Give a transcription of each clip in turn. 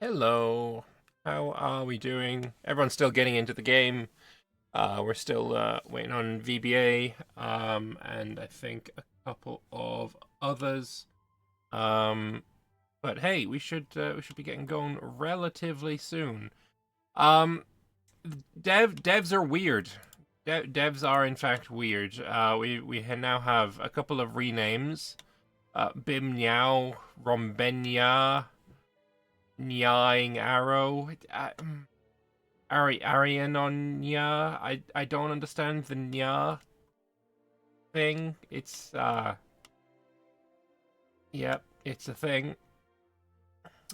Hello. How are we doing? Everyone's still getting into the game. We're still waiting on VBA, and I think a couple of others. Um, but hey, we should be getting going relatively soon. Um, devs are weird. Devs are in fact weird. We now have a couple of renames. Bim Niao, Rombenya, Nying Arrow. Arian on Nya. I don't understand the Nya thing. It's yep, it's a thing.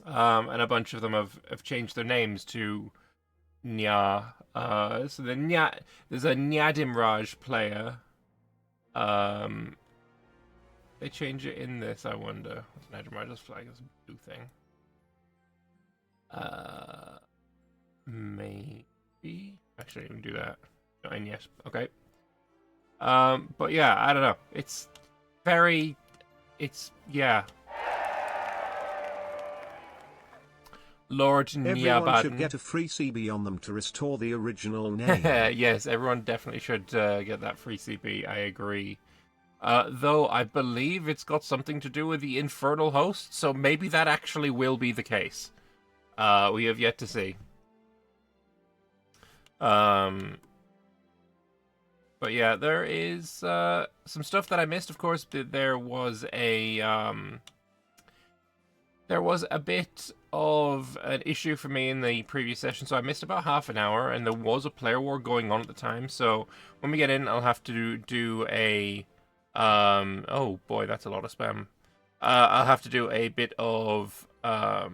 And a bunch of them have changed their names to Nya. So there's a Nyadimraj player. Um, they change it in this. I wonder. What's Nyadimraj's flag? It's a blue thing. Maybe. Actually, I didn't do that. Not in yet. Okay. But yeah, I don't know. It's very. It's yeah. Lord Everyone should Niabaden. get a free CB on them to restore the original name. Yes, everyone definitely should get that free CP. I agree. Though I believe it's got something to do with the Infernal Host, so maybe that actually will be the case. We have yet to see. But yeah, there is some stuff that I missed. Of course, there was a bit of an issue for me in the previous session, so I missed about half an hour, and there was a player war going on at the time. So when we get in, I'll have to do a oh boy, that's a lot of spam. I'll have to do a bit of I'll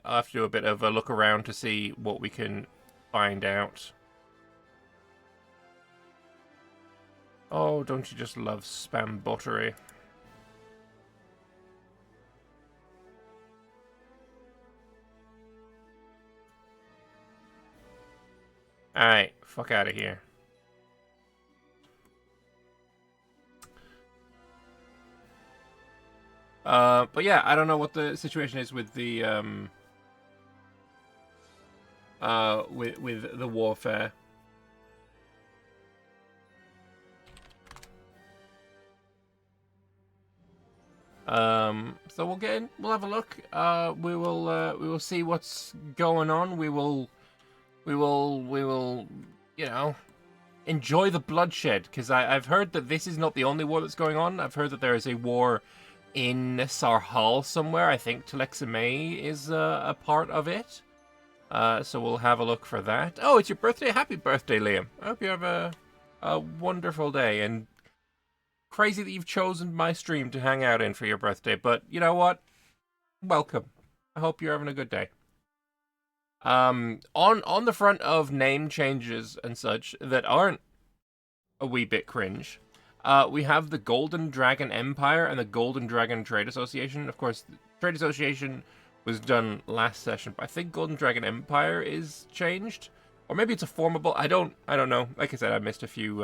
have to do a bit of a look around to see what we can find out. Oh, don't you just love spam bottery? Alright, fuck out of here. But yeah, I don't know what the situation is with the with the warfare. So we'll get in, we'll have a look. We will see what's going on. We will, you know, enjoy the bloodshed, because I've heard that this is not the only war that's going on. I've heard that there is a war in Sarhal somewhere. I think Telexame is a part of it. So we'll have a look for that. Oh, it's your birthday! Happy birthday, Liam! I hope you have a wonderful day, and crazy that you've chosen my stream to hang out in for your birthday. But you know what? Welcome. I hope you're having a good day. On the front of name changes and such that aren't a wee bit cringe, we have the Golden Dragon Empire and the Golden Dragon Trade Association. Of course, the Trade Association was done last session, but I think Golden Dragon Empire is changed, or maybe it's a formable. I don't know. Like I said, I missed a few.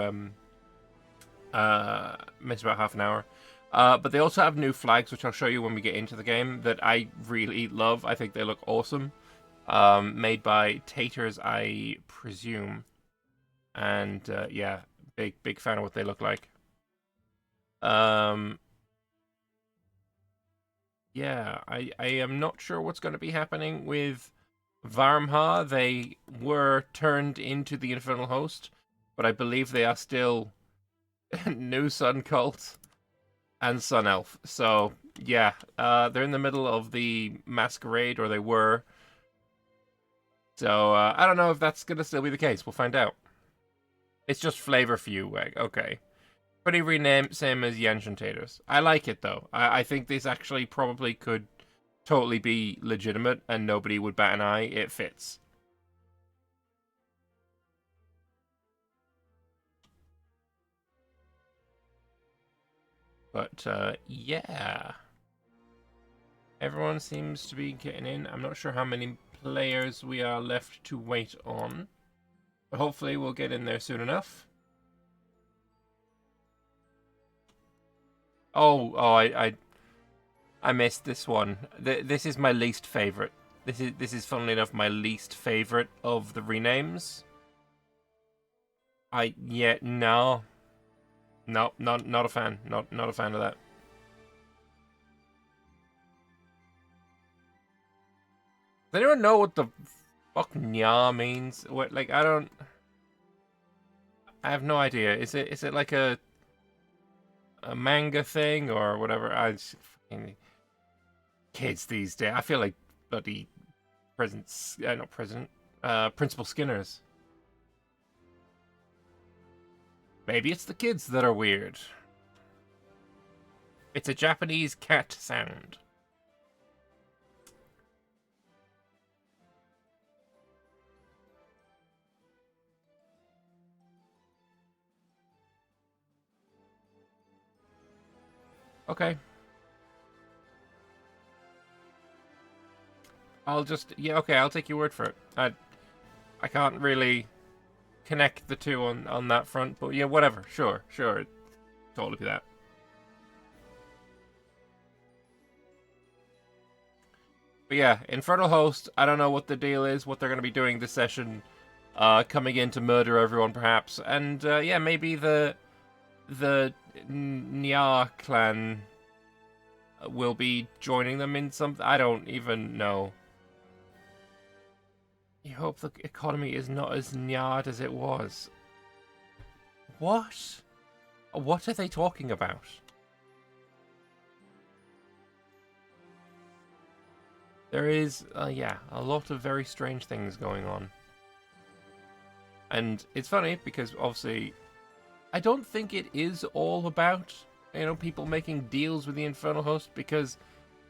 Missed about half an hour. But they also have new flags, which I'll show you when we get into the game, that I really love. I think they look awesome. Made by Taters, I presume. And yeah, big fan of what they look like. Yeah, I am not sure what's going to be happening with Varmha. They were turned into the Infernal Host, but I believe they are still New Sun Cult and Sun Elf. So yeah, they're in the middle of the masquerade, or they were. So I don't know if that's gonna still be the case. We'll find out. It's just flavor for you, Weg. Okay. Pretty rename, same as Yanshan Taters. I like it though. I think this actually probably could totally be legitimate and nobody would bat an eye. It fits. But yeah. Everyone seems to be getting in. I'm not sure how many players we are left to wait on. But hopefully we'll get in there soon enough. Oh, I missed this one. This is my least favorite. This is funnily enough my least favorite of the renames. No, not a fan. Not a fan of that. Does anyone know what the fuck nya means? What, like, I have no idea. Is it like a manga thing or whatever? Fucking kids these days. I feel like bloody Principal Skinners. Maybe it's the kids that are weird. It's a Japanese cat sound. Okay. I'll take your word for it. I can't really connect the two on that front, but yeah, whatever. Sure. Totally be that. But yeah, Infernal Host, I don't know what the deal is, what they're going to be doing this session, coming in to murder everyone perhaps, and yeah, maybe the Nya clan will be joining them in something. I don't even know. You hope the economy is not as nyad as it was. What? What are they talking about? There is, yeah, a lot of very strange things going on. And it's funny because obviously, I don't think it is all about, people making deals with the Infernal Host, because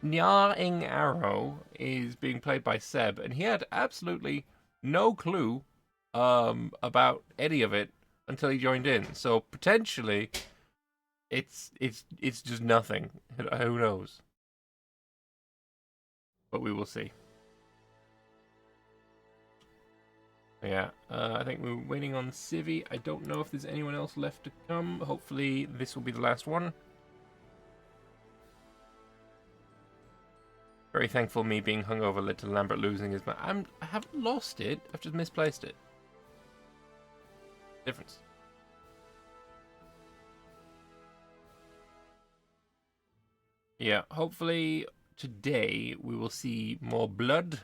Nya-ing Arrow is being played by Seb, and he had absolutely no clue about any of it until he joined in. So potentially, it's just nothing. Who knows? But we will see. Yeah, I think we're waiting on Civi. I don't know if there's anyone else left to come. Hopefully this will be the last one. Very thankful me being hungover led to Lambert losing his map. I haven't lost it, I've just misplaced it. Difference. Yeah, hopefully today we will see more blood.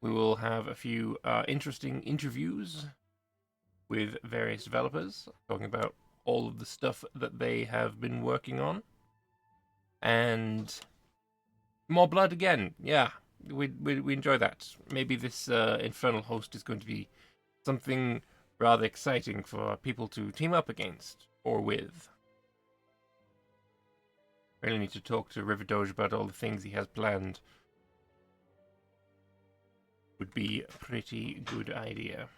We will have a few interesting interviews with various developers, talking about all of the stuff that they have been working on. And more blood again. Yeah, we enjoy that. Maybe this Infernal Host is going to be something rather exciting for people to team up against or with. Really need to talk to RiverDoge about all the things he has planned. Would be a pretty good idea.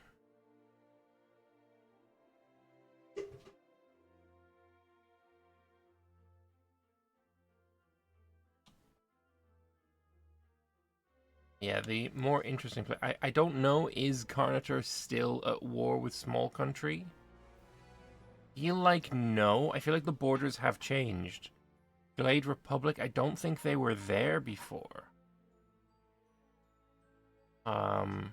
Yeah, the more interesting play. I don't know, is Carnator still at war with Small Country? I feel like no. I feel like the borders have changed. Glade Republic, I don't think they were there before. And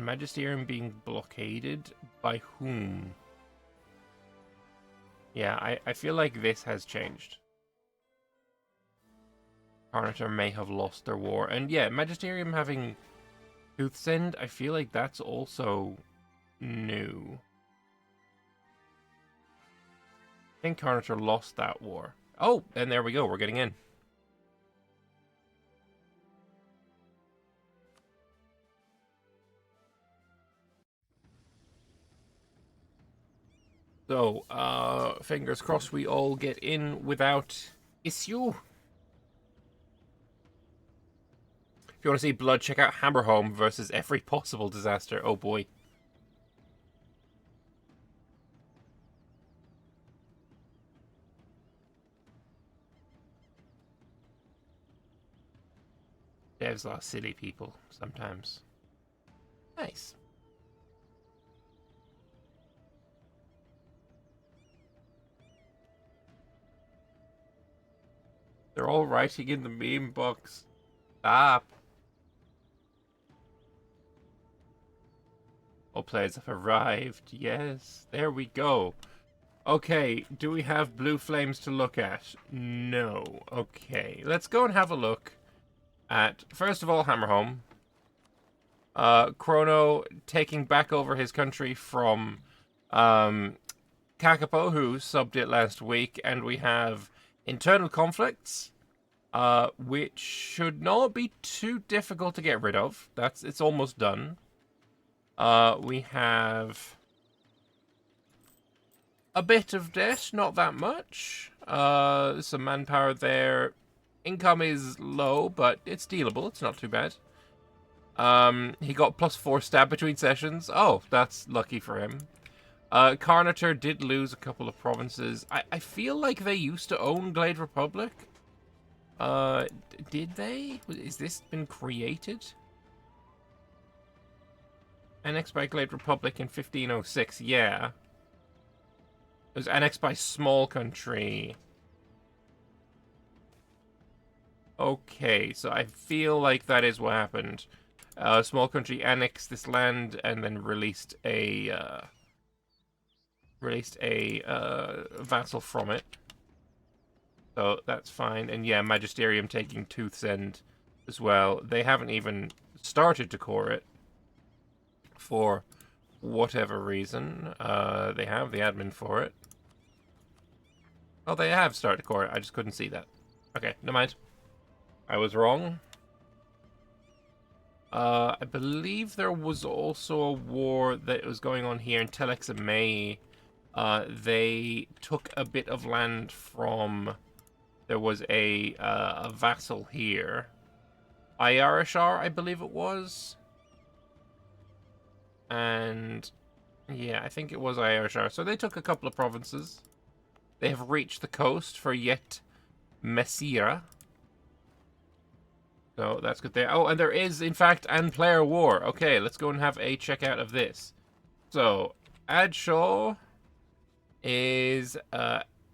Magisterium being blockaded by whom? Yeah, I feel like this has changed. Carnator may have lost their war. And yeah, Magisterium having Toothsend, I feel like that's also new. I think Carnator lost that war. Oh, and there we go, we're getting in. So, fingers crossed we all get in without issue. If you want to see blood, check out Hammerhome versus every possible disaster. Oh boy. Devs are silly people sometimes. Nice. They're all writing in the meme box. Stop. All players have arrived. Yes, there we go. Okay, do we have blue flames to look at? No. Okay, let's go and have a look at, first of all, Hammerhome. Chrono taking back over his country from Kakapo, who subbed it last week, and we have internal conflicts, which should not be too difficult to get rid of. It's almost done. We have a bit of debt, not that much. Some manpower there. Income is low, but it's dealable. It's not too bad. He got +4 stab between sessions. Oh, that's lucky for him. Carnator did lose a couple of provinces. I feel like they used to own Glade Republic. Did they? Is this been created? Annexed by Glade Republic in 1506, yeah. It was annexed by Small Country. Okay, so I feel like that is what happened. Small Country annexed this land and then released a vassal from it. So that's fine. And yeah, Magisterium taking Tooth's End as well. They haven't even started to core it for whatever reason. They have the admin for it. Oh, they have started to core it. I just couldn't see that. Okay, never mind. I was wrong. I believe there was also a war that was going on here in Telex May. They took a bit of land from... There was a vassal here. Ayarashar, I believe it was. And... yeah, I think it was Ayarashar. So they took a couple of provinces. They have reached the coast for Yet Messira. So that's good there. Oh, and there is, in fact, an player war. Okay, let's go and have a checkout of this. So, Adshaw is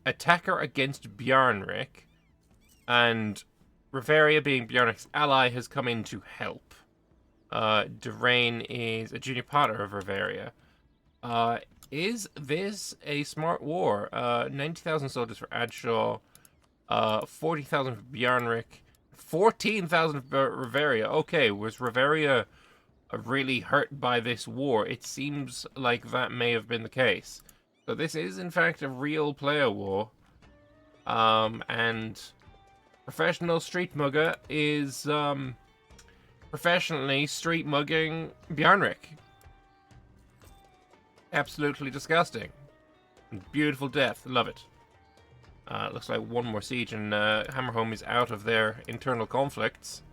attacker against Bjarnrik, and Riveria, being Bjarnrik's ally, has come in to help. Derain is a junior partner of Riveria. Is this a smart war? 90,000 soldiers for Adshaw, 40,000 for Bjarnrik, 14,000 for Riveria. Okay, was Riveria really hurt by this war? It seems like that may have been the case. So this is, in fact, a real player war. And Professional Street Mugger is professionally street mugging Bjarnrik. Absolutely disgusting. Beautiful death. Love it. Looks like one more siege and Hammerhome is out of their internal conflicts.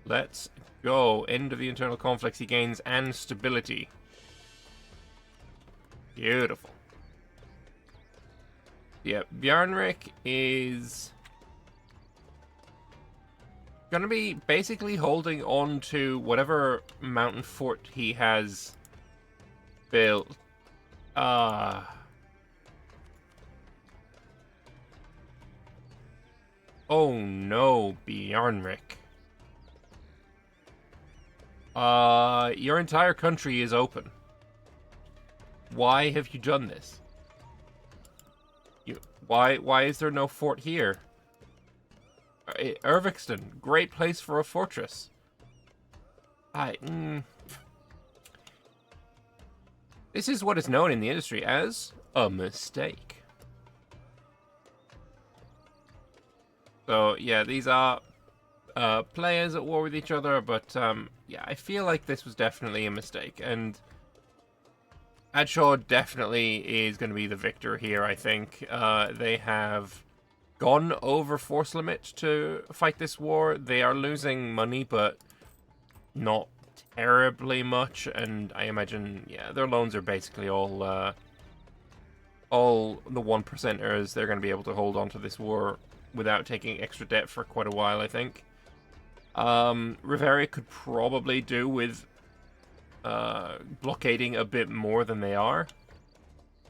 Let's go. End of the internal conflicts. He gains instability. Beautiful. Yeah, Bjarnrik is going to be basically holding on to whatever mountain fort he has built. Oh no, Bjarnrik. Your entire country is open. Why have you done this? Why is there no fort here? Erviksten, great place for a fortress. This is what is known in the industry as a mistake. So yeah, these are players at war with each other, but yeah, I feel like this was definitely a mistake, and Adshaw definitely is going to be the victor here, I think. They have gone over force limit to fight this war. They are losing money, but not terribly much, and I imagine, yeah, their loans are basically all the 1%ers. They're going to be able to hold on to this war without taking extra debt for quite a while, I think. Riveria could probably do with blockading a bit more than they are.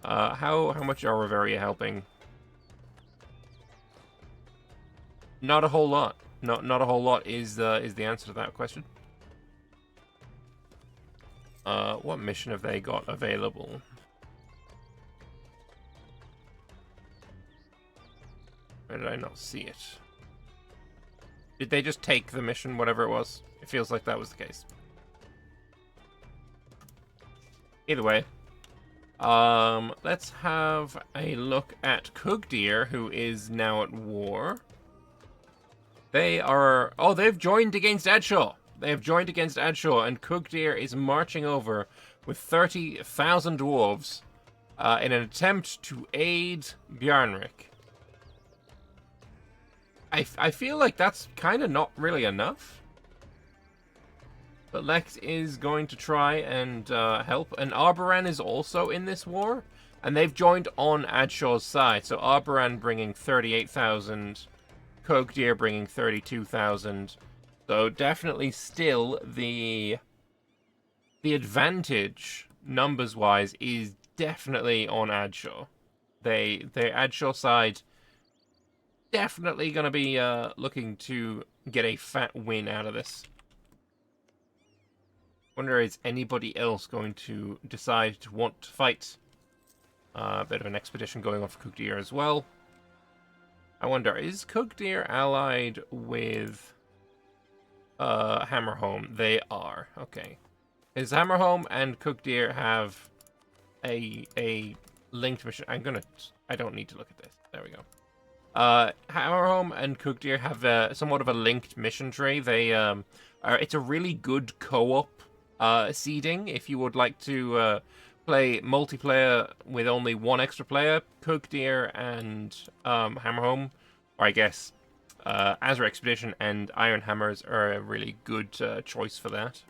How much are Riveria helping? Not a whole lot. Not a whole lot is the answer to that question. What mission have they got available? Where did I not see it? Did they just take the mission, whatever it was? It feels like that was the case. Either way, let's have a look at Kugdir, who is now at war. They are... Oh, they've joined against Adshaw. They have joined against Adshaw, and Kugdir is marching over with 30,000 dwarves in an attempt to aid Bjarnrik. I feel like that's kind of not really enough. But Lex is going to try and help. And Arboran is also in this war. And they've joined on Adshaw's side. So Arboran bringing 38,000. Kogdir bringing 32,000. So definitely still the advantage, numbers-wise, is definitely on Adshaw. The Adshaw side definitely going to be looking to get a fat win out of this. Wonder, is anybody else going to decide to want to fight? A bit of an expedition going on for Kugdir as well. I wonder, is Kugdir allied with Hammerhome? They are. Okay. Is Hammerhome and Kugdir have a linked mission? I don't need to look at this. There we go. Hammerhome and Kugdir have somewhat of a linked mission tree. They it's a really good co-op seeding. If you would like to play multiplayer with only one extra player, Kugdir and Hammerhome, or I guess Azure Expedition and Iron Hammers are a really good choice for that.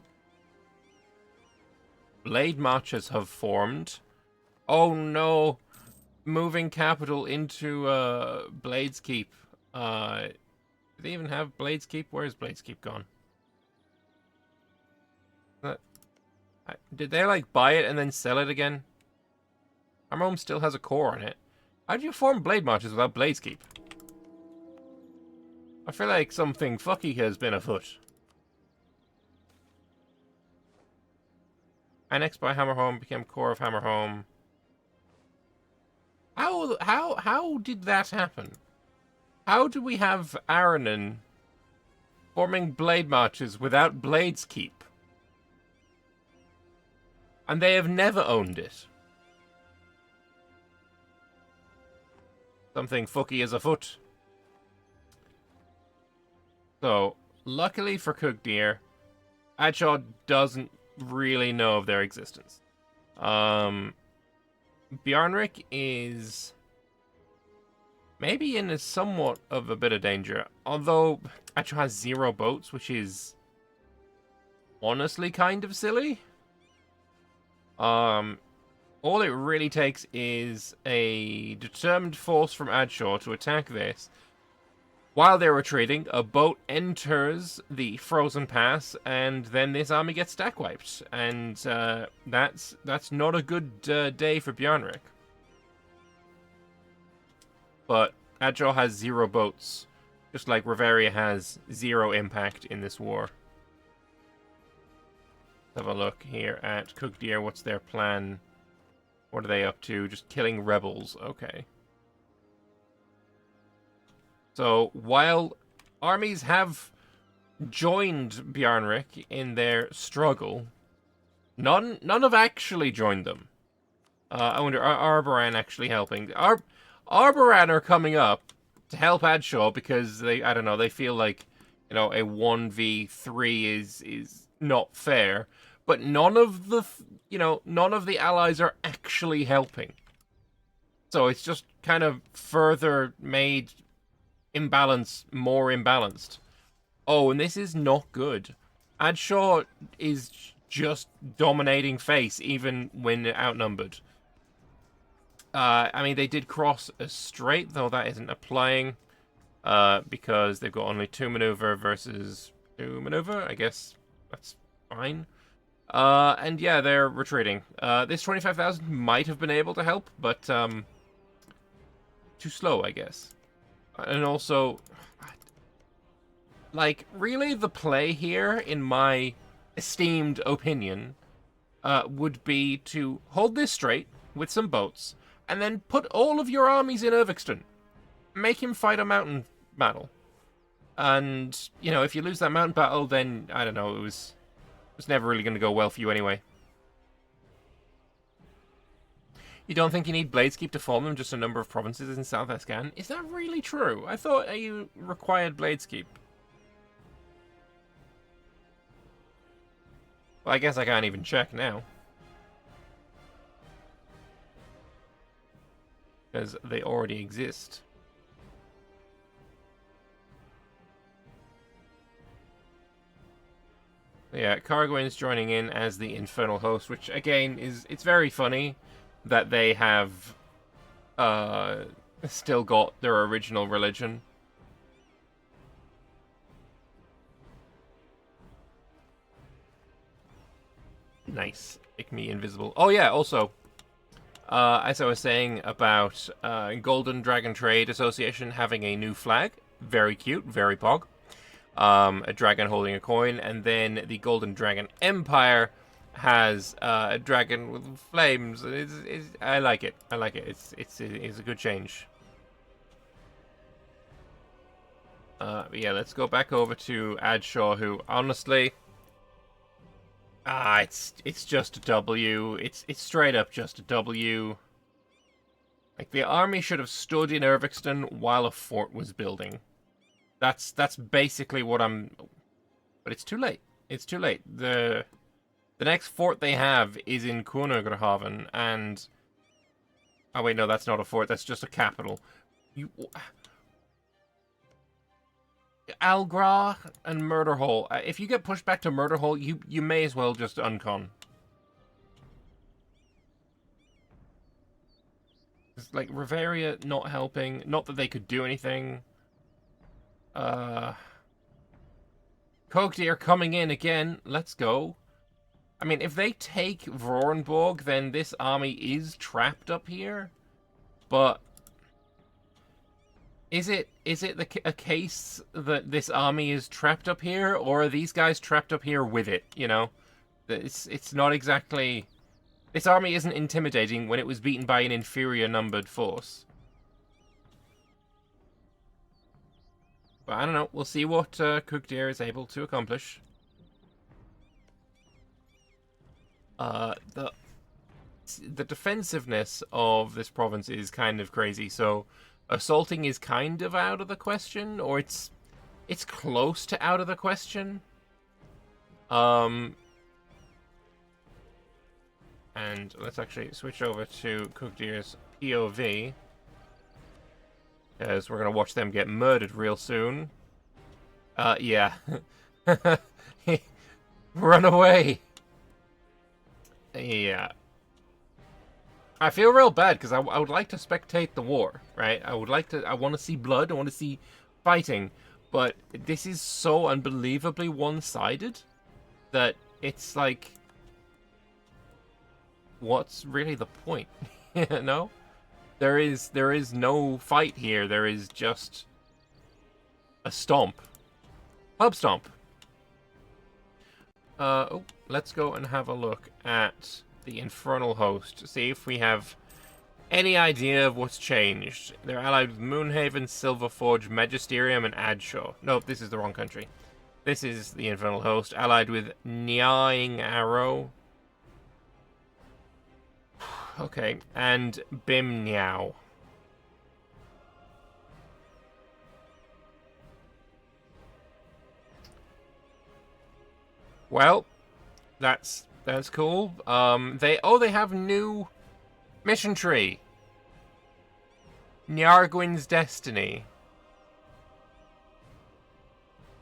Blade marches have formed. Oh no! Moving capital into Blades Keep. Do they even have Blades Keep? Where's Blades Keep gone? Did they like buy it and then sell it again? Hammerhome still has a core on it. How do you form blade marches without Blades Keep? I feel like something fucky has been afoot. Annexed by Hammerhome, became core of Hammerhome. How did that happen? How do we have Aranon forming blade marches without Blades Keep? And they have never owned it. Something fucky is afoot. So, luckily for Kugdir, Adshaw doesn't really know of their existence. Bjarnrik is maybe in a somewhat of a bit of danger. Although Adshaw has 0 boats, which is honestly kind of silly. All it really takes is a determined force from Adshaw to attack this. While they're retreating, a boat enters the frozen pass, and then this army gets stack wiped. And that's not a good day for Bjarnrik. But Adshaw has 0 boats, just like Reveria has 0 impact in this war. Let's have a look here at Kugdir. What's their plan? What are they up to? Just killing rebels. Okay. So, while armies have joined Bjarnrik in their struggle, none have actually joined them. I wonder, are Arboran actually helping? Arboran are coming up to help Adshaw because they feel like, a 1v3 is not fair. But none of the allies are actually helping. So it's just kind of further made imbalance more imbalanced. Oh, and this is not good. Adshaw is just dominating face even when outnumbered. They did cross a strait, though that isn't applying because they've got only 2 maneuver versus 2 maneuver. I guess that's fine. And yeah, they're retreating. This 25,000 might have been able to help, but too slow, I guess. And also, Like, really, the play here, in my esteemed opinion, would be to hold this straight with some boats, and then put all of your armies in Irvixton. Make him fight a mountain battle. And, you know, if you lose that mountain battle, then, I don't know, it was never really going to go well for you anyway. You don't think you need Bladeskeep to form them, just a number of provinces in South Escan? Is that really true? I thought you required Bladeskeep. Well, I guess I can't even check now. Because they already exist. Yeah, Carguin's joining in as the Infernal Host, which, again, it's very funny that they have still got their original religion. Nice. Make me invisible. Oh yeah, also, as I was saying about Golden Dragon Trade Association having a new flag. Very cute, very pog. A dragon holding a coin, and then the Golden Dragon Empire has a dragon with flames. I like it. I like it. It's a good change. Yeah, let's go back over to Adshaw, who honestly, it's just a W. It's straight up just a W. Like, the army should have stood in Irvixton while a fort was building. That's basically what I'm. But it's too late. It's too late. The next fort they have is in Kunagrahaven, and oh wait, no, that's not a fort. That's just a capital. Algra and Murderhole. If you get pushed back to Murderhole, you may as well just uncon. It's like Riveria not helping. Not that they could do anything. Kogdir coming in again. Let's go. I mean, if they take Vorenborg, then this army is trapped up here. But is it a case that this army is trapped up here, or are these guys trapped up here with it? You know, it's not exactly. This army isn't intimidating when it was beaten by an inferior numbered force. But I don't know. We'll see what Kugdir is able to accomplish. The defensiveness of this province is kind of crazy. So assaulting is kind of out of the question, or it's close to out of the question. And let's actually switch over to Kugdir's POV. Because we're going to watch them get murdered real soon. Yeah. Run away! Yeah. I feel real bad, because I would like to spectate the war, right? I want to see blood, I want to see fighting. But this is so unbelievably one-sided that it's like, what's really the point? You know? There is no fight here. There is just a stomp. Pub stomp. Oh, let's go and have a look at the Infernal Host. See if we have any idea of what's changed. They're allied with Moonhaven, Silverforge, Magisterium, and Adshaw. Nope, this is the wrong country. This is the Infernal Host, allied with Nying Arrow. Okay, and Bim Niao. Well, that's cool. They have new mission tree. Nyargwin's Destiny.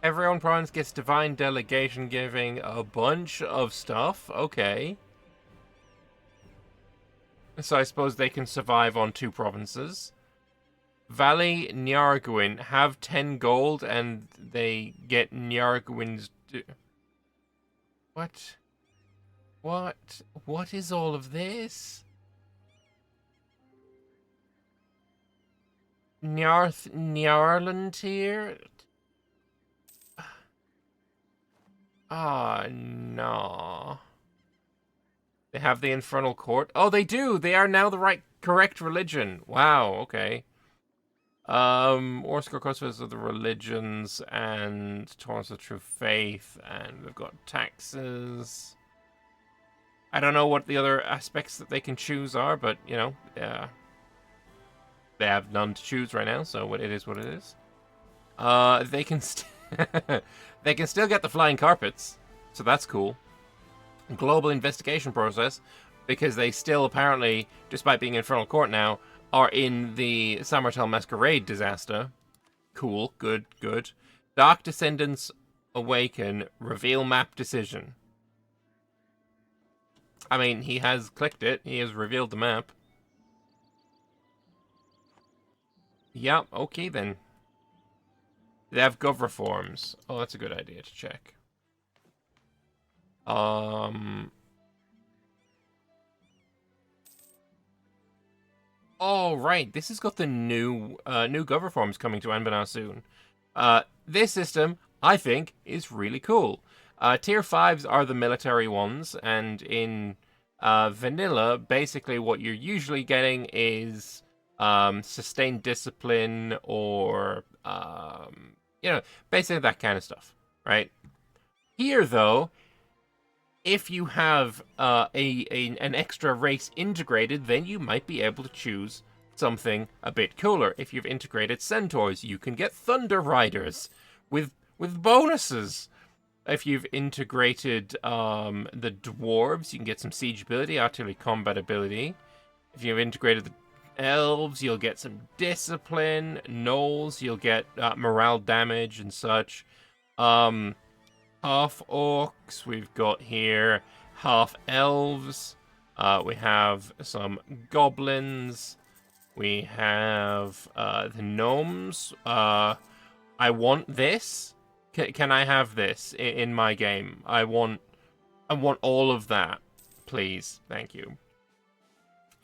Everyone province gets divine delegation, giving a bunch of stuff. Okay. So I suppose they can survive on 2 provinces. Valley Nyargwin have 10 gold, and they get Nyargwin's. What? What is all of this? Nyarland here? Ah, no. They have the Infernal Court. Oh, they do! They are now the correct religion. Wow, okay. Orskar Cosmos of the religions and Torrents of True Faith, and we've got taxes. I don't know what the other aspects that they can choose are, but, you know, they have none to choose right now, so it is what it is. They can they can still get the flying carpets, so that's cool. Global investigation process, because they still apparently, despite being Infernal Court now, are in the Samartel Masquerade disaster. Cool, good, good. Dark Descendants Awaken, reveal map decision. I mean, he has clicked it, he has revealed the map. Yeah, okay then. They have gov reforms. Oh, that's a good idea to check. Oh, right. This has got the new gov reforms coming to Anbennar soon. This system, I think, is really cool. Tier 5s are the military ones, and in vanilla, basically what you're usually getting is sustained discipline or, you know, basically that kind of stuff, right? Here, though, if you have an extra race integrated, then you might be able to choose something a bit cooler. If you've integrated centaurs, you can get thunder riders with bonuses. If you've integrated the dwarves, you can get some siege ability, artillery combat ability. If you've integrated the elves, you'll get some discipline. Gnolls, you'll get morale damage and such. Half orcs we've got here, half elves. We have some goblins. We have the gnomes. I want this. Can I have this in my game? I want all of that, please. Thank you.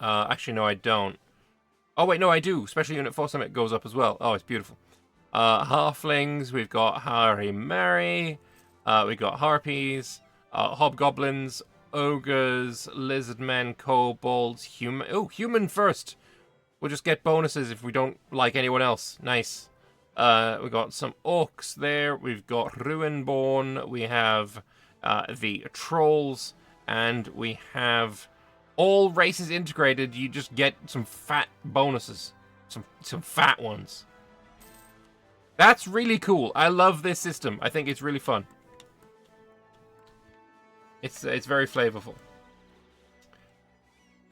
Actually, no, I don't. Oh wait, no, I do. Special Unit 4 Summit goes up as well. Oh, it's beautiful. Halflings. We've got Harry Mary. We got harpies, hobgoblins, ogres, lizardmen, kobolds, human. Oh, human first. We'll just get bonuses if we don't like anyone else. Nice. We got some orcs there. We've got Ruinborn. We have the trolls, and we have all races integrated. You just get some fat bonuses, some fat ones. That's really cool. I love this system. I think it's really fun. It's very flavorful.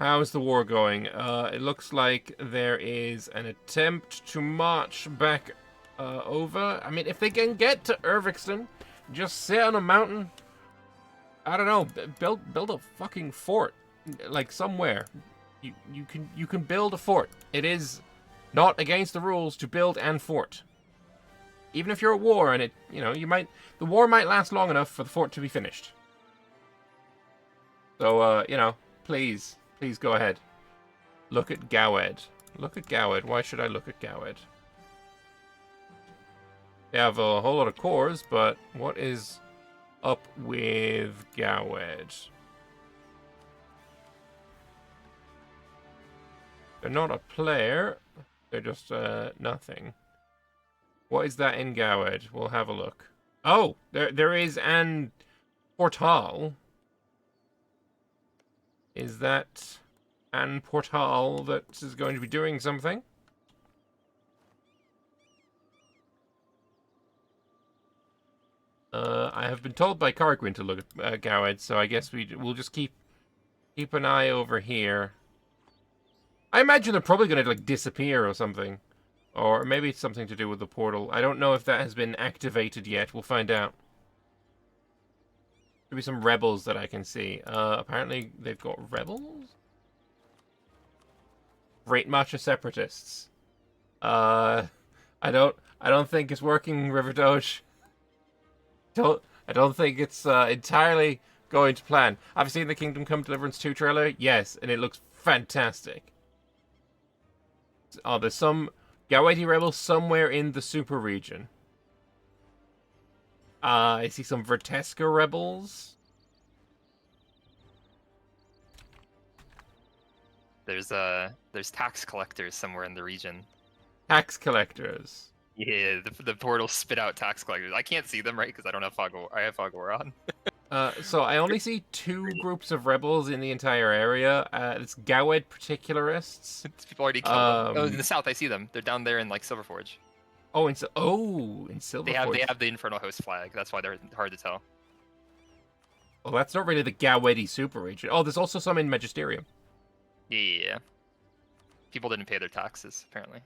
How's the war going? It looks like there is an attempt to march back over. I mean, if they can get to Irvixton, just sit on a mountain. I don't know. Build a fucking fort, like somewhere. You can build a fort. It is not against the rules to build an fort. Even if you're at war and the war might last long enough for the fort to be finished. So, please go ahead. Look at Gowed. Look at Gowed. Why should I look at Gowed? They have a whole lot of cores, but what is up with Gowed? They're not a player. They're just, nothing. What is that in Gowed? We'll have a look. Oh, there is an portal. Is that an portal that is going to be doing something? I have been told by Cargwin to look at Gowed, so I guess we'll just keep an eye over here. I imagine they're probably going to like disappear or something. Or maybe it's something to do with the portal. I don't know if that has been activated yet. We'll find out. There'll be some rebels that I can see. Apparently they've got rebels? Great March of Separatists. I don't think it's working, RiverDoge. I don't think it's entirely going to plan. I've seen the Kingdom Come Deliverance 2 trailer, yes, and it looks fantastic. Oh, there's some Gawadi rebels somewhere in the super region. I see some Verteska rebels. There's tax collectors somewhere in the region. Tax collectors. Yeah, the portal spit out tax collectors. I can't see them, right? Because I don't have fog. I have fog on. So I only see 2 groups of rebels in the entire area. It's Gawed particularists. People already killed them. Oh, in the south, I see them. They're down there in like Silverforge. Oh, in Silverforge. They have the Infernal Host flag. That's why they're hard to tell. Well, that's not really the Gawedi super region. Oh, there's also some in Magisterium. Yeah. People didn't pay their taxes apparently.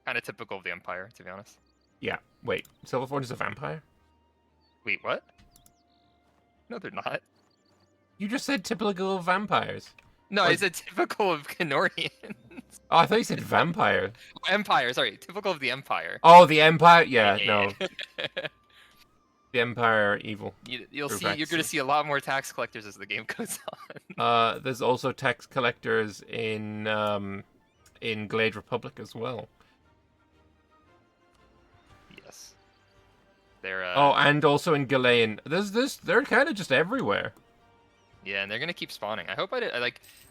Kind of typical of the Empire, to be honest. Yeah. Wait, Silverforge is a vampire? Wait, what? No, they're not. You just said typical of vampires. No, Like- it's a typical of Kenorians. Oh, I thought you said vampire. Empire, sorry, typical of the Empire. Oh, the Empire? Yeah, no. The Empire are evil. You'll see. You're gonna see a lot more tax collectors as the game goes on. There's also tax collectors in Glade Republic as well. Yes. They're. Oh, and also in Galean. They're kind of just everywhere. Yeah, and they're gonna keep spawning. I hope I did.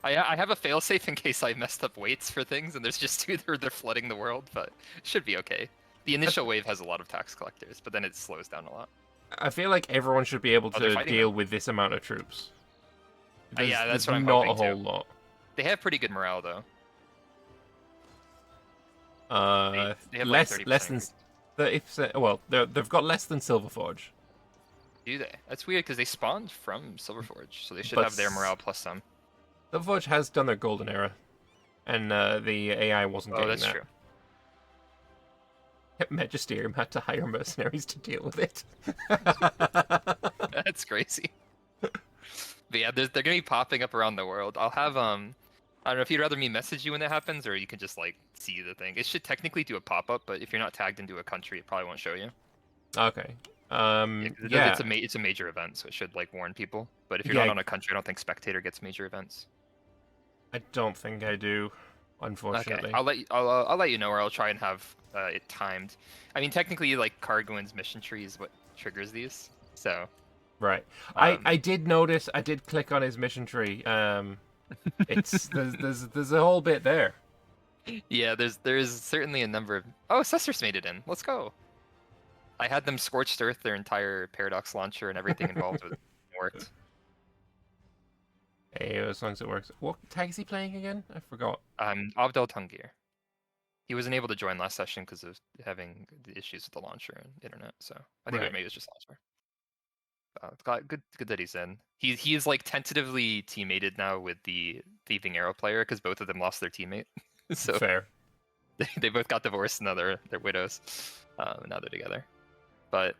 I have a failsafe in case I messed up weights for things, and there's just 2 they're flooding the world, but it should be okay. The initial wave has a lot of tax collectors, but then it slows down a lot. I feel like everyone should be able they're to fighting deal them. with this amount of troops. Yeah, that's what I'm not hoping a whole too. lot. They have pretty good morale though. They have like Less 30%. than 30%. Well, they've got less than Silverforge. Do they? That's weird because they spawned from Silverforge, so they should But have their morale plus some. Silverforge has done their golden era, and the AI wasn't Oh, getting that's that. true. Magisterium had to hire mercenaries to deal with it. That's crazy. But yeah, they're gonna be popping up around the world. I'll have I don't know if you'd rather me message you when that happens, or you can just like see the thing. It should technically do a pop-up, but if you're not tagged into a country, it probably won't show you. Okay. Yeah, it's a major event, so it should like warn people. But if you're Yeah. not on a country, I don't think spectator gets major events. I don't think I do, unfortunately. Okay, I'll let you know, or I'll try and have it timed. I mean, technically, like Cargoin's mission tree is what triggers these. So Right. I did notice. I did click on his mission tree. It's there's a whole bit there. yeah, there's certainly a number of. Oh, Cestus made it in. Let's go. I had them scorched earth their entire paradox launcher and everything involved with it worked. Hey, as long as it works. What tag is he playing again? I forgot. Abdel Tungir. He wasn't able to join last session because of having the issues with the launcher and internet. So I think Right. maybe it was just launcher. It's got good that he's in. He is like tentatively teammated now with the Thieving Arrow player because both of them lost their teammate. So Fair. they both got divorced and now they're widows. Now they're together. But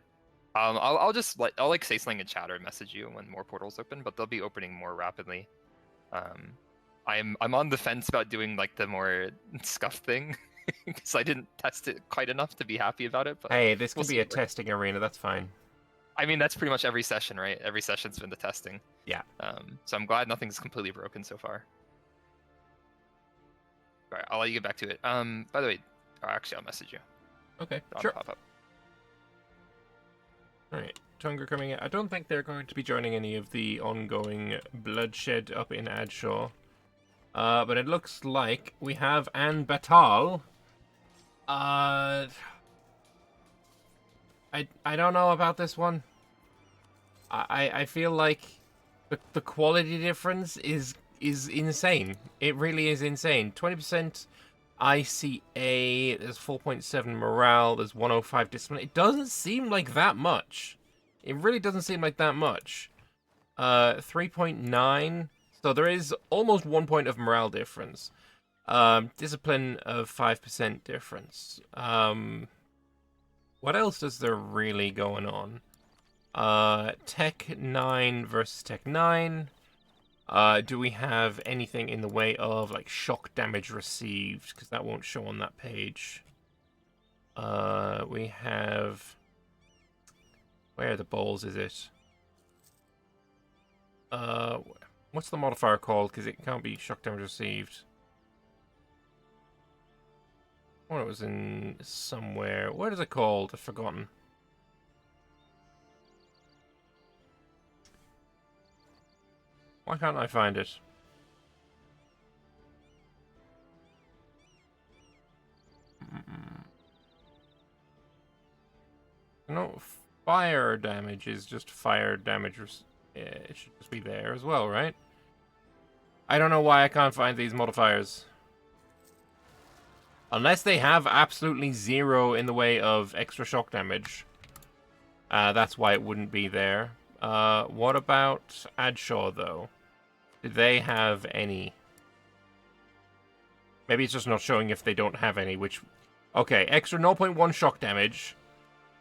I'll just like say something in chat or message you when more portals open, but they'll be opening more rapidly. I'm on the fence about doing like the more scuffed thing because I didn't test it quite enough to be happy about it. But Hey, this we'll could be see a what- testing arena. That's fine. I mean, that's pretty much every session, right? Every session's been the testing. Yeah. So I'm glad nothing's completely broken so far. All right, I'll let you get back to it. By the way, actually, I'll message you. Okay. I'll Sure. pop up. All right. Tunger coming in. I don't think they're going to be joining any of the ongoing bloodshed up in Adshaw. But it looks like we have Anbennar. I don't know about this one. I feel like the quality difference is insane. It really is insane. 20% ICA, there's 4.7 morale, there's 105 discipline. It doesn't seem like that much. It really doesn't seem like that much. 3.9, so there is almost 1 point of morale difference. Discipline of 5% difference. What else is there really going on? Tech 9 versus Tech 9. Do we have anything in the way of like shock damage received? Because that won't show on that page. We have. Where are the balls? Is it? What's the modifier called? Because it can't be shock damage received. Oh, it was in somewhere. What is it called? I've forgotten. Why can't I find it? No, fire damage is just fire damage. It should just be there as well, right? I don't know why I can't find these modifiers. Unless they have absolutely zero in the way of extra shock damage. That's why it wouldn't be there. What about Adshaw, though? Do they have any? Maybe it's just not showing if they don't have any, which... Okay, extra 0.1 shock damage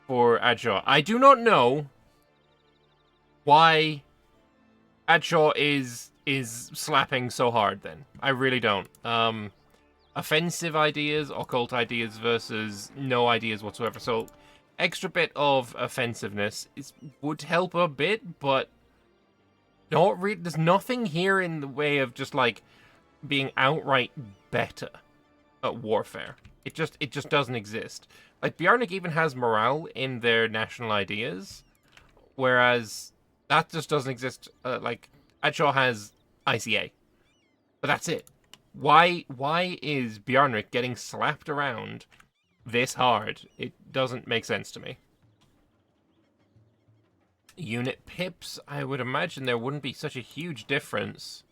for Adshaw. I do not know why Adshaw is slapping so hard, then. I really don't. Offensive ideas, occult ideas versus no ideas whatsoever. So, extra bit of offensiveness would help a bit, but not really. There's nothing here in the way of just like being outright better at warfare. It just doesn't exist. Like Bjarnik even has morale in their national ideas, whereas that just doesn't exist. Like Adshaw has ICA, but that's it. Why is Bjarnik getting slapped around this hard? It doesn't make sense to me. Unit pips, I would imagine there wouldn't be such a huge difference.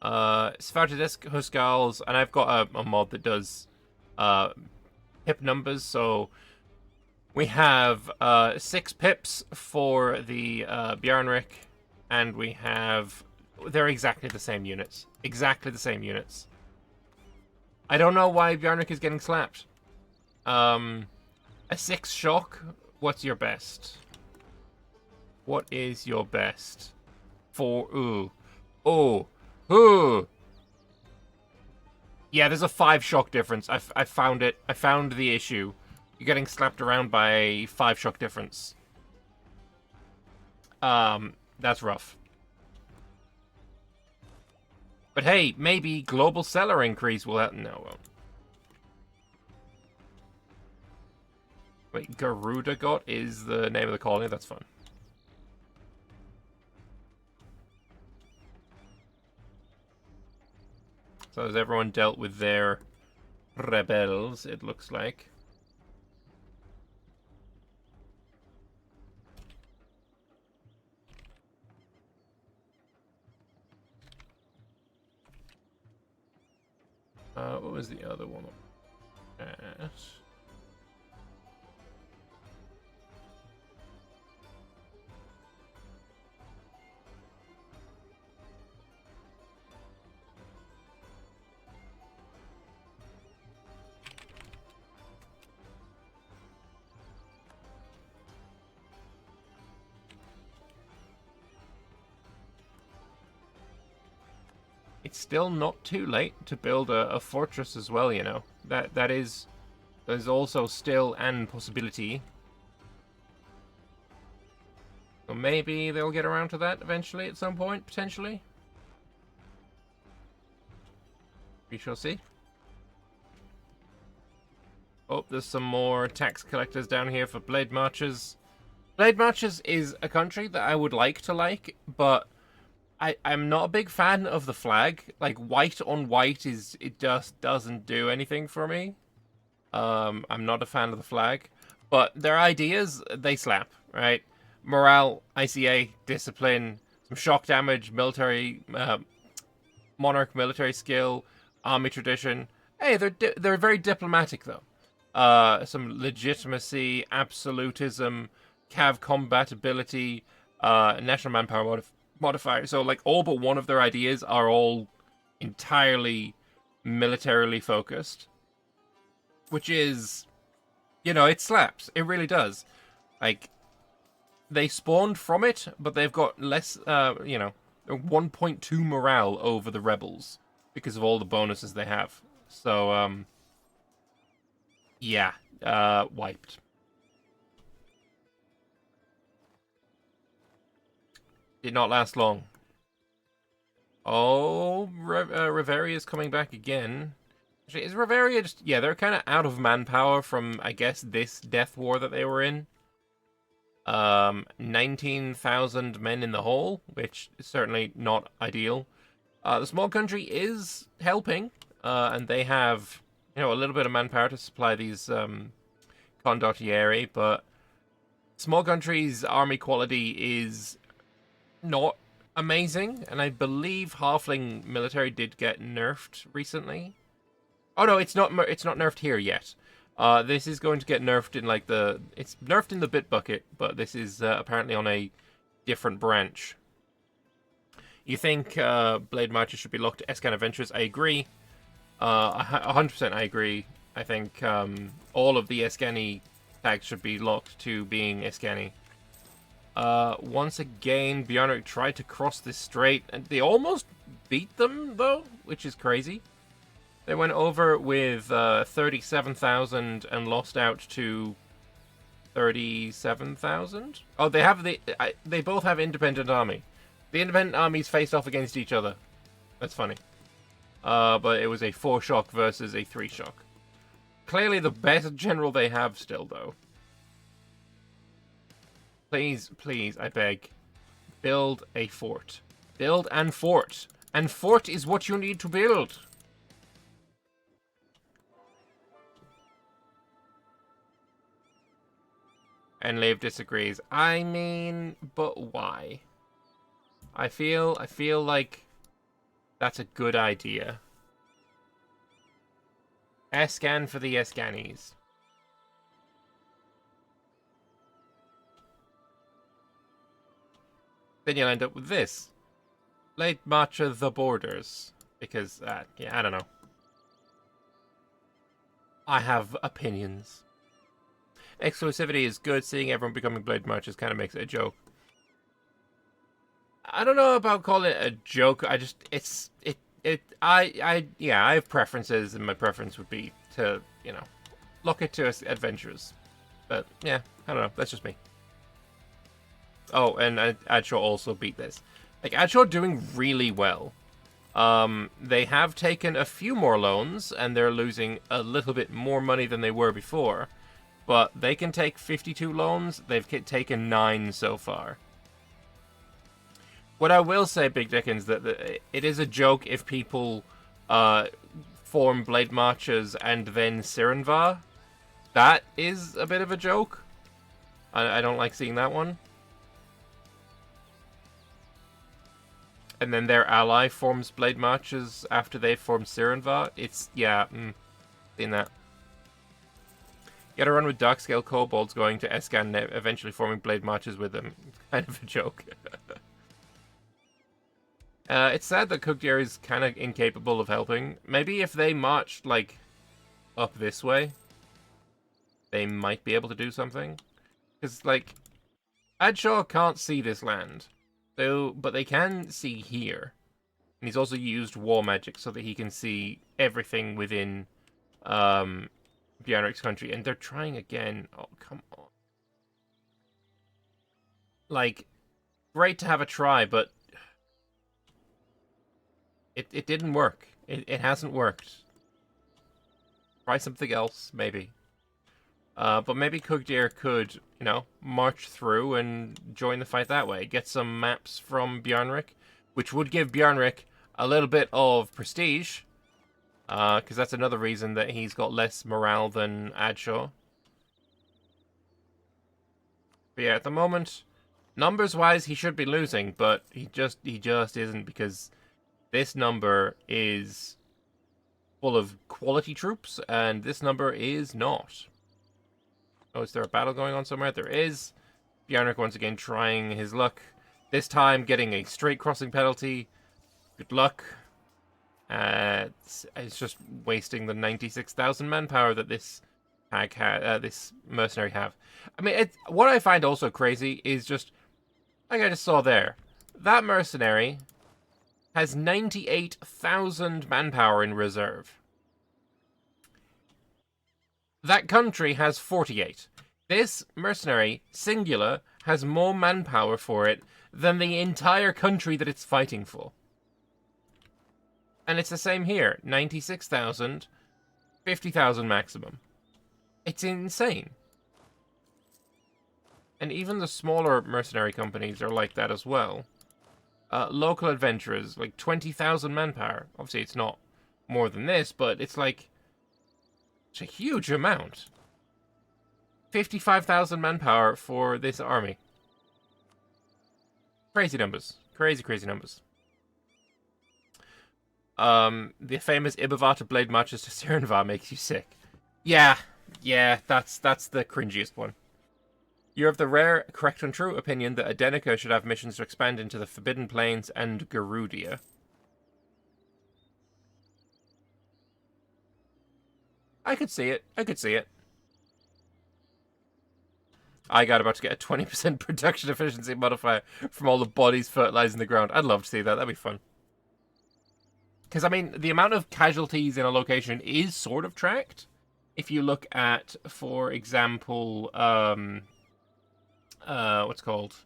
Svartidesk Huskals, and I've got a mod that does pip numbers, so we have 6 pips for the Bjarnik, and we have... They're exactly the same units. Exactly the same units. I don't know why Bjarnik is getting slapped. A 6 shock? What's your best? What is your best? Ooh. Oh. Ooh. Yeah, there's a 5 shock difference. I found it. I found the issue. You're getting slapped around by a 5 shock difference. That's rough. But hey, maybe global seller increase will help. No, it won't. Wait, Garuda Got is the name of the colony? That's fun. So has everyone dealt with their rebels, it looks like. What was the other one? It's still not too late to build a fortress as well, you know. There's also still an possibility. So maybe they'll get around to that eventually at some point, potentially. We shall see. Oh, there's some more tax collectors down here for Blade Marches. Blade Marches is a country that I would like to like, but I'm not a big fan of the flag. Like, white on white it just doesn't do anything for me. I'm not a fan of the flag. But their ideas, they slap, right? Morale, ICA, discipline, some shock damage, military, monarch military skill, army tradition. Hey, they're very diplomatic, though. Some legitimacy, absolutism, cav combat ability, national manpower modifier. So, like, all but one of their ideas are all entirely militarily focused. Which is, you know, it slaps. It really does. Like, they spawned from it, but they've got less, 1.2 morale over the rebels because of all the bonuses they have. So, yeah, wiped. Did not last long. Oh, Riveria's coming back again. Actually, is Riveria just... Yeah, they're kind of out of manpower from, I guess, this death war that they were in. 19,000 men in the whole, which is certainly not ideal. The small country is helping, and they have, a little bit of manpower to supply these condottieri, but small country's army quality is not amazing, and I believe halfling military did get nerfed recently. Oh no, it's not nerfed here yet. This is going to get nerfed in it's nerfed in the bit bucket, but this is apparently on a different branch. You think Blade Marches should be locked to Escan Adventures? I agree. 100% I agree. I think all of the Escani tags should be locked to being Escani. Once again, Bjarnrik tried to cross this strait, and they almost beat them, though, which is crazy. They went over with 37,000 and lost out to 37,000. Oh, they both have independent army. The independent armies faced off against each other. That's funny. But it was a 4-shock versus a 3-shock. Clearly the best general they have still, though. Please, please, I beg. Build a fort. Build and fort. And fort is what you need to build. And Lev disagrees. I mean, but why? I feel like that's a good idea. Escan for the Escanis. Then you'll end up with this. Late Matcha the Borders. Because, yeah, I don't know. I have opinions. Exclusivity is good. Seeing everyone becoming Blade Marches kind of makes it a joke. I don't know about calling it a joke. I just, I have preferences, and my preference would be to, lock it to adventures. But, yeah, I don't know. That's just me. Oh, and Adshaw also beat this. Like, Adshaw doing really well. They have taken a few more loans, and they're losing a little bit more money than they were before. But they can take 52 loans. They've taken 9 so far. What I will say, Big Dickens, that it is a joke if people form Blade Marches and then Sirenvar. That is a bit of a joke. I don't like seeing that one. And then their ally forms Blade Marches after they form Sirenvar. It's, yeah, seen that. You gotta run with Darkscale Kobolds going to Escan, eventually forming Blade Marches with them. Kind of a joke. It's sad that Cookdeer is kind of incapable of helping. Maybe if they marched, like, up this way, they might be able to do something. Because, like, Adshaw can't see this land. But they can see here. And he's also used war magic so that he can see everything within Bjarnrik's country. And they're trying again. Oh, come on. Like, great to have a try, but it didn't work. It hasn't worked. Try something else, maybe. But maybe Cookdeer could, march through and join the fight that way. Get some maps from Bjarnrik, which would give Bjarnrik a little bit of prestige. Because that's another reason that he's got less morale than Adshaw. But yeah, at the moment, numbers-wise, he should be losing, but he just isn't, because this number is full of quality troops, and this number is not. Oh, is there a battle going on somewhere? There is. Bjarnrik once again trying his luck. This time getting a straight crossing penalty. Good luck. It's just wasting the 96,000 manpower that this this mercenary have. I mean, what I find also crazy is just, like I just saw there, that mercenary has 98,000 manpower in reserve. That country has 48. This mercenary, singular, has more manpower for it than the entire country that it's fighting for. And it's the same here. 96,000, 50,000 maximum. It's insane. And even the smaller mercenary companies are like that as well. Local adventurers, like 20,000 manpower. Obviously, it's not more than this, but it's like... It's a huge amount. 55,000 manpower for this army. Crazy numbers. Crazy, crazy numbers. The famous Ibavata blade matches to Sirenva makes you sick. Yeah, that's the cringiest one. You have the rare, correct and true opinion that Adenica should have missions to expand into the Forbidden Plains and Garudia. I could see it. I could see it. I got about to get a 20% production efficiency modifier from all the bodies fertilizing the ground. I'd love to see that. That'd be fun. Because, I mean, the amount of casualties in a location is sort of tracked. If you look at, for example, what's it called?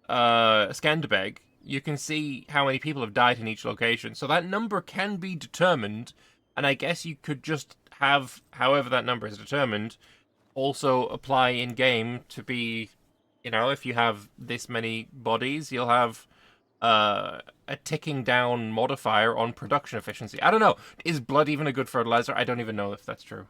Skanderbeg, you can see how many people have died in each location. So that number can be determined, and I guess you could just have, however that number is determined, also apply in-game to be, you know, if you have this many bodies, you'll have a ticking down modifier on production efficiency. I don't know. Is blood even a good fertilizer? I don't even know if that's true.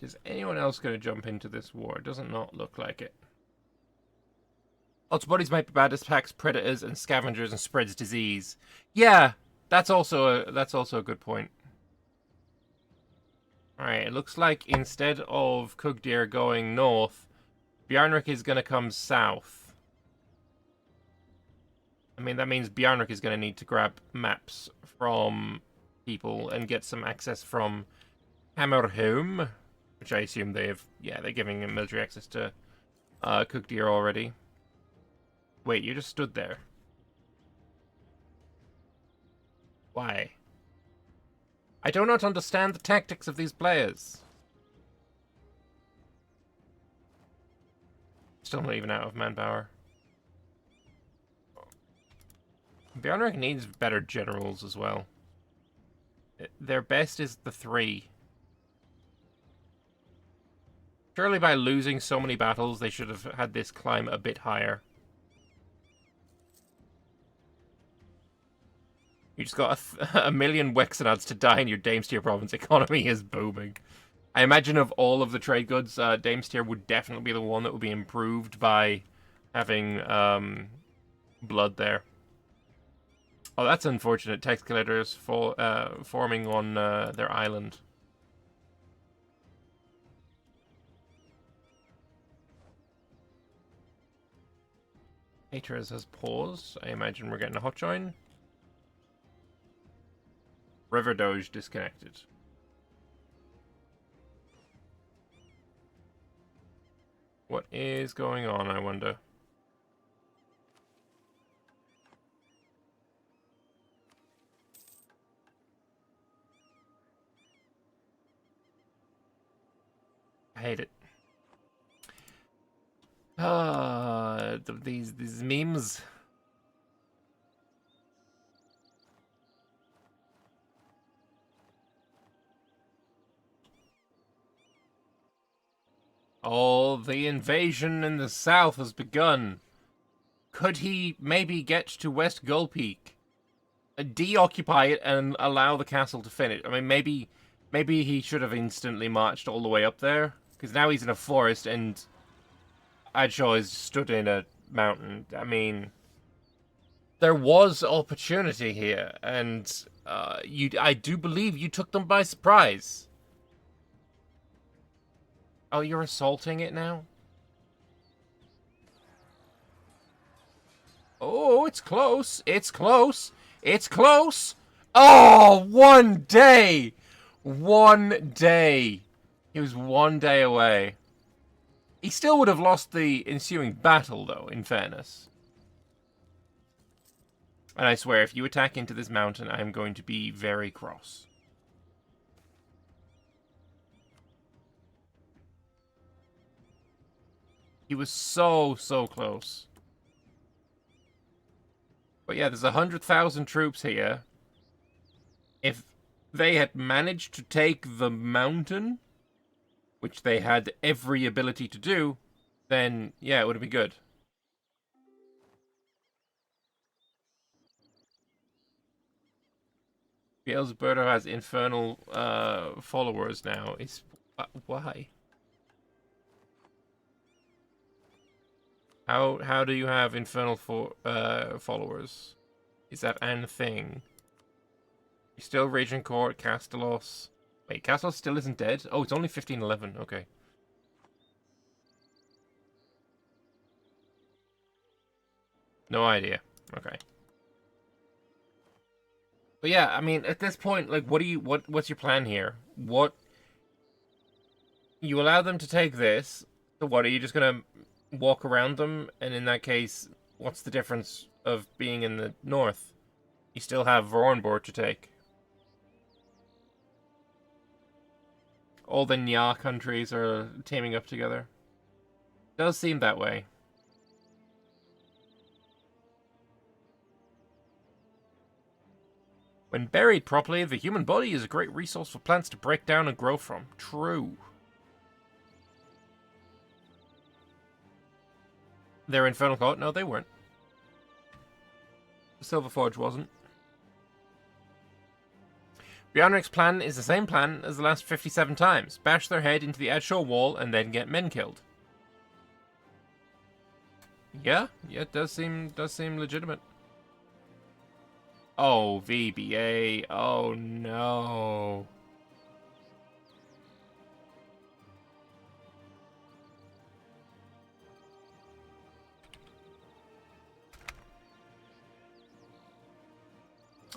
Is anyone else going to jump into this war? It doesn't not look like it. Lots of bodies might be bad as attacks predators and scavengers and spreads disease. Yeah, that's also a good point. Alright, it looks like instead of Kugdir going north, Bjarnrik is going to come south. I mean, that means Bjarnrik is going to need to grab maps from people and get some access from Hammerholm, which I assume they're giving him military access to Kugdir already. Wait, you just stood there. Why? I do not understand the tactics of these players. Still not even out of manpower. Bjarnrik needs better generals as well. Their best is the 3. Surely by losing so many battles, they should have had this climb a bit higher. You just got a million Wexenods to die in your Damestier province. Economy is booming. I imagine of all of the trade goods, Damestier would definitely be the one that would be improved by having blood there. Oh, that's unfortunate. Tax collectors forming on their island. Haters has paused. I imagine we're getting a hot join. RiverDoge disconnected. What is going on, I wonder? I hate it. These memes. Oh, the invasion in the south has begun. Could he maybe get to West Gullpeak, deoccupy it, and allow the castle to finish? I mean, maybe he should have instantly marched all the way up there, because now he's in a forest and Adshaw is stood in a mountain. I mean, there was opportunity here, and I do believe you took them by surprise. Oh, you're assaulting it now? Oh, it's close. It's close. It's close. Oh, 1 day. 1 day. He was 1 day away. He still would have lost the ensuing battle, though, in fairness. And I swear, if you attack into this mountain, I'm going to be very cross. He was so close. But yeah, there's 100,000 troops here. If they had managed to take the mountain, which they had every ability to do, then yeah, it would have been good. Beelzebub has infernal followers now. Why? How do you have infernal followers? Is that an thing? You still Raging Court, Castellos. Wait, Castellos still isn't dead? Oh, it's only 1511. Okay. No idea. Okay. But yeah, I mean, at this point, like, what's your plan here? You allow them to take this, so what, are you just gonna walk around them? And in that case, what's the difference of being in the north? You still have Voronbor to take. All the Nya countries are teaming up together. Does seem that way. When buried properly, the human body is a great resource for plants to break down and grow from. True. They're Infernal Court? No, they weren't. Silverforge wasn't. Bjornrik's plan is the same plan as the last 57 times. Bash their head into the Edshore wall and then get men killed. Yeah, it does seem legitimate. Oh, VBA. Oh no.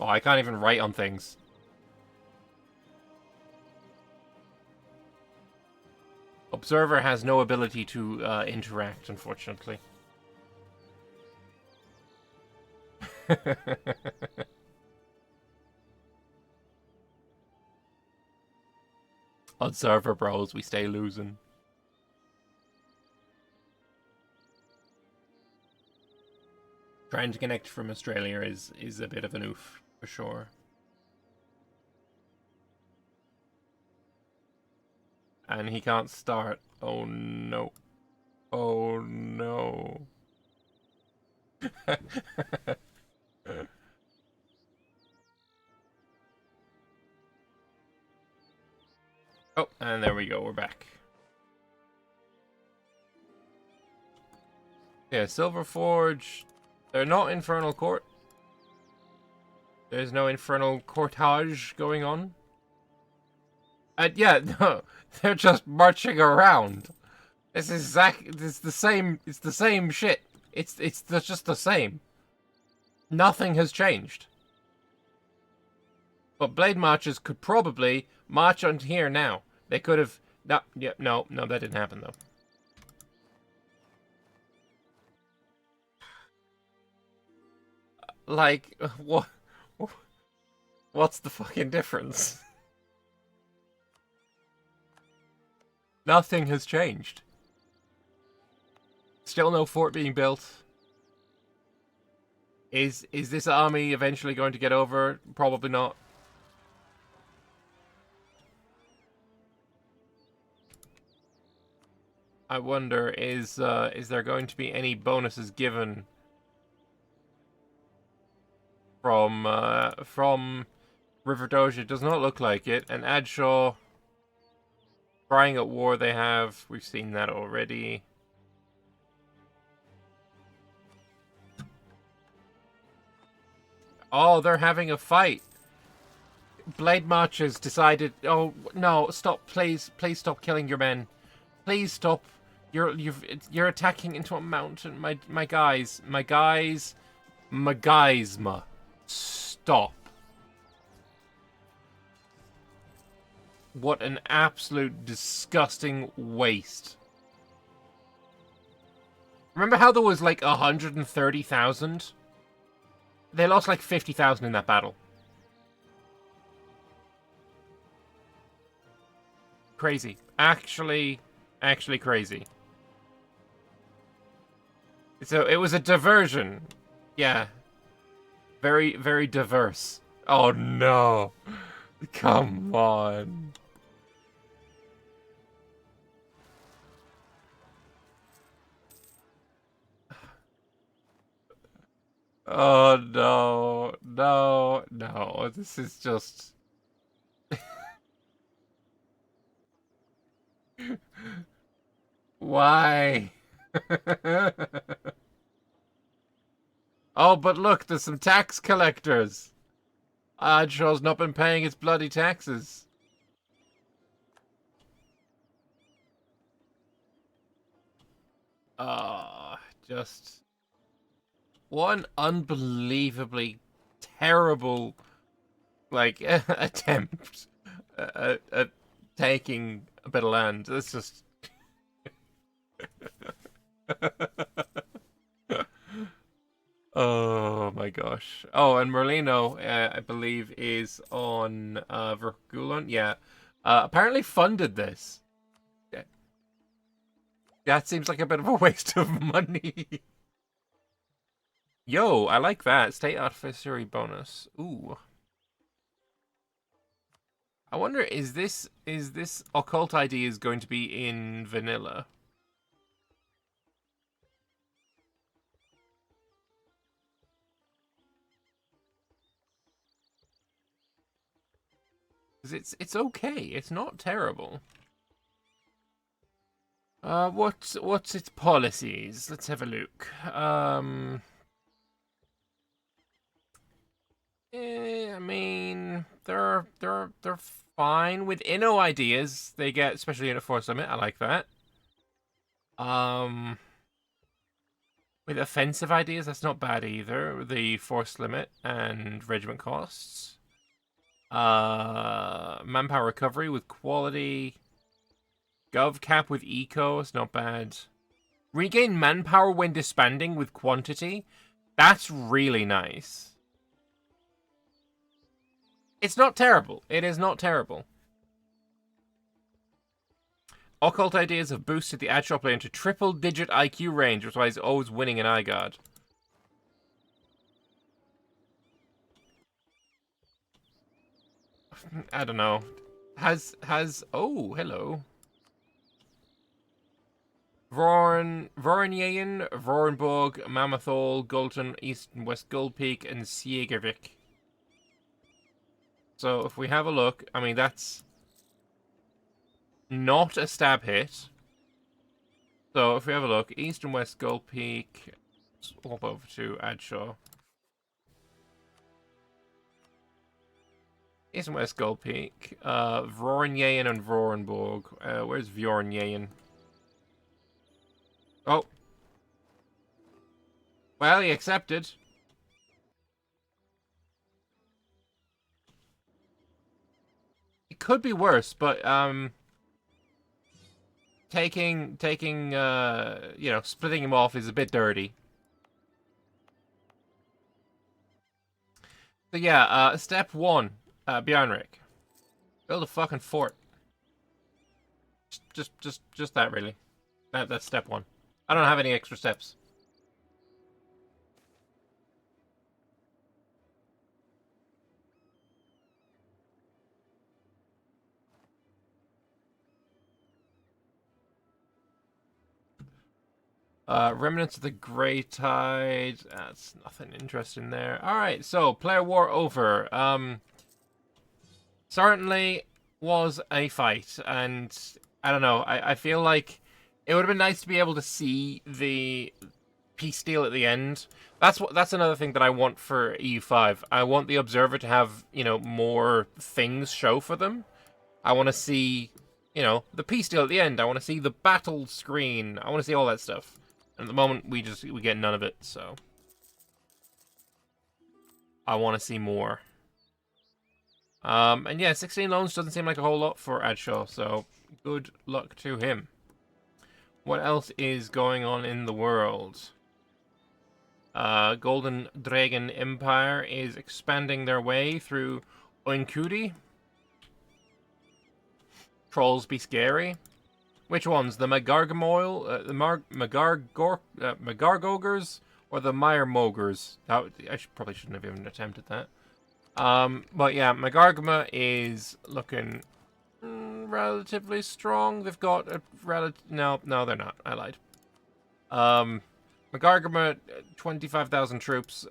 Oh, I can't even write on things. Observer has no ability to interact, unfortunately. Observer bros, we stay losing. Trying to connect from Australia is a bit of an oof, for sure. And he can't start. Oh no. Oh no. Oh, and there we go, we're back. Yeah, Silverforge. They're not Infernal Court. There's no Infernal Courtage going on. Yeah, no, they're just marching around. It's the same shit. It's just the same. Nothing has changed. But Blade Marchers could probably march on here now. They could have... No, that didn't happen, though. Like, what? What's the fucking difference? Nothing has changed. Still no fort being built. Is this army eventually going to get over? Probably not. I wonder, is there going to be any bonuses given from RiverDoge? It does not look like it. And Adshaw, crying at war they have. We've seen that already. Oh, they're having a fight. Blade Marchers decided, oh no, stop, please stop killing your men. Please stop. You're attacking into a mountain. My guys. Magisma. Stop. What an absolute disgusting waste. Remember how there was like 130,000? They lost like 50,000 in that battle. Crazy. Actually crazy. So it was a diversion. Yeah. Very, very diverse. Oh no. Come on. Oh no. No. No. This is just... Why? Oh, but look, there's some tax collectors. Adshaw's not been paying his bloody taxes. Just one unbelievably terrible, like, attempt at taking a bit of land. It's just... Oh my gosh. Oh, and Merlino, I believe, is on Vergulon. Yeah. Apparently funded this. Yeah. That seems like a bit of a waste of money. Yo, I like that. State Artificery bonus. Ooh. I wonder, is this Occult Ideas going to be in vanilla? Because it's okay. It's not terrible. What's its policies? Let's have a look. I mean, they're fine with Inno Ideas. They get Special Unit Force Limit. I like that. With Offensive Ideas, that's not bad either. The Force Limit and Regiment Costs. Manpower Recovery with Quality. Gov Cap with Eco, it's not bad. Regain Manpower when disbanding with Quantity. That's really nice. It's not terrible. It is not terrible. Occult Ideas have boosted the Adshot player into triple-digit IQ range, which is why he's always winning in iGod. I don't know. Oh, hello. Voronyayin, Voronborg, Mammothol, Gulton, East and West Gullpeak, and Siegervik. So if we have a look, I mean, that's not a stab hit. So if we have a look, East and West Gullpeak, swap over to Adshaw. East and West Gullpeak, Voronyayin and Voronborg. Where's Voronyayin? Oh. Well, he accepted. It could be worse, but taking you know, splitting him off is a bit dirty. So yeah, step 1, Bjarnrik. Build a fucking fort. Just that, really. That's step 1. I don't have any extra steps. Remnants of the Grey Tide. That's nothing interesting there. Alright, so, player war over. Certainly was a fight, and I don't know, I feel like it would have been nice to be able to see the peace deal at the end. That's another thing that I want for EU5. I want the Observer to have, you know, more things show for them. I want to see, you know, the peace deal at the end. I want to see the battle screen. I want to see all that stuff. And at the moment, we get none of it, so I want to see more. And yeah, 16 loans doesn't seem like a whole lot for Adshaw, so good luck to him. What else is going on in the world? Golden Dragon Empire is expanding their way through Oinkudi. Trolls be scary. Which ones? The Magargamoil, the Magargogers, or the Myrmogers? Probably shouldn't have even attempted that. But yeah, Magargama is looking relatively strong. They've got a no, they're not. I lied. Magargama, 25,000 troops,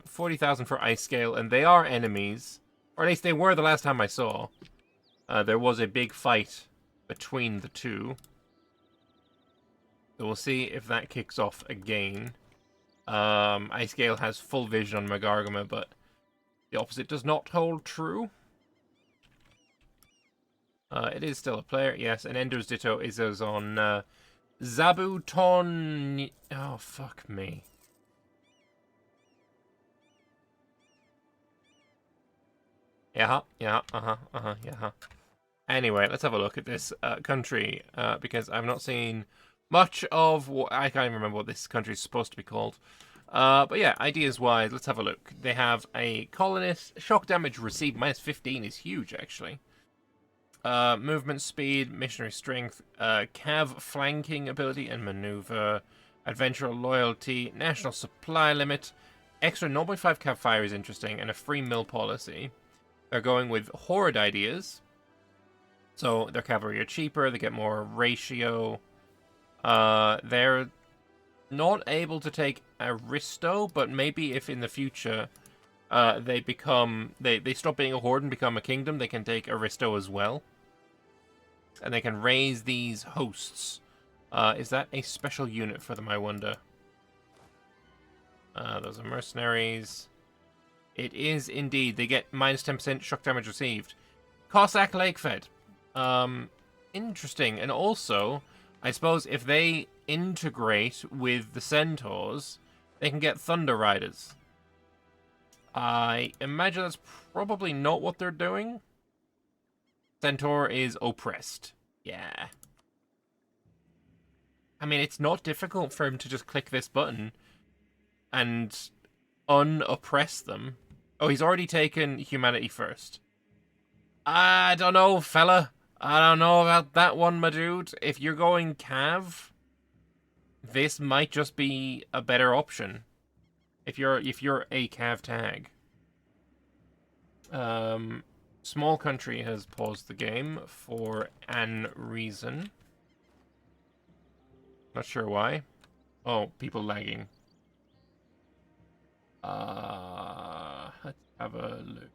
40,000 for Ice Scale, and they are enemies, or at least they were the last time I saw. There was a big fight between the two. So we'll see if that kicks off again. Ice Scale has full vision on Magargama, but the opposite does not hold true. It is still a player, yes, and Ender's Ditto is on Zabuton. Oh, fuck me. Yeah. Anyway, let's have a look at this country, because I've not seen much of what... I can't even remember what this country is supposed to be called. But yeah, ideas-wise, let's have a look. They have a colonist. Shock damage received minus 15 is huge, actually. Movement speed, missionary strength, cav flanking ability and maneuver, adventurer loyalty, national supply limit, extra 0.5 cav fire is interesting, and a free mill policy. They're going with horde ideas. So their cavalry are cheaper, they get more ratio. They're not able to take Aristo, but maybe if in the future they stop being a horde and become a kingdom, they can take Aristo as well. And they can raise these hosts. Is that a special unit for them, I wonder? Those are mercenaries. It is indeed. They get minus 10% shock damage received. Cossack Lakefed. Interesting. And also, I suppose if they integrate with the Centaurs, they can get Thunder Riders. I imagine that's probably not what they're doing. Centaur is oppressed. Yeah. I mean, it's not difficult for him to just click this button and unoppress them. Oh, he's already taken humanity first. I don't know, fella. I don't know about that one, my dude. If you're going cav, this might just be a better option. If you're a cav tag. Small country has paused the game for an reason. Not sure why. Oh, people lagging. Let's have a look.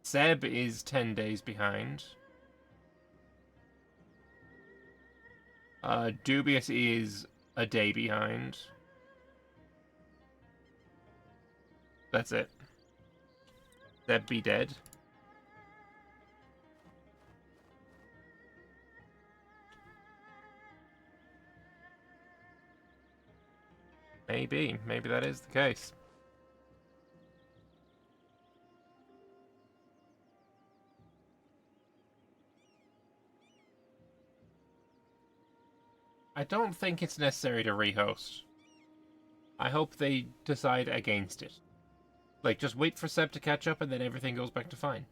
Seb is 10 days behind. Dubious is a day behind. That's it. Seb be dead. Maybe that is the case. I don't think it's necessary to rehost. I hope they decide against it. Like, just wait for Seb to catch up and then everything goes back to fine.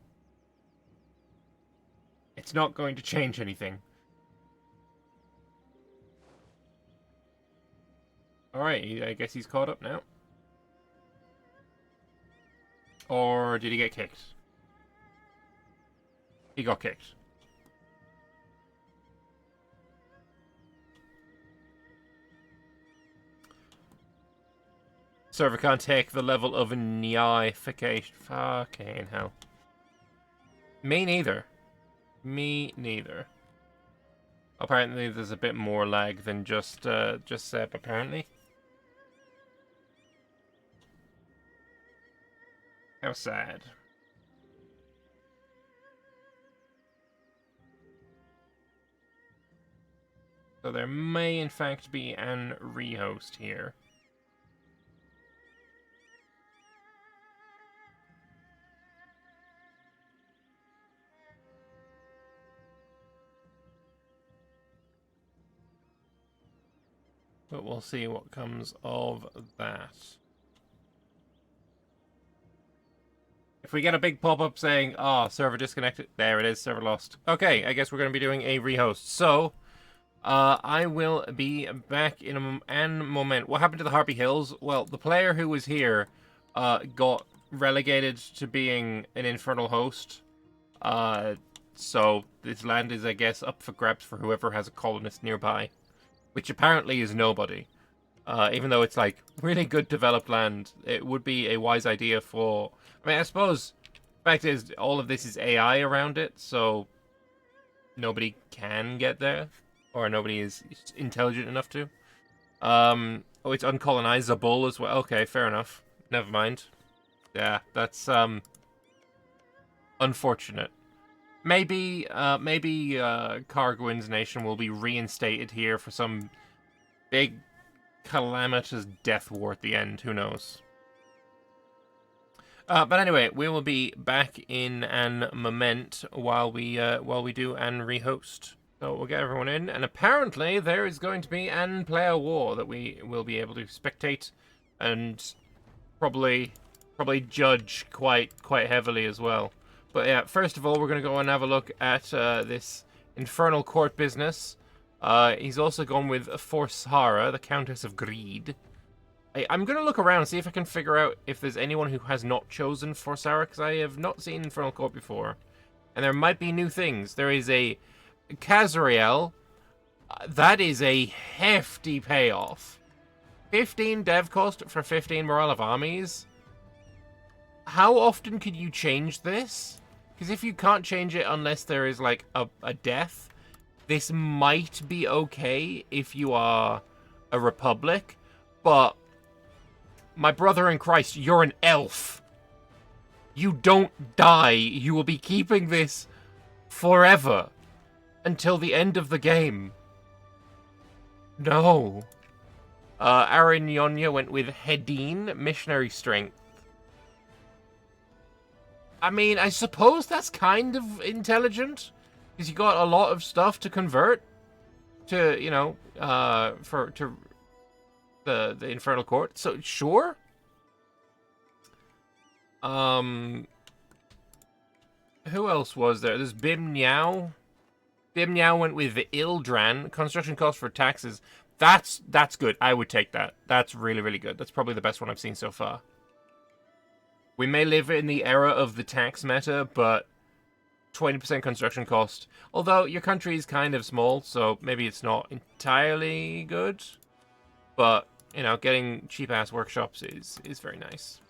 It's not going to change anything. Alright, I guess he's caught up now. Or did he get kicked? He got kicked. Server can't take the level of nyification. Fucking hell. Me neither. Me neither. Apparently there's a bit more lag than just Seb, apparently. How sad. So there may in fact be an rehost here. But we'll see what comes of that. If we get a big pop-up saying, oh, server disconnected, there it is, server lost. Okay, I guess we're going to be doing a rehost. So, I will be back in a moment. What happened to the Harpy Hills? Well, the player who was here got relegated to being an Infernal Host. So this land is, I guess, up for grabs for whoever has a colonist nearby. Which apparently is nobody. Even though it's, like, really good developed land, it would be a wise idea for... I mean, I suppose the fact is all of this is AI around it, so nobody can get there. Or nobody is intelligent enough to. Oh, it's uncolonizable as well. Okay, fair enough. Never mind. Yeah, that's unfortunate. Maybe Carguin's nation will be reinstated here for some big calamitous death war at the end. Who knows? But anyway, we will be back in an moment while we do an rehost. So we'll get everyone in, and apparently there is going to be an player war that we will be able to spectate and probably judge quite heavily as well. But yeah, first of all, we're going to go and have a look at this Infernal Court business. He's also gone with Forsara, the Countess of Greed. I'm going to look around and see if I can figure out if there's anyone who has not chosen Forsara, because I have not seen Infernal Court before. And there might be new things. There is a Kazariel. That is a hefty payoff. 15 dev cost for 15 morale of armies. How often could you change this? Because if you can't change it unless there is, like, a death, this might be okay if you are a republic, but my brother in Christ, you're an elf. You don't die. You will be keeping this forever until the end of the game. No. Arinyonya went with Hedin, Missionary Strength. I mean, I suppose that's kind of intelligent, because you got a lot of stuff to convert to, you know, to the Infernal Court. So sure. Who else was there? There's Bim Niao. Bim Niao went with the Ildran. Construction cost for taxes. That's good. I would take that. That's really good. That's probably the best one I've seen so far. We may live in the era of the tax meta, but 20% construction cost. Although your country is kind of small, so maybe it's not entirely good. But, you know, getting cheap-ass workshops is very nice.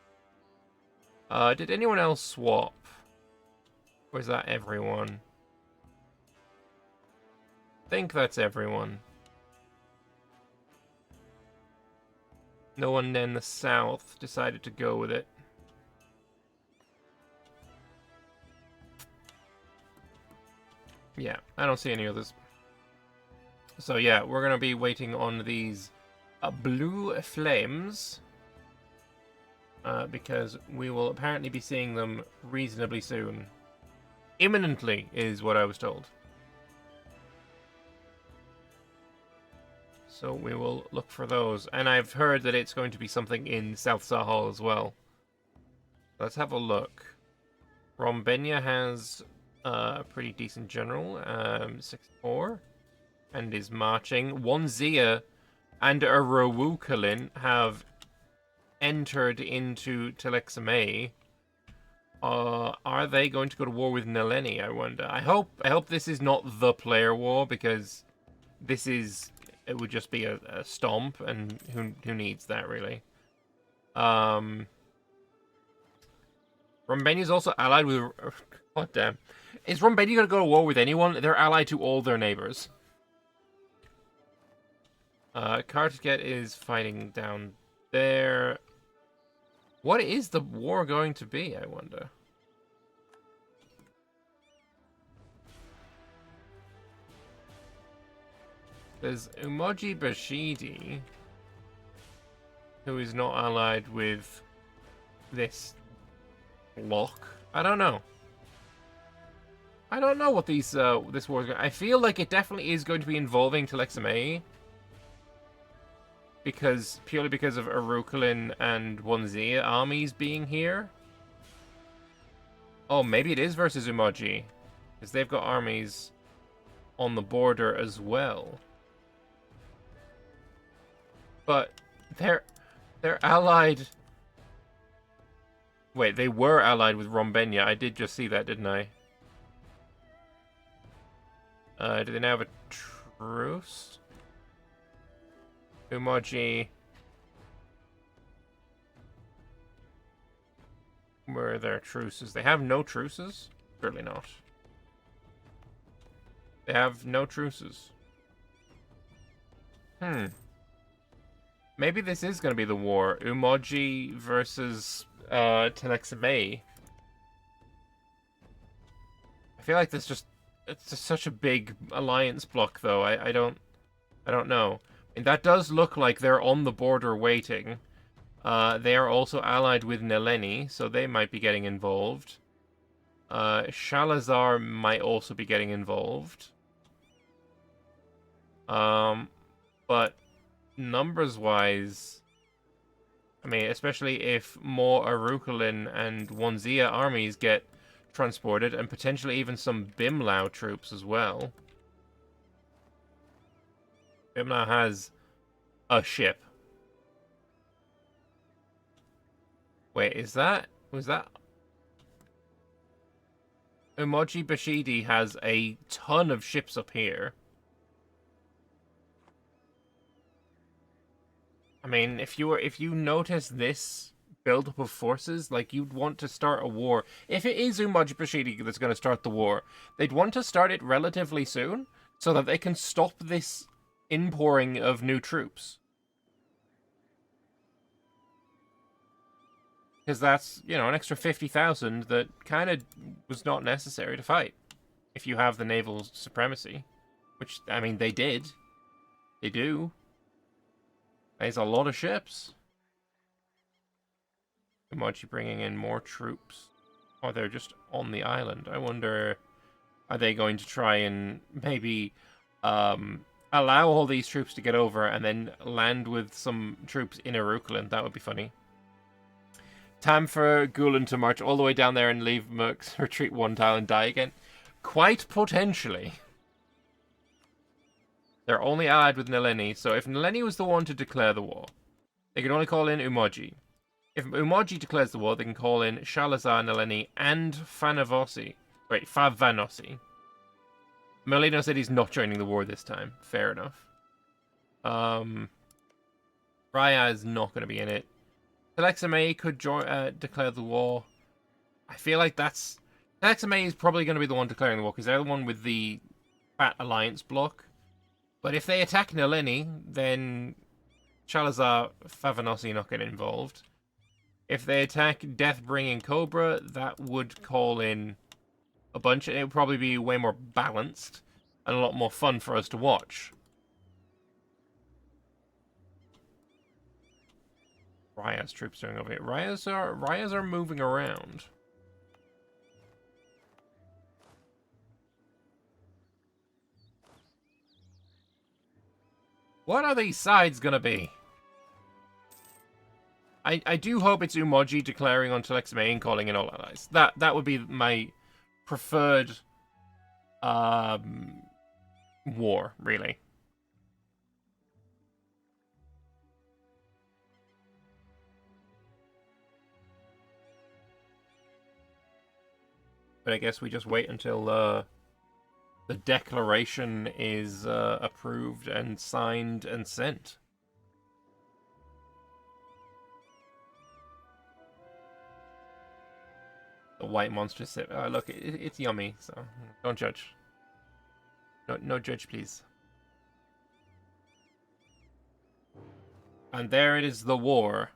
Did anyone else swap? Or is that everyone? I think that's everyone. No one in the south decided to go with it. Yeah, I don't see any others. So yeah, we're going to be waiting on these blue flames. Because we will apparently be seeing them reasonably soon. Imminently is what I was told. So we will look for those. And I've heard that it's going to be something in South Sahel as well. Let's have a look. Rombenia has a pretty decent general, 6-4, and is marching. Wanzia and a Rawukalin have entered into Telexame. Are they going to go to war with Neni, I wonder? I hope this is not the player war, because it would just be a stomp, and who needs that, really? Rombenia's also allied with... What damn. Is Rombenia going to go to war with anyone? They're allied to all their neighbors. Kartget is fighting down there. What is the war going to be, I wonder? There's Umoji Bashidi, who is not allied with this block. I don't know. I don't know what these this war is going to... I feel like it definitely is going to be involving Telexame. purely because of Arukulin and Wanzia armies being here. Oh, maybe it is versus Umoji, because they've got armies on the border as well. But they're allied. Wait, they were allied with Rombenia. I did just see that, didn't I? Do they now have a truce? Umoji. Where are their truces? They have no truces? Surely not. They have no truces. Maybe this is going to be the war. Umoji versus Telexame. I feel like it's just such a big alliance block, though. I don't know. And that does look like they're on the border waiting. They are also allied with Neni, so they might be getting involved. Shalazar might also be getting involved. But numbers-wise, I mean, especially if more Arukulin and Wanzia armies get transported, and potentially even some Bimlau troops as well. Bimlau has a ship. Wait, was that? Umoji Bashidi has a ton of ships up here. I mean, if you notice this buildup of forces, like, you'd want to start a war. If it is Umoji Bashidi that's going to start the war, they'd want to start it relatively soon, so that they can stop this inpouring of new troops. Because that's, you know, an extra 50,000 that kind of was not necessary to fight. If you have the naval supremacy. Which, I mean, they did. They do. There's a lot of ships. Umoji bringing in more troops. Oh, they're just on the island. I wonder, are they going to try and maybe allow all these troops to get over and then land with some troops in Arukulin? That would be funny. Time for Gulen to march all the way down there and leave Mercs retreat one tile and die again? Quite potentially. They're only allied with Neni, so if Neni was the one to declare the war, they can only call in Umoji. If Umoji declares the war, they can call in Shalazar, Neni, and Favanosi. Wait, Favanosi. Molino said he's not joining the war this time. Fair enough. Raya is not going to be in it. Telexame could declare the war. I feel like Telexame is probably going to be the one declaring the war, because they're the one with the fat alliance block. But if they attack Neni, then Shalazar, Favanosi are not getting involved. If they attack Deathbringing Cobra, that would call in a bunch, and it would probably be way more balanced and a lot more fun for us to watch. Raya's troops doing over here. Raya's are moving around. What are these sides gonna be? I do hope it's Umoji declaring on Telexame and calling in all allies. That would be my preferred war, really. But I guess we just wait until the declaration is approved and signed and sent. The white monster sip. Look, it's yummy, so don't judge. No judge, please. And there it is, the war.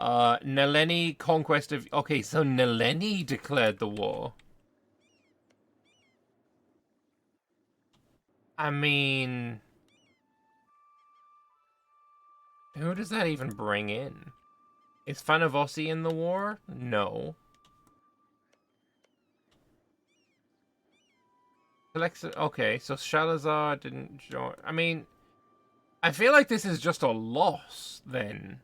Neni conquest of... Okay, so Neni declared the war. I mean... Who does that even bring in? Is Fanavosi in the war? No. Okay, so Shalazar didn't join... I mean... I feel like this is just a loss, then.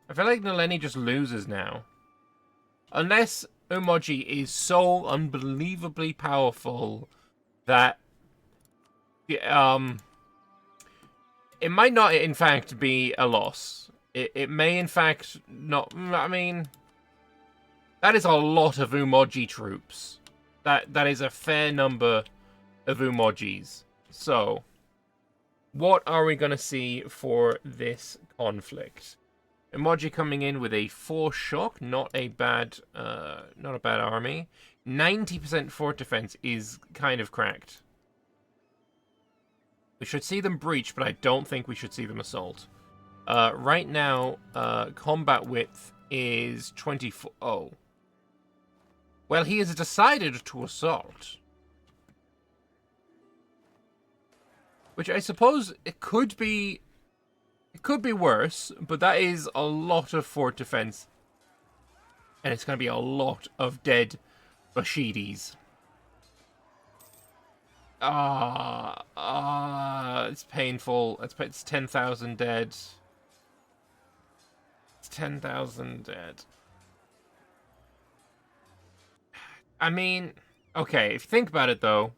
I feel like Neni just loses now. Unless Umoji is so unbelievably powerful that... it might not, in fact, be a loss. It may, in fact, not... I mean... That is a lot of Umoji troops. That is a fair number of Umojis. So... what are we going to see for this conflict? Umoji coming in with a 4 shock, not a bad army. 90% fort defense is kind of cracked. We should see them breach, but I don't think we should see them assault. Right now, combat width is 24. Oh. Well, he has decided to assault. Which I suppose it could be worse, but that is a lot of fort defense. And it's going to be a lot of dead Bashidis. It's painful. It's 10,000 dead. It's 10,000 dead. I mean, okay, if you think about it though.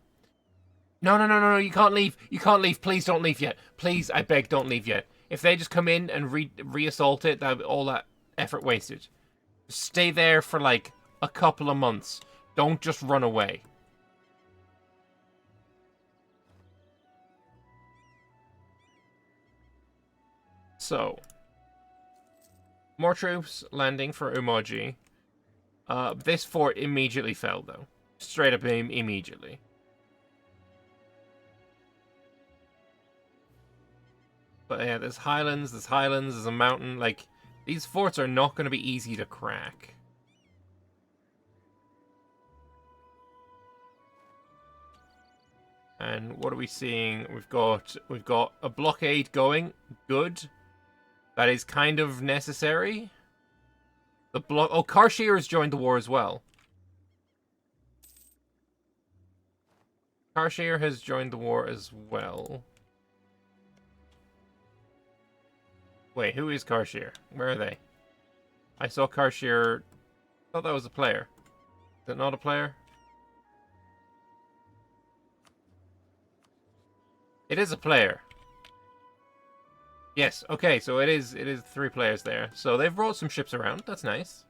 No, you can't leave. You can't leave. Please don't leave yet. Please, I beg, don't leave yet. If they just come in and re-assault it, all that effort wasted. Stay there for like a couple of months. Don't just run away. So, more troops landing for Umoji. This fort immediately fell though. Straight up immediately. But yeah, there's highlands, there's a mountain. Like, these forts are not going to be easy to crack. And what are we seeing? We've got a blockade going. Good. That is kind of necessary. Oh, Karshir has joined the war as well. Karshir has joined the war as well. Wait, who is Karshir? Where are they? I saw Karshir. I thought that was a player. Is it not a player? It is a player. Yes, okay, so it is 3 players there. So they've brought some ships around. That's nice.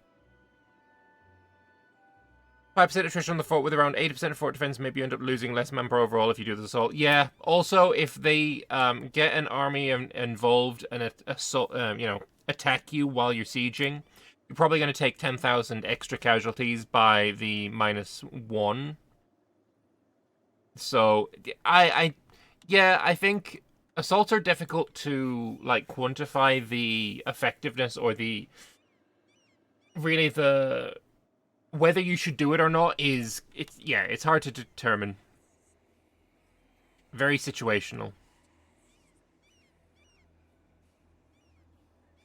5% attrition on the fort with around 80% of fort defense. Maybe you end up losing less manpower overall if you do the assault. Yeah. Also, if they get an army involved and attack you while you're sieging, you're probably going to take 10,000 extra casualties by the -1. So I think assaults are difficult to like quantify the effectiveness or the whether you should do it or not it's hard to determine. Very situational.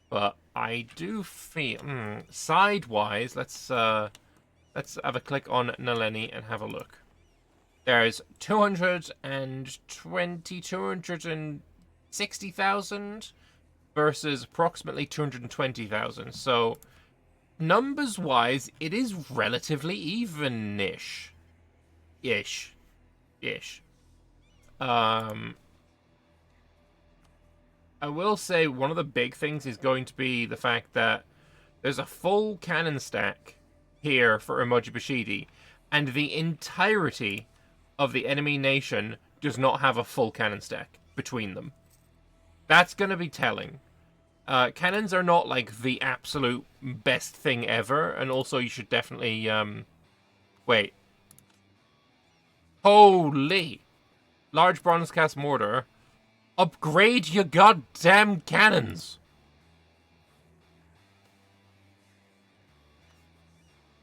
But I do feel sidewise, let's have a click on Neni and have a look. There's 260,000 versus approximately 220,000. So numbers-wise, it is relatively even-ish. Ish. I will say one of the big things is going to be the fact that there's a full cannon stack here for Umoji Bashidi, and the entirety of the enemy nation does not have a full cannon stack between them. That's going to be telling. Cannons are not, like, the absolute best thing ever, and also you should definitely, wait. Holy! Large bronze cast mortar. Upgrade your goddamn cannons!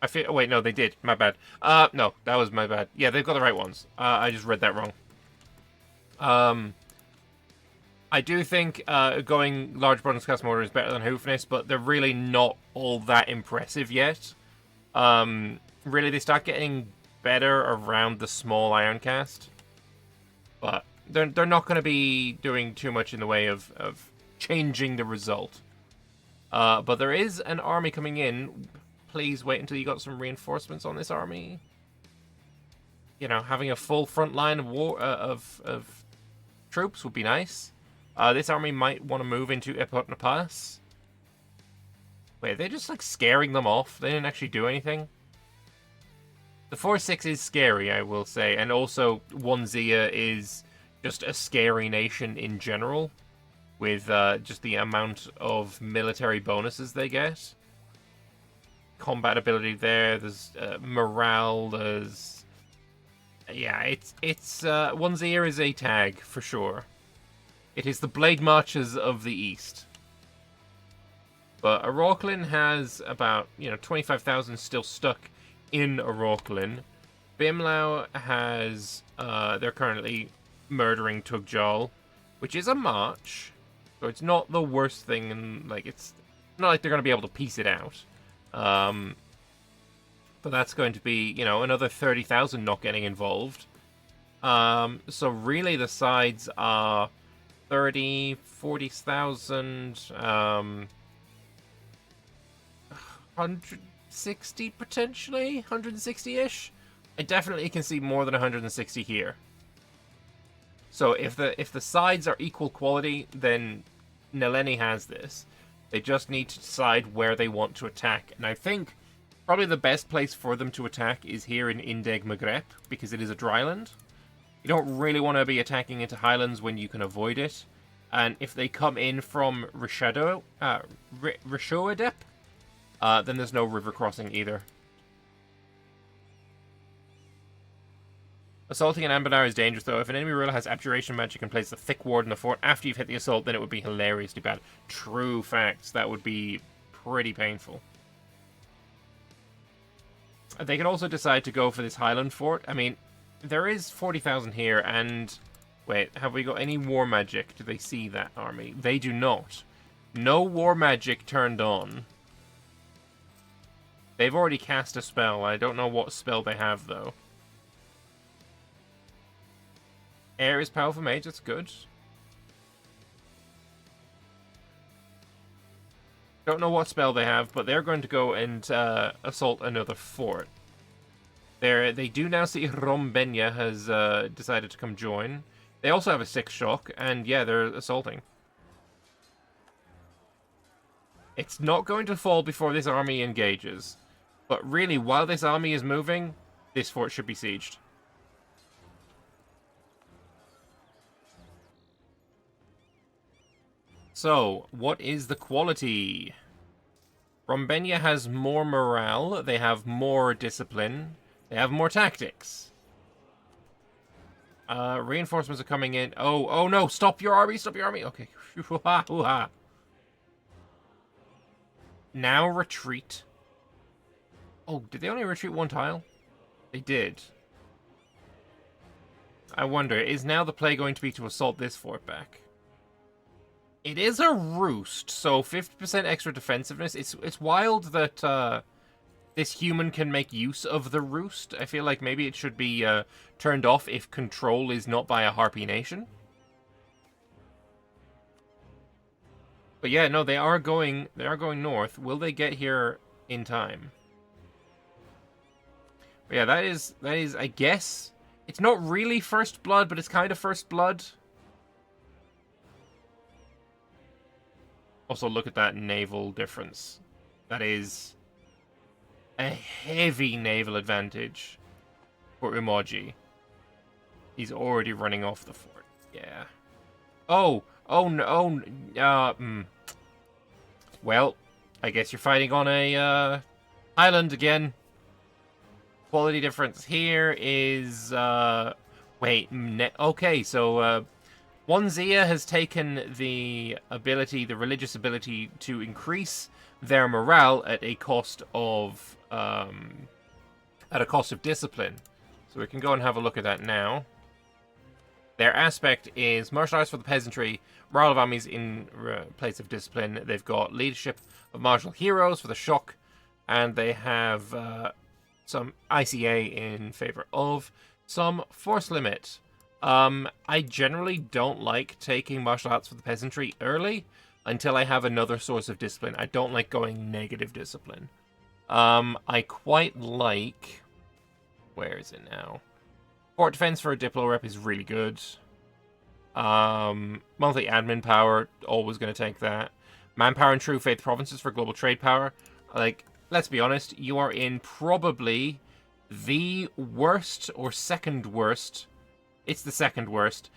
I feel... Oh, wait, no, they did. My bad. No, that was my bad. Yeah, they've got the right ones. I just read that wrong. I do think going large bronze cast mortar is better than Hoofness, but they're really not all that impressive yet. Really, they start getting better around the small iron cast. But they're not going to be doing too much in the way of changing the result. But there is an army coming in. Please wait until you got some reinforcements on this army. You know, having a full front line of war of troops would be nice. This army might want to move into Epotna Pass. Wait, are they just like scaring them off? They didn't actually do anything. The 4-6 is scary, I will say, and also Wanzia is just a scary nation in general, with just the amount of military bonuses they get. Combat ability there. There's morale. There's it's Wanzia is a tag for sure. It is the Blade Marches of the East. But Oroklin has about 25,000 still stuck in Oroklin. Bimlau has they're currently murdering Tugjal, which is a march, so it's not the worst thing, and like it's not like they're going to be able to piece it out. But that's going to be another 30,000 not getting involved. So really the sides are 30, 40,000, 160 potentially, 160-ish. I definitely can see more than 160 here. So if the sides are equal quality, then Neni has this. They just need to decide where they want to attack, and I think probably the best place for them to attack is here in Indeg Maghreb, because it is a dryland. You don't really want to be attacking into highlands when you can avoid it. And if they come in from Rishoadep, then there's no river crossing either. Assaulting an Anbennar is dangerous, though. If an enemy ruler has abjuration magic and places a thick ward in the fort after you've hit the assault, then it would be hilariously bad. True facts. That would be pretty painful. They can also decide to go for this Highland fort. I mean, there is 40,000 here, and... Wait, have we got any war magic? Do they see that army? They do not. No war magic turned on. They've already cast a spell. I don't know what spell they have, though. Air is powerful mage, that's good. Don't know what spell they have, but they're going to go and assault another fort. They do now see Rombenya has decided to come join. They also have a 6 shock, and yeah, they're assaulting. It's not going to fall before this army engages. But really, while this army is moving, this fort should be sieged. So, what is the quality? Rombenya has more morale, they have more discipline, they have more tactics. Reinforcements are coming in. Oh no, stop your army, stop your army. Okay. Now retreat. Oh, did they only retreat one tile? They did. I wonder, is now the play going to be to assault this fort back? It is a roost, so 50% extra defensiveness. It's wild that this human can make use of the roost. I feel like maybe it should be turned off if control is not by a Harpy nation. But yeah, no, they are going north. Will they get here in time? But yeah, that is I guess it's not really first blood, but it's kind of first blood. Also, look at that naval difference. That is a heavy naval advantage for Umoji. He's already running off the fort. Yeah. Oh no. Well, I guess you're fighting on a island again. Quality difference here is wait. Okay, so Wanzia has taken the religious ability to increase their morale at a cost of discipline. So we can go and have a look at that now. Their aspect is martial arts for the peasantry, morale of armies in place of discipline. They've got leadership of martial heroes for the shock, and they have some ICA in favor of some force limit. I generally don't like taking martial arts for the peasantry early until I have another source of discipline. I don't like going negative discipline. I quite like... Where is it now? Fort defense for a Diplo rep is really good. Monthly admin power, always going to take that. Manpower and True Faith provinces for global trade power. Like, let's be honest, you are in probably the worst or second worst, it's the second worst,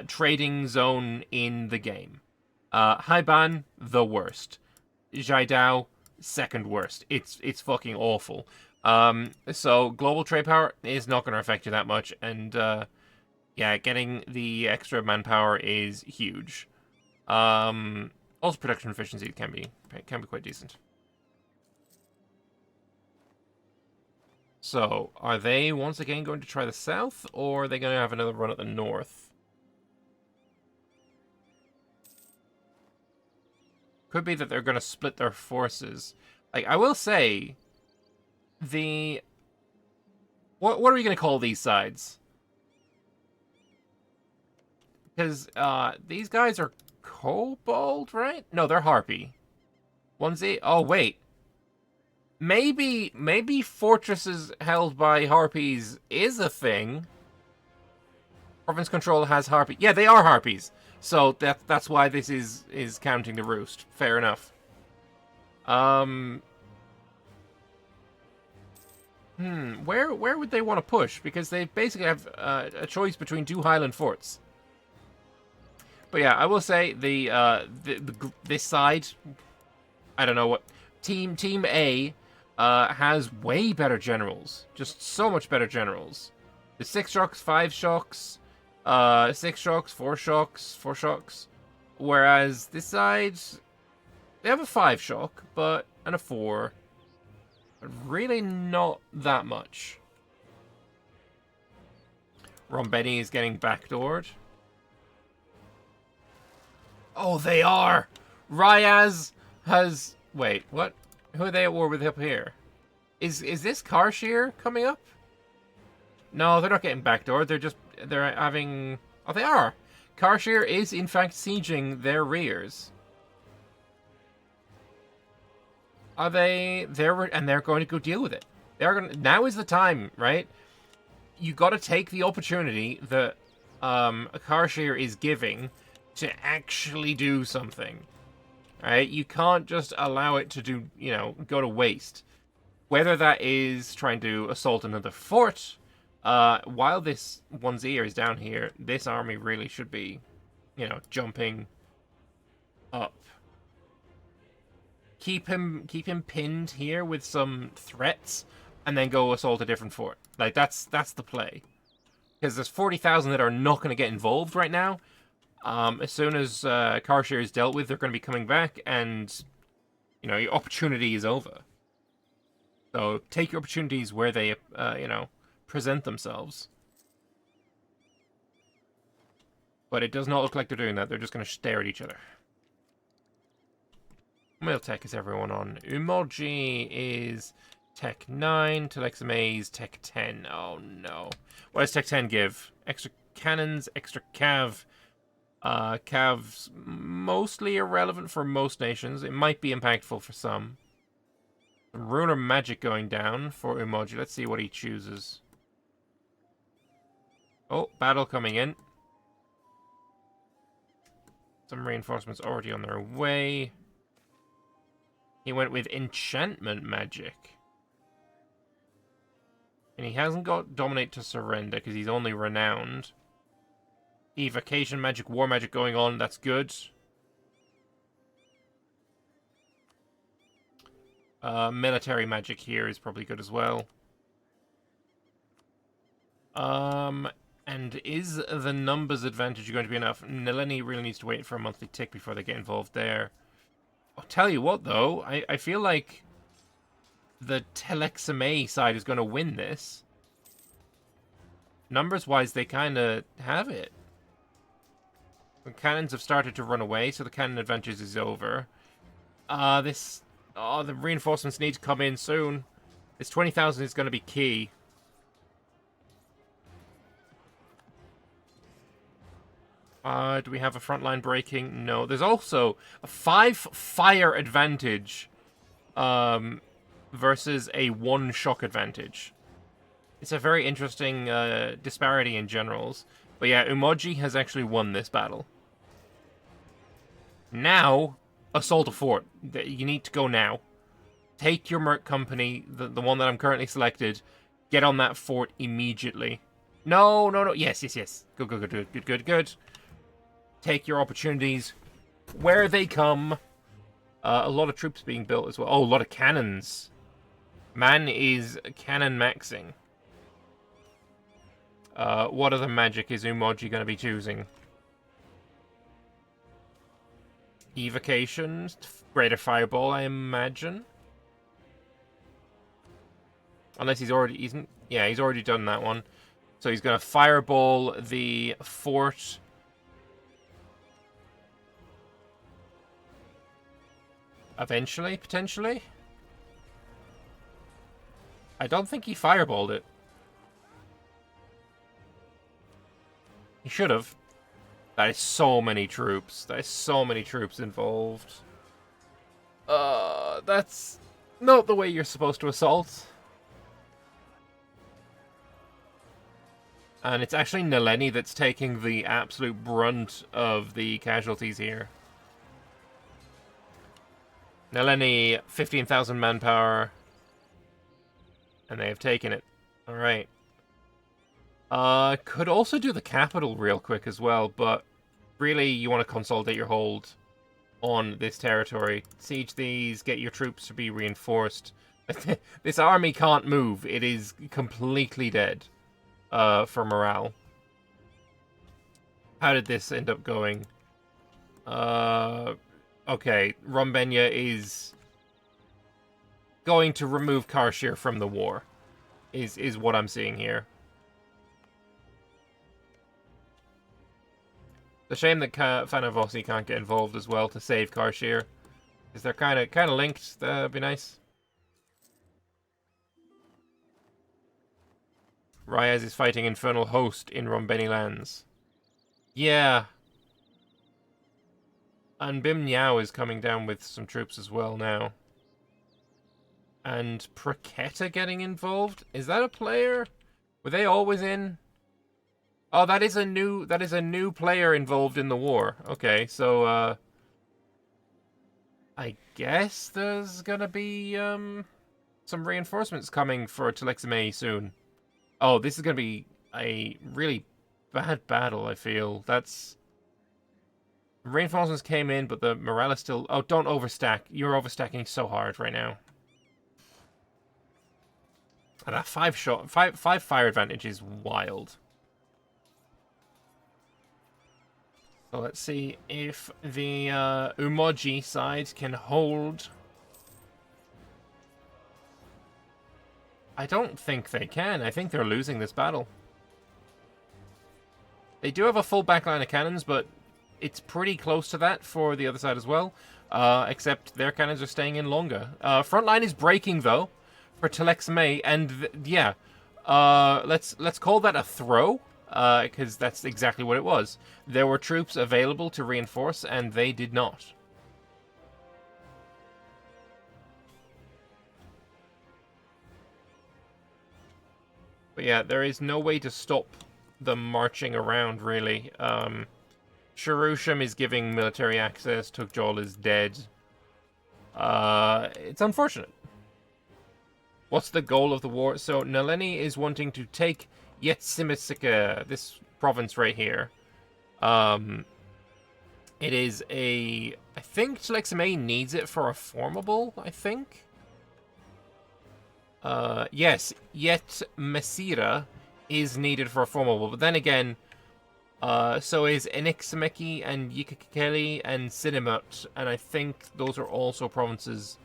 trading zone in the game. Haiban, the worst. Jaidao, second worst. It's fucking awful. So global trade power is not going to affect you that much, and yeah, getting the extra manpower is huge. Also, production efficiency can be quite decent. So, are they once again going to try the south, or are they going to have another run at the north? Could be that they're going to split their forces. Like, I will say, what are we going to call these sides? Because these guys are Kobold, right? No, they're Harpy. Onesie. Oh wait, maybe fortresses held by Harpies is a thing. Province control has Harpy. Yeah, they are Harpies. So that's why this is counting the roost. Fair enough. Where would they want to push? Because they basically have a choice between two Highland forts. But yeah, I will say this side, I don't know what Team A has way better generals, just so much better generals. The 6 shocks, 5 shocks, 6 shocks, 4 shocks, 4 shocks. Whereas this side, they have a 5 shock, and a 4. But really not that much. Rombeni is getting backdoored. Oh, they are! Ryaz has... Wait, what? Who are they at war with up here? Is this Karshir coming up? No, they're not getting backdoored. They're having... Oh, they are! Karshir is, in fact, sieging their rears. Are they... And they're going to go deal with it. Now is the time, right? You gotta take the opportunity that Karshir is giving to actually do something, right? You can't just allow it to go to waste. Whether that is trying to assault another fort, while this onesie is down here, this army really should be, jumping up. Keep him pinned here with some threats, and then go assault a different fort. Like, that's the play. Because there's 40,000 that are not going to get involved right now. As soon as Karshir is dealt with, they're going to be coming back, and, your opportunity is over. So take your opportunities where they, present themselves. But it does not look like they're doing that. They're just going to stare at each other. Mail tech is everyone on. Umoji is tech 9. Telexame is tech 10. Oh, no. What does tech 10 give? Extra cannons, extra cav. Cav's mostly irrelevant for most nations. It might be impactful for some. Runer magic going down for Umoji. Let's see what he chooses. Oh, battle coming in. Some reinforcements already on their way. He went with enchantment magic. And he hasn't got dominate to surrender because he's only renowned. Evocation magic, war magic going on. That's good. Military magic here is probably good as well. And is the numbers advantage going to be enough? Neni really needs to wait for a monthly tick before they get involved there. I'll tell you what, though. I feel like the Telexame side is going to win this. Numbers-wise, they kind of have it. The cannons have started to run away, so the cannon advantage is over. The reinforcements need to come in soon. This 20,000 is going to be key. Do we have a frontline breaking? No. There's also a 5 fire advantage versus a 1 shock advantage. It's a very interesting disparity in generals. But yeah, Umoji has actually won this battle. Now, assault a fort. You need to go now. Take your merc company, the one that I'm currently selected. Get on that fort immediately. No, no, no. Yes, yes, yes. Good, good, good, good, good, good, good. Take your opportunities where they come. A lot of troops being built as well. Oh, a lot of cannons. Man is cannon maxing. What other magic is Umoji going to be choosing? Evocation, Greater Fireball, I imagine. Unless he's already... yeah, he's already done that one. So he's going to Fireball the fort. Eventually, potentially. I don't think he Fireballed it. He should have. That is so many troops. That is so many troops involved. That's not the way you're supposed to assault. And it's actually Neni that's taking the absolute brunt of the casualties here. Neni, 15,000 manpower. And they have taken it. Alright. Could also do the capital real quick as well, but really you want to consolidate your hold on this territory. Siege these, get your troops to be reinforced. This army can't move. It is completely dead for morale. How did this end up going? Okay, Rumbenya is going to remove Karshir from the war, is what I'm seeing here. It's a shame that Fanavosi can't get involved as well to save Karshir, because they're kind of linked. That'd be nice. Ryaz is fighting Infernal Host in Rombeni lands. Yeah. And Bim Niao is coming down with some troops as well now. And Praketa getting involved? Is that a player? Were they always in? Oh, that is a new player involved in the war. Okay, so I guess there's gonna be some reinforcements coming for Telexime soon. Oh, this is gonna be a really bad battle, I feel. That's reinforcements came in, but the morale is still... Oh, don't overstack. You're overstacking so hard right now. And that 5 fire advantage is wild. So let's see if the Umoji side can hold. I don't think they can. I think they're losing this battle. They do have a full backline of cannons, but it's pretty close to that for the other side as well. Except their cannons are staying in longer. Front line is breaking, though, for Telexime, and yeah. Let's call that a throw. Because that's exactly what it was. There were troops available to reinforce, and they did not. But yeah, there is no way to stop them marching around, really. Sharusham is giving military access. Tukjol is dead. It's unfortunate. What's the goal of the war? So, Naleni is wanting to take Yetsimisika, this province right here. It is a... I think Telexime needs it for a formable, I think? Yes, Yet Mesira is needed for a formable, but then again, so is Eniximeki and Yikakeli and Cinemut, and I think those are also provinces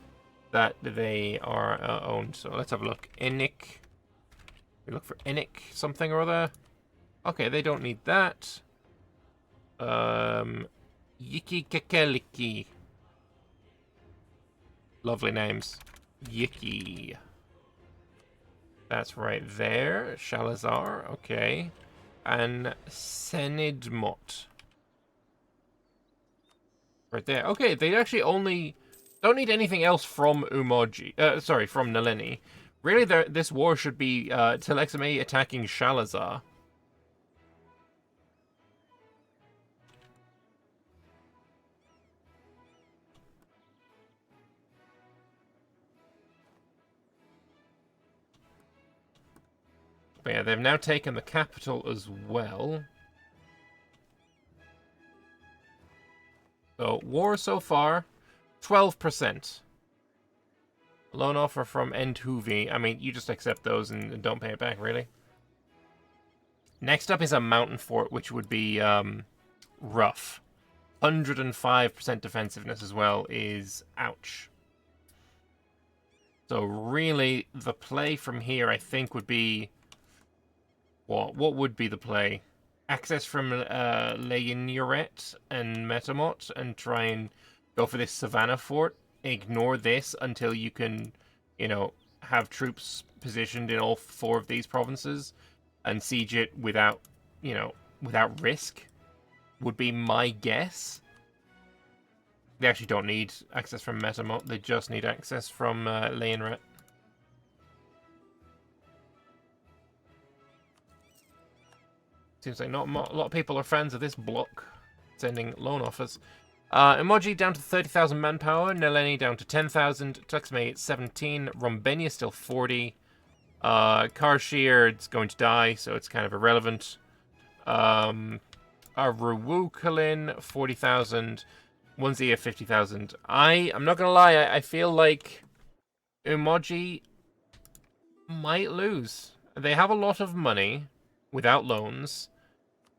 that they are owned. So let's have a look. Enik. We look for Enik something or other. Okay, they don't need that. Yikikakeliki. Lovely names. Yiki. That's right there. Shalazar, okay. And Senidmot. Right there. Okay, they actually only don't need anything else from Umoji. Sorry, from Neni. Really, this war should be Telexame attacking Shalazar. But yeah, they've now taken the capital as well. So, war so far, 12%. Loan offer from Endhuvi. I mean, you just accept those and don't pay it back, really. Next up is a mountain fort, which would be rough. 105% defensiveness as well is ouch. So really, the play from here, I think, would be... What would be the play? Access from Leyenioret and Metamot and try and go for this Savannah fort. Ignore this until you can, you know, have troops positioned in all 4 of these provinces and siege it without, you know, without risk, would be my guess. They actually don't need access from Metamot, they just need access from Leyenioret. Seems like not a lot of people are fans of this block, sending loan offers. Umoji down to 30,000 manpower, Neni down to 10,000, Tuxmate 17, Rombenia still 40, Karshir, it's going to die, so it's kind of irrelevant. Ruwukalin, 40,000, Onesia 50,000. I'm not gonna lie, I feel like Umoji might lose. They have a lot of money without loans.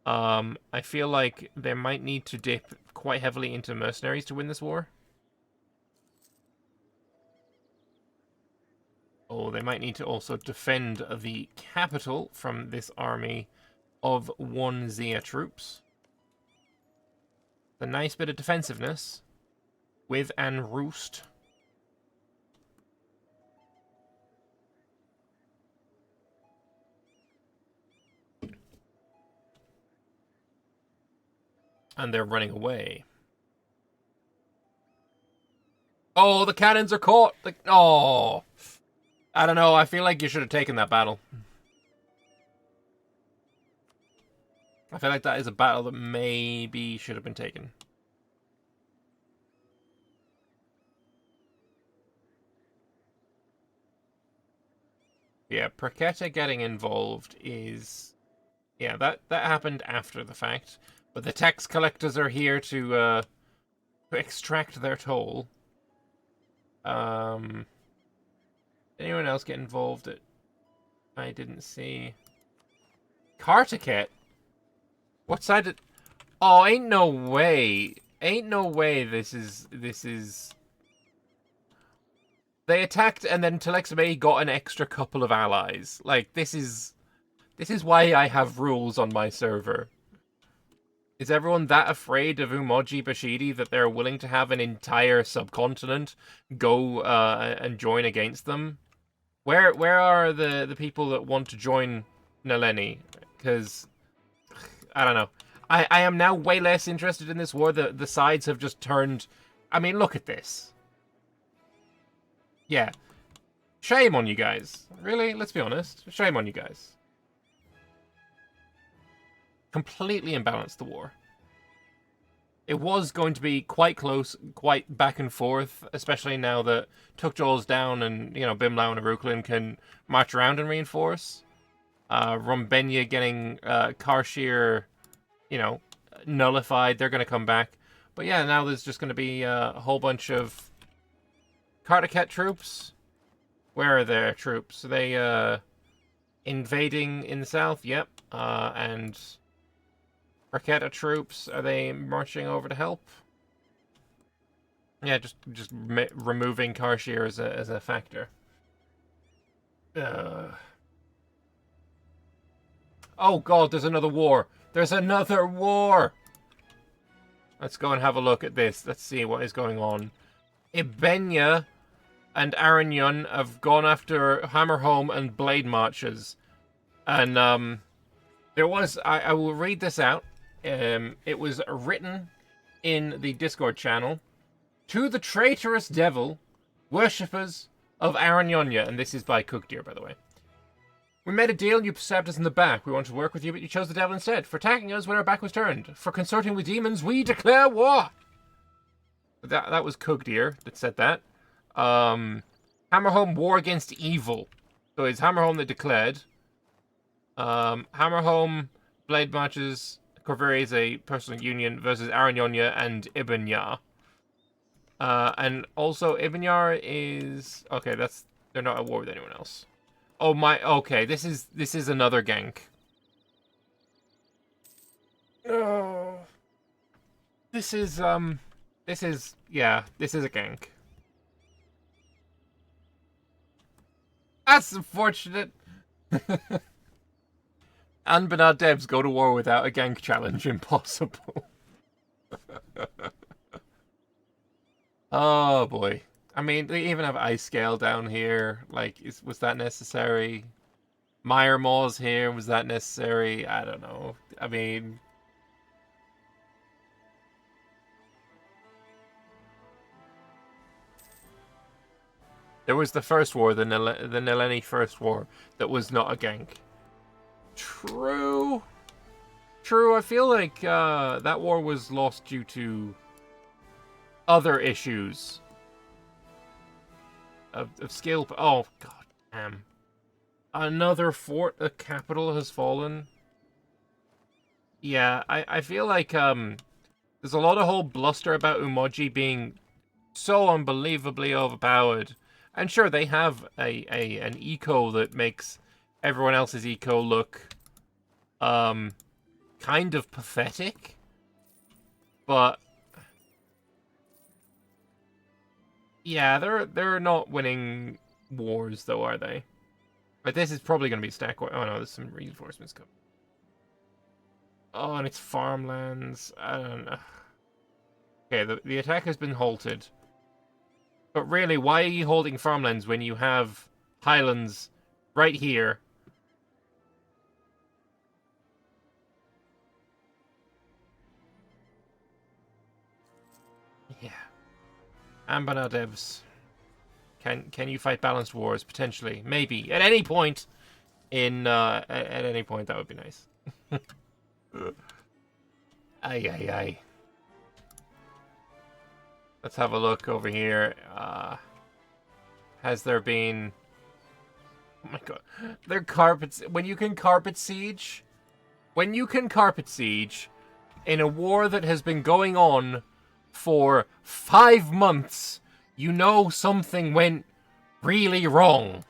I feel like they might need to dip quite heavily into mercenaries to win this war. Oh, they might need to also defend the capital from this army of Onesia troops. A nice bit of defensiveness with an roost. And they're running away. Oh, the cannons are caught! Oh! I don't know, I feel like you should have taken that battle. I feel like that is a battle that maybe should have been taken. Yeah, Praketa getting involved is... Yeah, that happened after the fact. But the tax collectors are here to extract their toll. Anyone else get involved? I didn't see. Kartaket? What side did... Oh, ain't no way. Ain't no way this is... They attacked and then Telexame got an extra couple of allies. Like, this is why I have rules on my server. Is everyone that afraid of Umoji Bashidi that they're willing to have an entire subcontinent go and join against them? Where are the people that want to join Neni? Because, I don't know. I am now way less interested in this war. The sides have just turned... I mean, look at this. Yeah. Shame on you guys. Really? Let's be honest. Shame on you guys. Completely imbalanced the war. It was going to be quite close, quite back and forth, especially now that Tukjol's down and, you know, Bimlau and Aruklin can march around and reinforce. Rombenia getting Karshir, you know, nullified. They're going to come back. But yeah, now there's just going to be a whole bunch of Kartaket troops. Where are their troops? Are they invading in the south? Yep. And... Raketa troops, are they marching over to help? Yeah, just removing Karshir as a factor. Oh god, there's another war! There's another war! Let's go and have a look at this. Let's see what is going on. Ibenya and Aranyun have gone after Hammerholm and Blade Marches. And, there was... I will read this out. It was written in the Discord channel. To the traitorous devil, worshippers of Aranyonya, and this is by Cookdeer, by the way. We made a deal and you stabbed us in the back. We wanted to work with you, but you chose the devil instead. For attacking us when our back was turned. For consorting with demons, we declare war! That was Cookdeer that said that. Hammerhome war against evil. So it's Hammerhome that declared. Hammerhome blade matches Corveri is a personal union versus Aranyonya and Ibanya. And also Ibanyar is okay. They're not at war with anyone else. Oh my. Okay, this is another gank. Oh, this is a gank. That's unfortunate. Anbennar Devs go to war without a gank challenge. Impossible. Oh boy. I mean, they even have Ice Scale down here. Like, was that necessary? Mire Maw's here. Was that necessary? I don't know. I mean... There was the first war, the Neni first war, that was not a gank. True. True, I feel like that war was lost due to other issues. Of skill... Oh, god damn. Another fort, a capital has fallen. Yeah, I feel like there's a lot of whole bluster about Umoji being so unbelievably overpowered. And sure, they have an eco that makes everyone else's eco look kind of pathetic. But yeah, they're not winning wars though, are they? But this is probably going to be stack war. Oh no, there's some reinforcements coming. Oh, and it's farmlands. I don't know. Okay, the attack has been halted. But really, why are you holding farmlands when you have highlands right here? Yeah. Anbennar Devs. Can you fight balanced wars? Potentially. Maybe. At any point. At any point, that would be nice. Ay. Let's have a look over here. Has there been... Oh my god. They're carpets... When you can carpet siege... When you can carpet siege in a war that has been going on for 5 months, you know something went really wrong.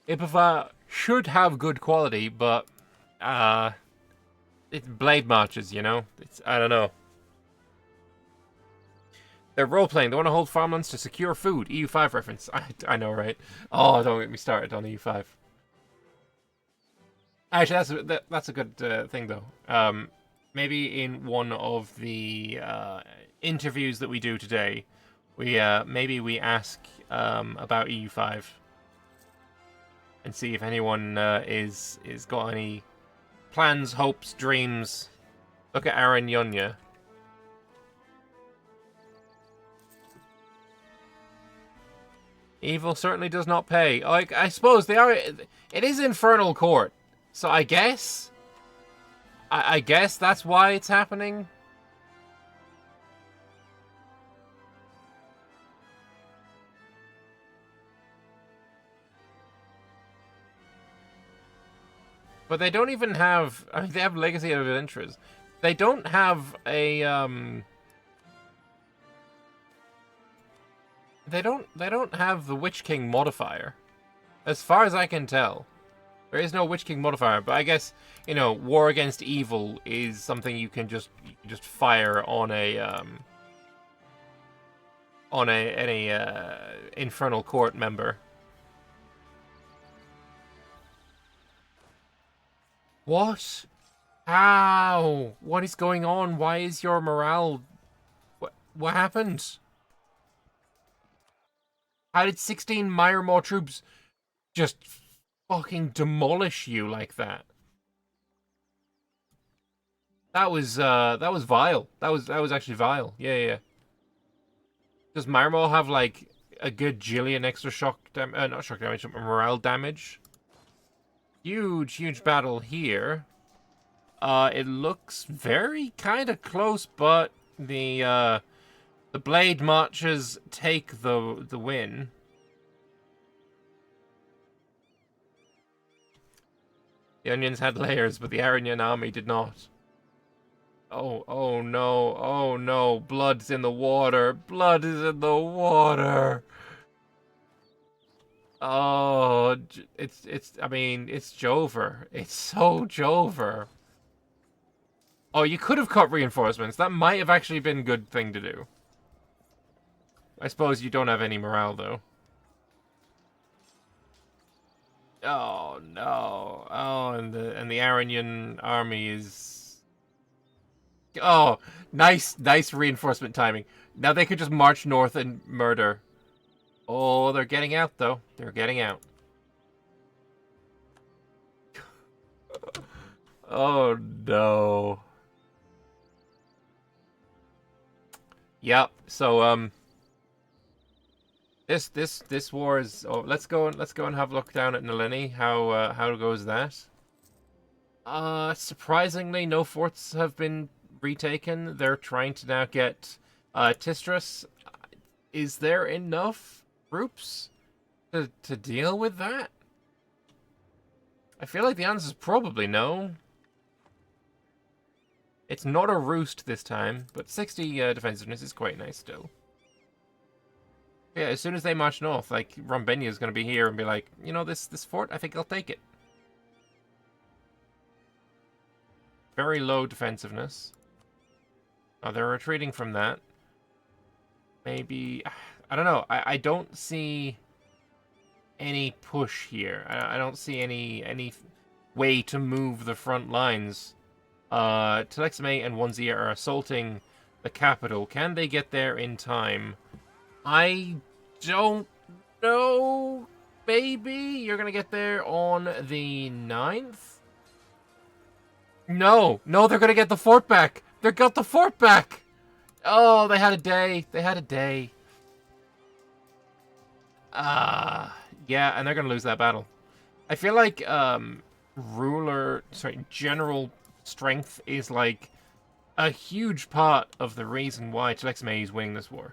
Ipava should have good quality, but it's blade marches, you know? I don't know. They're role-playing. They want to hold farmlands to secure food. EU5 reference. I know, right? Oh, don't get me started on EU5. Actually, that's a good thing, though. Maybe in one of the interviews that we do today, maybe we ask about EU5 and see if anyone is got any plans, hopes, dreams. Look at Aranyonya. Evil certainly does not pay. I suppose they are. It is Infernal Court, so I guess. I guess that's why it's happening. But they don't even have... I mean, they have Legacy of Adventures. They don't have a, They don't have the Witch King modifier. As far as I can tell. There is no Witch King modifier, but I guess, you know, War Against Evil is something you can just fire on any Infernal Court member. What? How? What is going on? Why is your morale... What happened? How did 16 Myrmor troops just fucking demolish you like that? That was vile. That was actually vile. Yeah. Does Myrmor have like a good jillion extra not shock damage, but morale damage? Huge battle here. It looks very kind of close, but the Blade Marchers take the win. The Onions had layers, but the Aryan army did not. Oh no, blood's in the water. Blood is in the water. Oh, it's Jover. It's so Jover. Oh, you could have cut reinforcements. That might have actually been a good thing to do. I suppose you don't have any morale, though. Oh, no. Oh, and the Aryan army is... Oh, nice reinforcement timing. Now they could just march north and murder. Oh, they're getting out, though. They're getting out. Oh, no. Yep. So this war is. Oh, let's go and have a look down at Neni. How goes that? Surprisingly, no forts have been retaken. They're trying to now get Tistris. Is there enough troops to deal with that? I feel like the answer is probably no. It's not a roost this time, but 60 defensiveness is quite nice still. Yeah, as soon as they march north, like, Rombenia is going to be here and be like, you know, this fort, I think I'll take it. Very low defensiveness. Oh, they're retreating from that. Maybe, I don't know. I don't see any push here. I don't see any way to move the front lines. Telexame and Wanzia are assaulting the capital. Can they get there in time? I don't know. Maybe you're gonna get there on the 9th? No, they're gonna get the fort back. They got the fort back. Oh, they had a day. Yeah, and they're gonna lose that battle. I feel like general strength is like a huge part of the reason why Telexame is winning this war.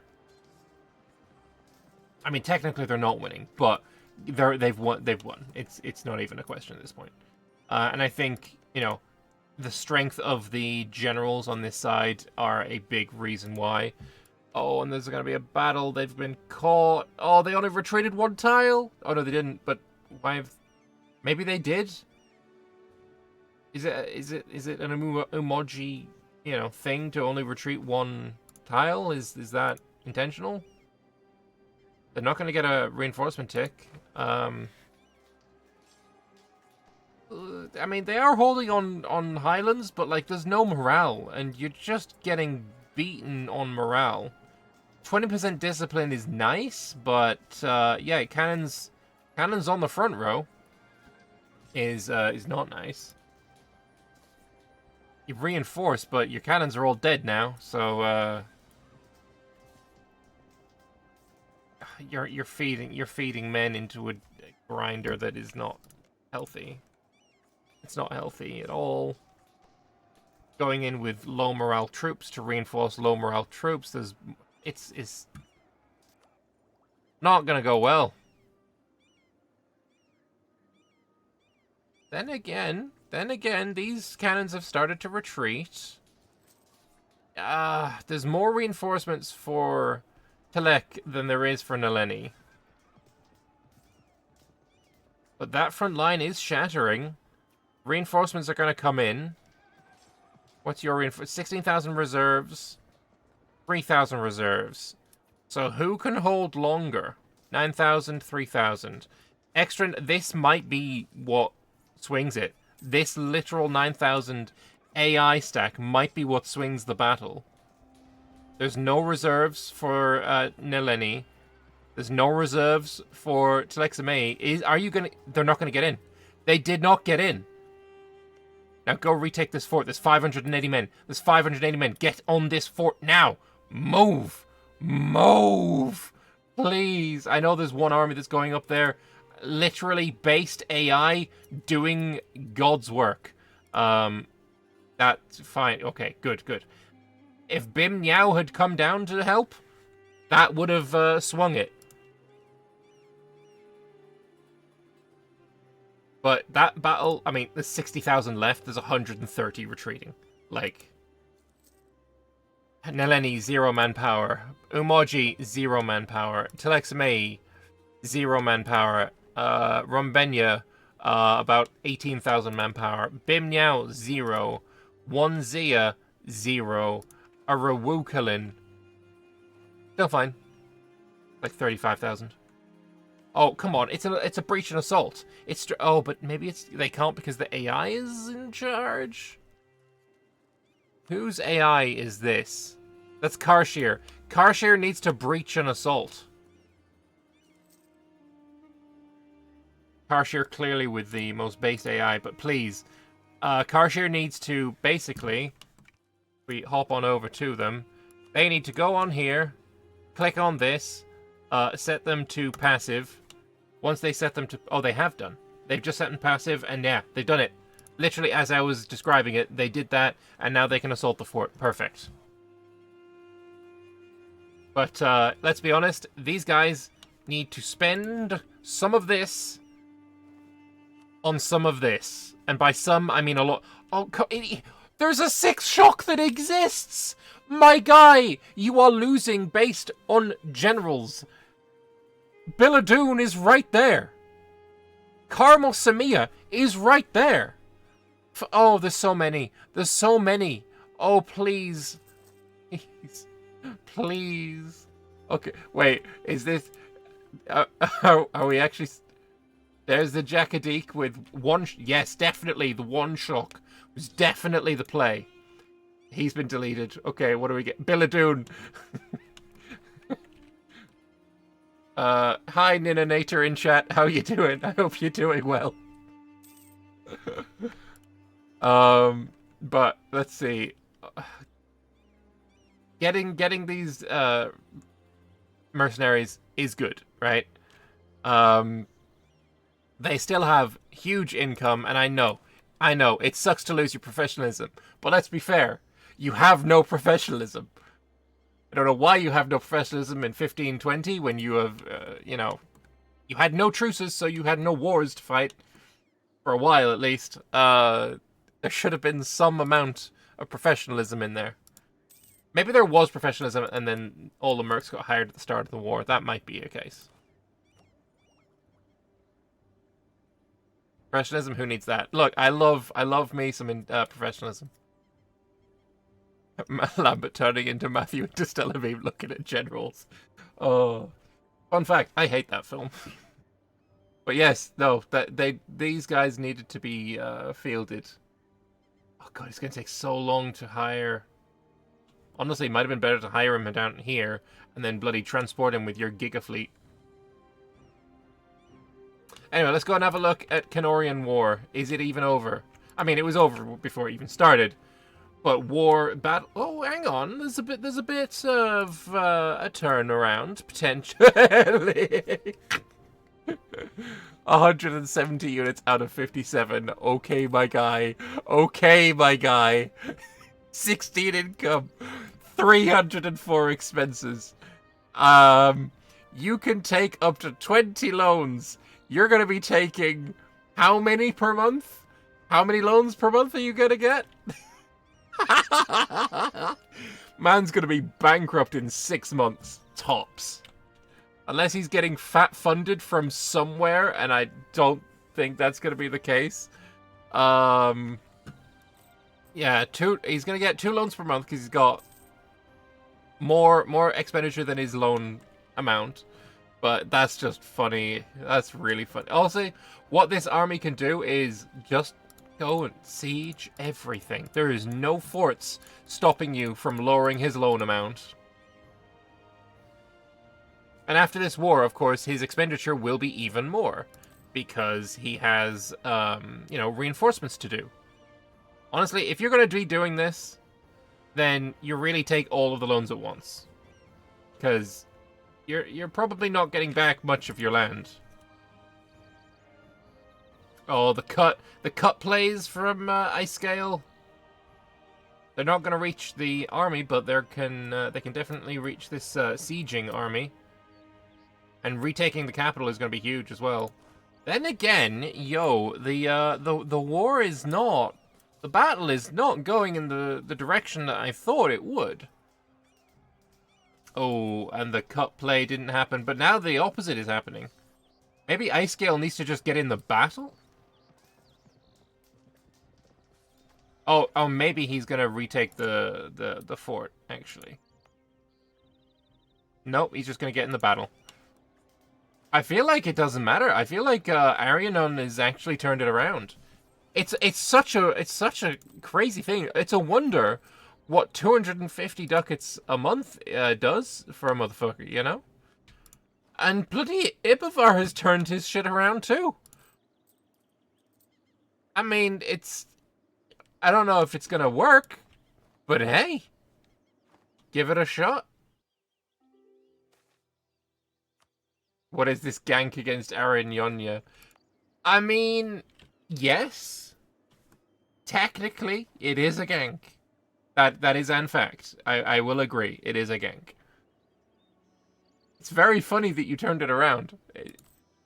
I mean, technically they're not winning, but they've won. It's not even a question at this point. And I think, you know, the strength of the generals on this side are a big reason why. Oh, and there's going to be a battle. They've been caught. Oh, they only retreated one tile. Oh no, they didn't. But why? Maybe they did. Is it an Umoji, you know, thing to only retreat one tile? Is that intentional? They're not going to get a reinforcement tick. I mean, they are holding on Highlands, but like, there's no morale, and you're just getting beaten on morale. 20% discipline is nice, but yeah, cannons on the front row is not nice. You've reinforced, but your cannons are all dead now, so you're feeding men into a grinder that is not healthy. It's not healthy at all. Going in with low morale troops to reinforce low morale troops, it's not gonna go well. Then again, these cannons have started to retreat. There's more reinforcements for Telek than there is for Neni. But that front line is shattering. Reinforcements are going to come in. What's your reinforcement? 16,000 reserves. 3,000 reserves. So who can hold longer? 9,000, 3,000. Extra, this might be what swings it. This literal 9,000 AI stack might be what swings the battle. There's no reserves for Neni. There's no reserves for Telexame. Are you gonna? They're not gonna get in. They did not get in. Now go retake this fort. There's 580 men. There's 580 men. Get on this fort now. Move. Move. Please. I know there's one army that's going up there. Literally based AI doing God's work. That's fine. Okay, good, good. If Bim Niao had come down to help, that would have swung it. But that battle, I mean, there's 60,000 left. There's 130 retreating. Like, Neni, 0 manpower. Umoji, 0 manpower. Telexame, 0 manpower. Rumbenya, about 18,000 manpower. Bim Niao, 0. One Zia, 0. A Rawukalin, still fine. Like 35,000. Oh, come on. It's a breach and assault. Oh, but maybe they can't because the AI is in charge? Whose AI is this? That's Karshir. Karshir needs to breach an assault. Karshir clearly with the most base AI, but please. Karshir needs to basically, we hop on over to them, they need to go on here, click on this, set them to passive. Once they set them to... Oh, they have done. They've just set them passive, and yeah, they've done it. Literally, as I was describing it, they did that, and now they can assault the fort. Perfect. But, let's be honest, these guys need to spend some of this on some of this. And by some, I mean a lot. Oh, there's a 6 shock that exists! My guy, you are losing based on generals. Biladoon is right there. Carmel Samia is right there. Oh, there's so many. There's so many. Oh, please. Please. Please. Okay, wait. Is this... are we actually... There's the Jackadeek with one... Yes, definitely. The one shock was definitely the play. He's been deleted. Okay, what do we get? Biladoon. Hi, Nininator in chat. How you doing? I hope you're doing well. But let's see. Getting these mercenaries is good, right? They still have huge income, and I know, it sucks to lose your professionalism, but let's be fair, you have no professionalism. I don't know why you have no professionalism in 1520 when you have, you had no truces, so you had no wars to fight. For a while, at least. There should have been some amount of professionalism in there. Maybe there was professionalism and then all the mercs got hired at the start of the war. That might be a case. Professionalism, who needs that? Look, I love me some professionalism. Lambert turning into Matthew and Distellaviv looking at generals. Oh, fun fact, I hate that film. But yes, no, these guys needed to be fielded. Oh god, it's gonna take so long to hire. Honestly, it might have been better to hire him down here and then bloody transport him with your Giga Fleet. Anyway, let's go and have a look at Canorian War. Is it even over? I mean, it was over before it even started. But war, battle... Oh, hang on. There's a bit of a turnaround, potentially. 170 units out of 57. Okay, my guy. Okay, my guy. 16 income. 304 expenses. You can take up to 20 loans. You're going to be taking how many per month? How many loans per month are you going to get? Man's going to be bankrupt in 6 months. Tops. Unless he's getting fat funded from somewhere, and I don't think that's going to be the case. Yeah, he's going to get 2 loans per month because he's got more expenditure than his loan amount. But that's just funny. That's really funny. Also, what this army can do is just go and siege everything. There is no forts stopping you from lowering his loan amount. And after this war, of course, his expenditure will be even more. Because he has, reinforcements to do. Honestly, if you're going to be doing this, then you really take all of the loans at once. Because you're probably not getting back much of your land. Oh, the cut plays from Ice Scale. They're not going to reach the army, but they can definitely reach this sieging army. And retaking the capital is going to be huge as well. Then again, the war is not... The battle is not going in the direction that I thought it would. Oh, and the cut play didn't happen, but now the opposite is happening. Maybe Ice Scale needs to just get in the battle? Oh, maybe he's gonna retake the fort, actually. Nope, he's just gonna get in the battle. I feel like it doesn't matter. I feel like Arianon has actually turned it around. It's such a crazy thing. It's a wonder what 250 ducats a month does for a motherfucker, you know? And bloody Ibavar has turned his shit around too. I mean, I don't know if it's gonna work, but hey, give it a shot. What is this gank against Aranyonya? I mean, yes. Technically, it is a gank. That is in fact. I will agree. It is a gank. It's very funny that you turned it around.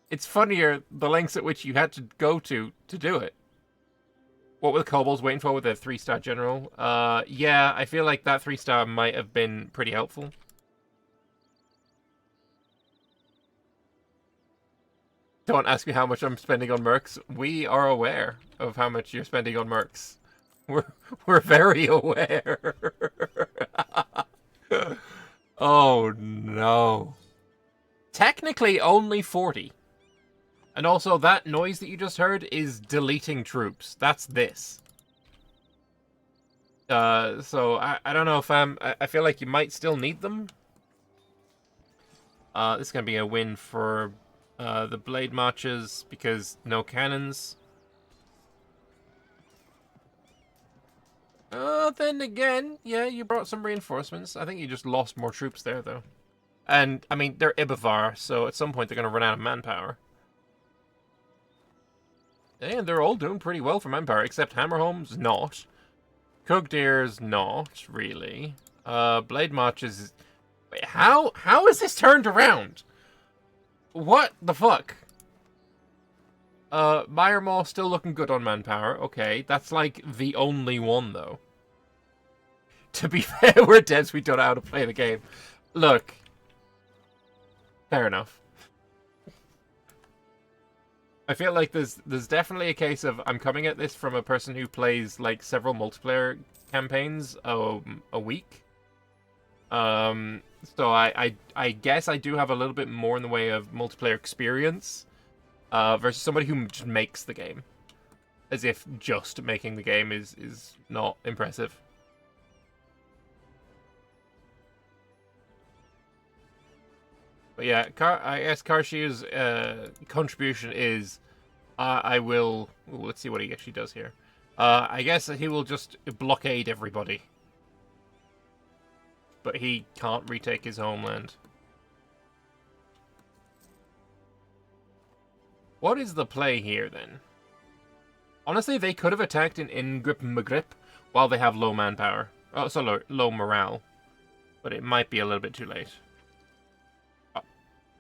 It's funnier the lengths at which you had to go to do it. What were the kobolds waiting for with their 3-star general? Yeah, I feel like that 3-star might have been pretty helpful. Don't ask me how much I'm spending on mercs. We are aware of how much you're spending on mercs. We're very aware. Oh no. Technically only 40. And also that noise that you just heard is deleting troops. That's this. So I don't know if I feel like you might still need them. This is gonna be a win for the blade marches because no cannons. Then again, yeah, you brought some reinforcements. I think you just lost more troops there, though. And, I mean, they're Ibavar, so at some point they're going to run out of manpower. And they're all doing pretty well for manpower, except Hammerholm's not. Kugdir's not, really. Blade March is... Wait, how is this turned around? What the fuck? Meyermall still looking good on manpower. Okay, that's like the only one, though. To be fair, we're devs, we don't know how to play the game. Look. Fair enough. I feel like there's definitely a case of I'm coming at this from a person who plays like several multiplayer campaigns a week. So I guess I do have a little bit more in the way of multiplayer experience versus somebody who just makes the game. As if just making the game is not impressive. But yeah, I guess Karshi's contribution is, I will... Ooh, let's see what he actually does here. I guess he will just blockade everybody. But he can't retake his homeland. What is the play here, then? Honestly, they could have attacked in Ingrip Magrip while they have low manpower. Oh, so low morale. But it might be a little bit too late.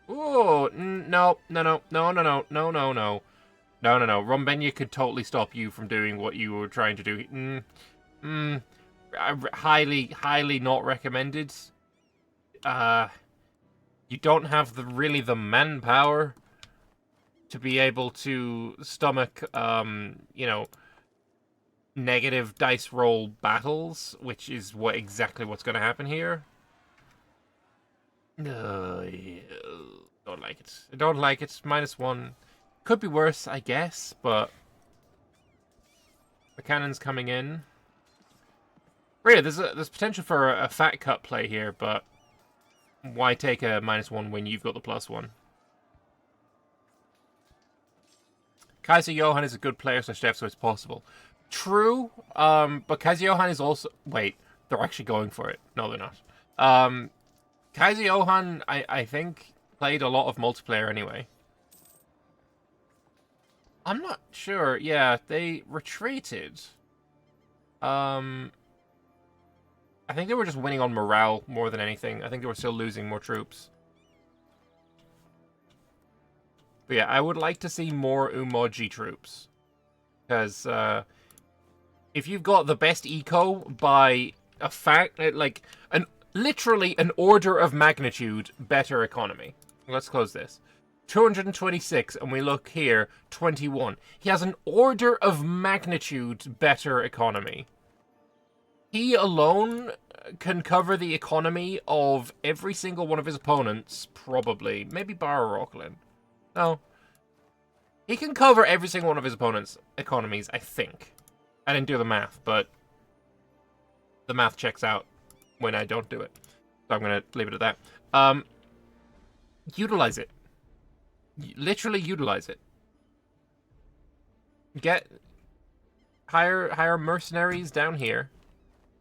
Oh, no. Rombenia could totally stop you from doing what you were trying to do. Highly not recommended. You don't have really the manpower to be able to stomach, negative dice roll battles, which is exactly what's going to happen here. Yeah. Don't like it. I don't like it. -1. Could be worse, I guess, but the cannon's coming in. Really, there's potential for a fat cut play here, but Why take a -1 when you've got the +1? Kaiser Johann is a good player slash dev, so it's possible. True, but Kaiser Johann is also... Wait, they're actually going for it. No, they're not. Kaiser Johann, I think, played a lot of multiplayer anyway. I'm not sure. Yeah, they retreated. I think they were just winning on morale more than anything. I think they were still losing more troops. But yeah, I would like to see more Umoji troops. Because, if you've got the best eco by a fact, like, literally an order of magnitude better economy. Let's close this. 226, and we look here, 21. He has an order of magnitude better economy. He alone can cover the economy of every single one of his opponents, probably. Maybe bar Rockland. No. He can cover every single one of his opponents' economies, I think. I didn't do the math, but the math checks out when I don't do it. So I'm going to leave it at that. Utilize it. Literally utilize it. Get hire mercenaries down here.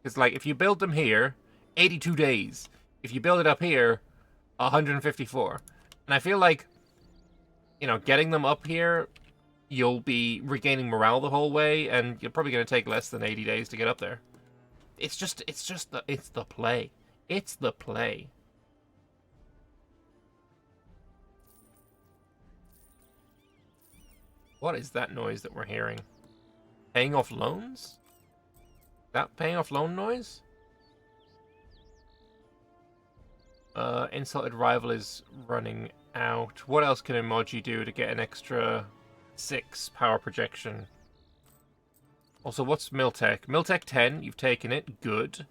Because, like, if you build them here, 82 days. If you build it up here, 154. And I feel like, you know, getting them up here, you'll be regaining morale the whole way, and you're probably going to take less than 80 days to get up there. It's the play. It's the play. What is that noise that we're hearing? Paying off loans? That paying off loan noise? Insulted rival is running out. What else can Umoji do to get an extra 6 power projection? Also, what's Miltech? Miltech 10, you've taken it. Good.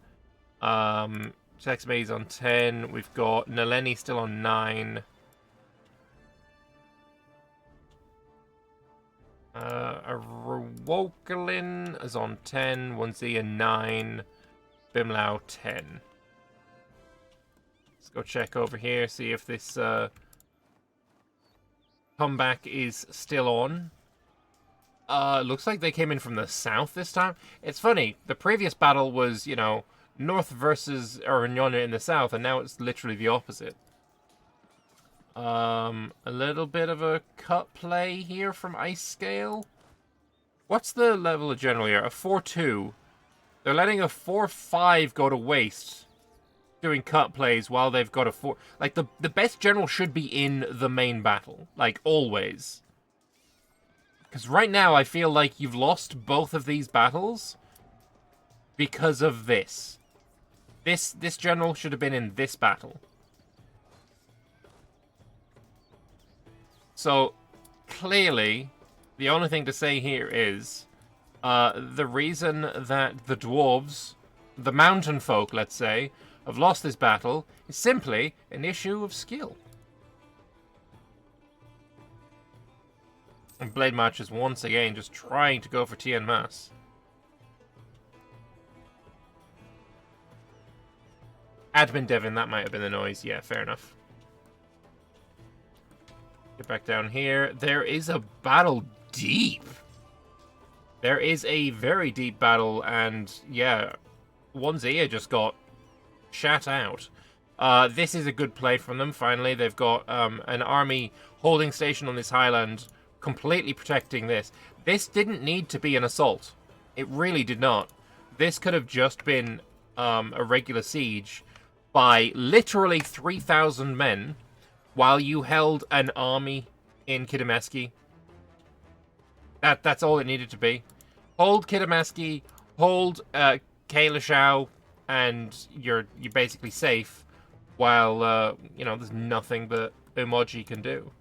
Tex May's on 10. We've got Neni still on 9. Wokelin is on 10. Wunzi and 9. Bimlau 10. Let's go check over here, see if this comeback is still on. Looks like they came in from the south this time. It's funny, the previous battle was, you know, north versus Arignona in the south, and now it's literally the opposite. A little bit of a cut play here from Ice Scale. What's the level of general here? A 4-2. They're letting a 4-5 go to waste doing cut plays while they've got a 4... Like, the best general should be in the main battle. Like, always. Because right now, I feel like you've lost both of these battles because of this. This general should have been in this battle. So, clearly, the only thing to say here is, the reason that the dwarves, the mountain folk, let's say, have lost this battle is simply an issue of skill. And Blade Match is once again just trying to go for Tien Mas. Admin Devin, that might have been the noise. Yeah, fair enough. Get back down here. There is a battle deep. There is a very deep battle, and yeah, Wanzia just got shat out. This is a good play from them, finally. They've got an army holding station on this highland, completely protecting this. This didn't need to be an assault. It really did not. This could have just been a regular siege by literally 3,000 men while you held an army in Kidamaski. That's all it needed to be. Hold Kidamaski, hold Kailashao, and you're basically safe while, you know, there's nothing that Umoji can do.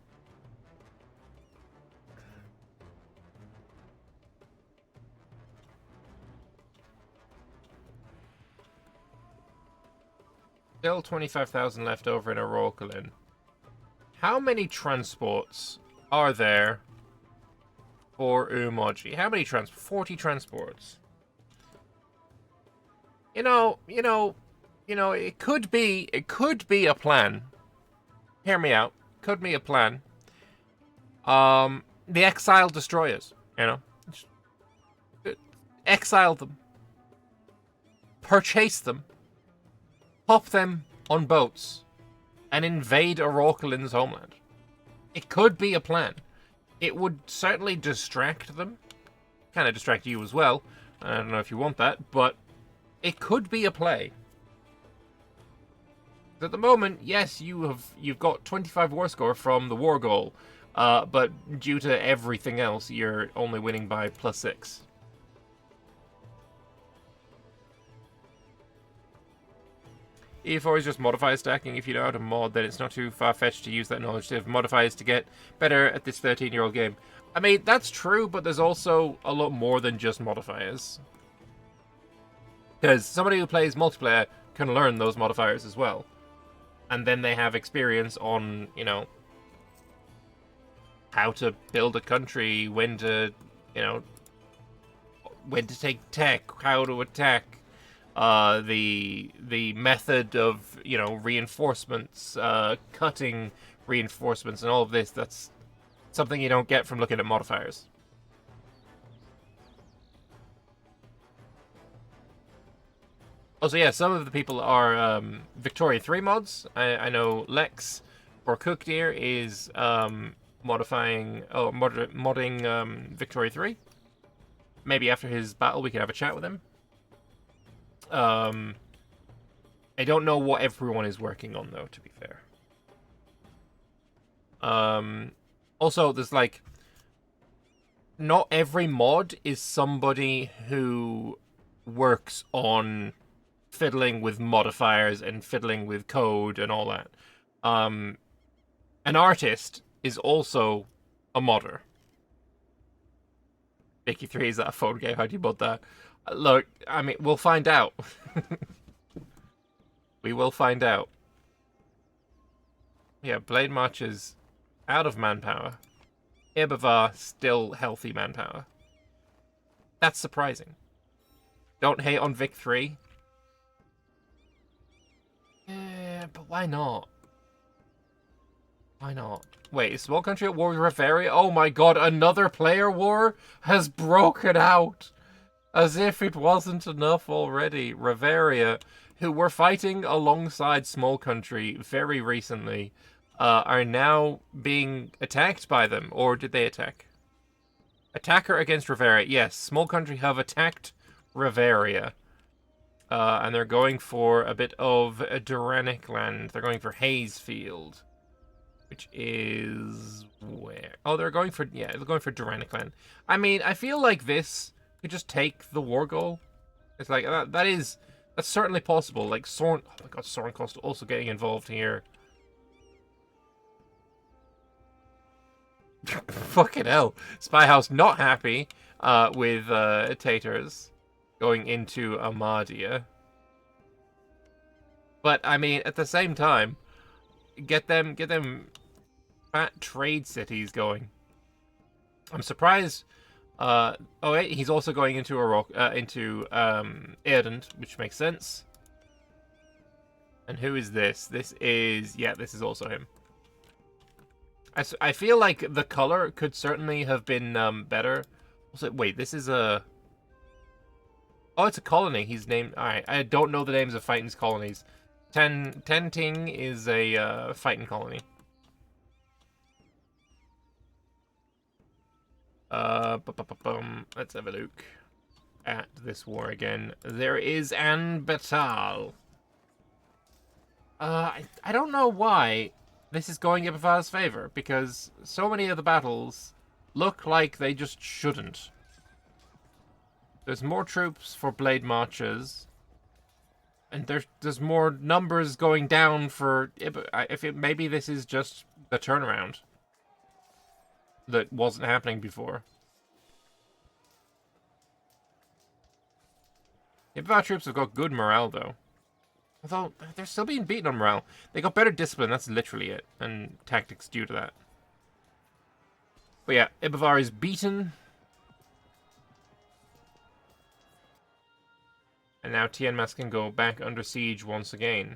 Still 25,000 left over in Orokalin. How many transports are there for Umoji? How many 40 transports. You know, you know, it could be a plan. Hear me out. Could be a plan. The exile destroyers, you know, exile them, purchase them, pop them on boats, and invade Oroklin's homeland. It could be a plan. It would certainly distract them. Kind of distract you as well. I don't know if you want that, but it could be a play. At the moment, yes, you've got 25 war score from the war goal, but due to everything else, you're only winning by +6. E4 is just modifier stacking. If you know how to mod, then it's not too far-fetched to use that knowledge to have modifiers to get better at this 13-year-old game. I mean, that's true, but there's also a lot more than just modifiers. Because somebody who plays multiplayer can learn those modifiers as well. And then they have experience on, you know, how to build a country, when to, you know, when to take tech, how to attack, the method of, you know, reinforcements, cutting reinforcements, and all of this. That's something you don't get from looking at modifiers. Also, yeah, some of the people are Victoria 3 mods. I know Lex for Cooked Ear is modding Victoria 3. Maybe after his battle we can have a chat with him. I don't know what everyone is working on, though, to be fair. Also, there's like, not every mod is somebody who works on fiddling with modifiers and fiddling with code and all that. An artist is also a modder. Vicky 3, is that a phone game? How do you mod that? Look, I mean, we'll find out. We will find out. Yeah, Blade March is out of manpower. Ibavar, still healthy manpower. That's surprising. Don't hate on Vic 3. Yeah, but why not? Why not? Wait, is Small Country at war with Reveria? Oh my god, another player war has broken out! As if it wasn't enough already. Reveria, who were fighting alongside Small Country very recently, are now being attacked by them. Or did they attack? Attacker against Reveria. Yes, Small Country have attacked Reveria. And they're going for a bit of a Duranic land. They're going for Hazefield. Which is where? Oh, they're going for Duranic land. I mean, I feel like this could just take the war goal. It's like, that's certainly possible. Like, Soren, oh my god, Soren Cost also getting involved here. Fucking hell. Spy House not happy with Taters going into Amadia. But, I mean, at the same time, get them fat trade cities going. I'm surprised. Oh wait, he's also going into Erdent, which makes sense. And who is this? This is also him. I feel like the color could certainly have been better. Also, wait, this is a... Oh, it's a colony. He's named... Alright, I don't know the names of fighting's colonies. Tenting is a fighting colony. Let's have a look at this war again. There is Anbennar. I don't know why this is going in Ibavar's favor, because so many of the battles look like they just shouldn't. There's more troops for Blade Marches, and there's more numbers going down for... Maybe this is just the turnaround that wasn't happening before. Ibavar troops have got good morale, though. Although, they're still being beaten on morale. They got better discipline, that's literally it. And tactics due to that. But yeah, Ibavar is beaten. And now Tianmas can go back under siege once again.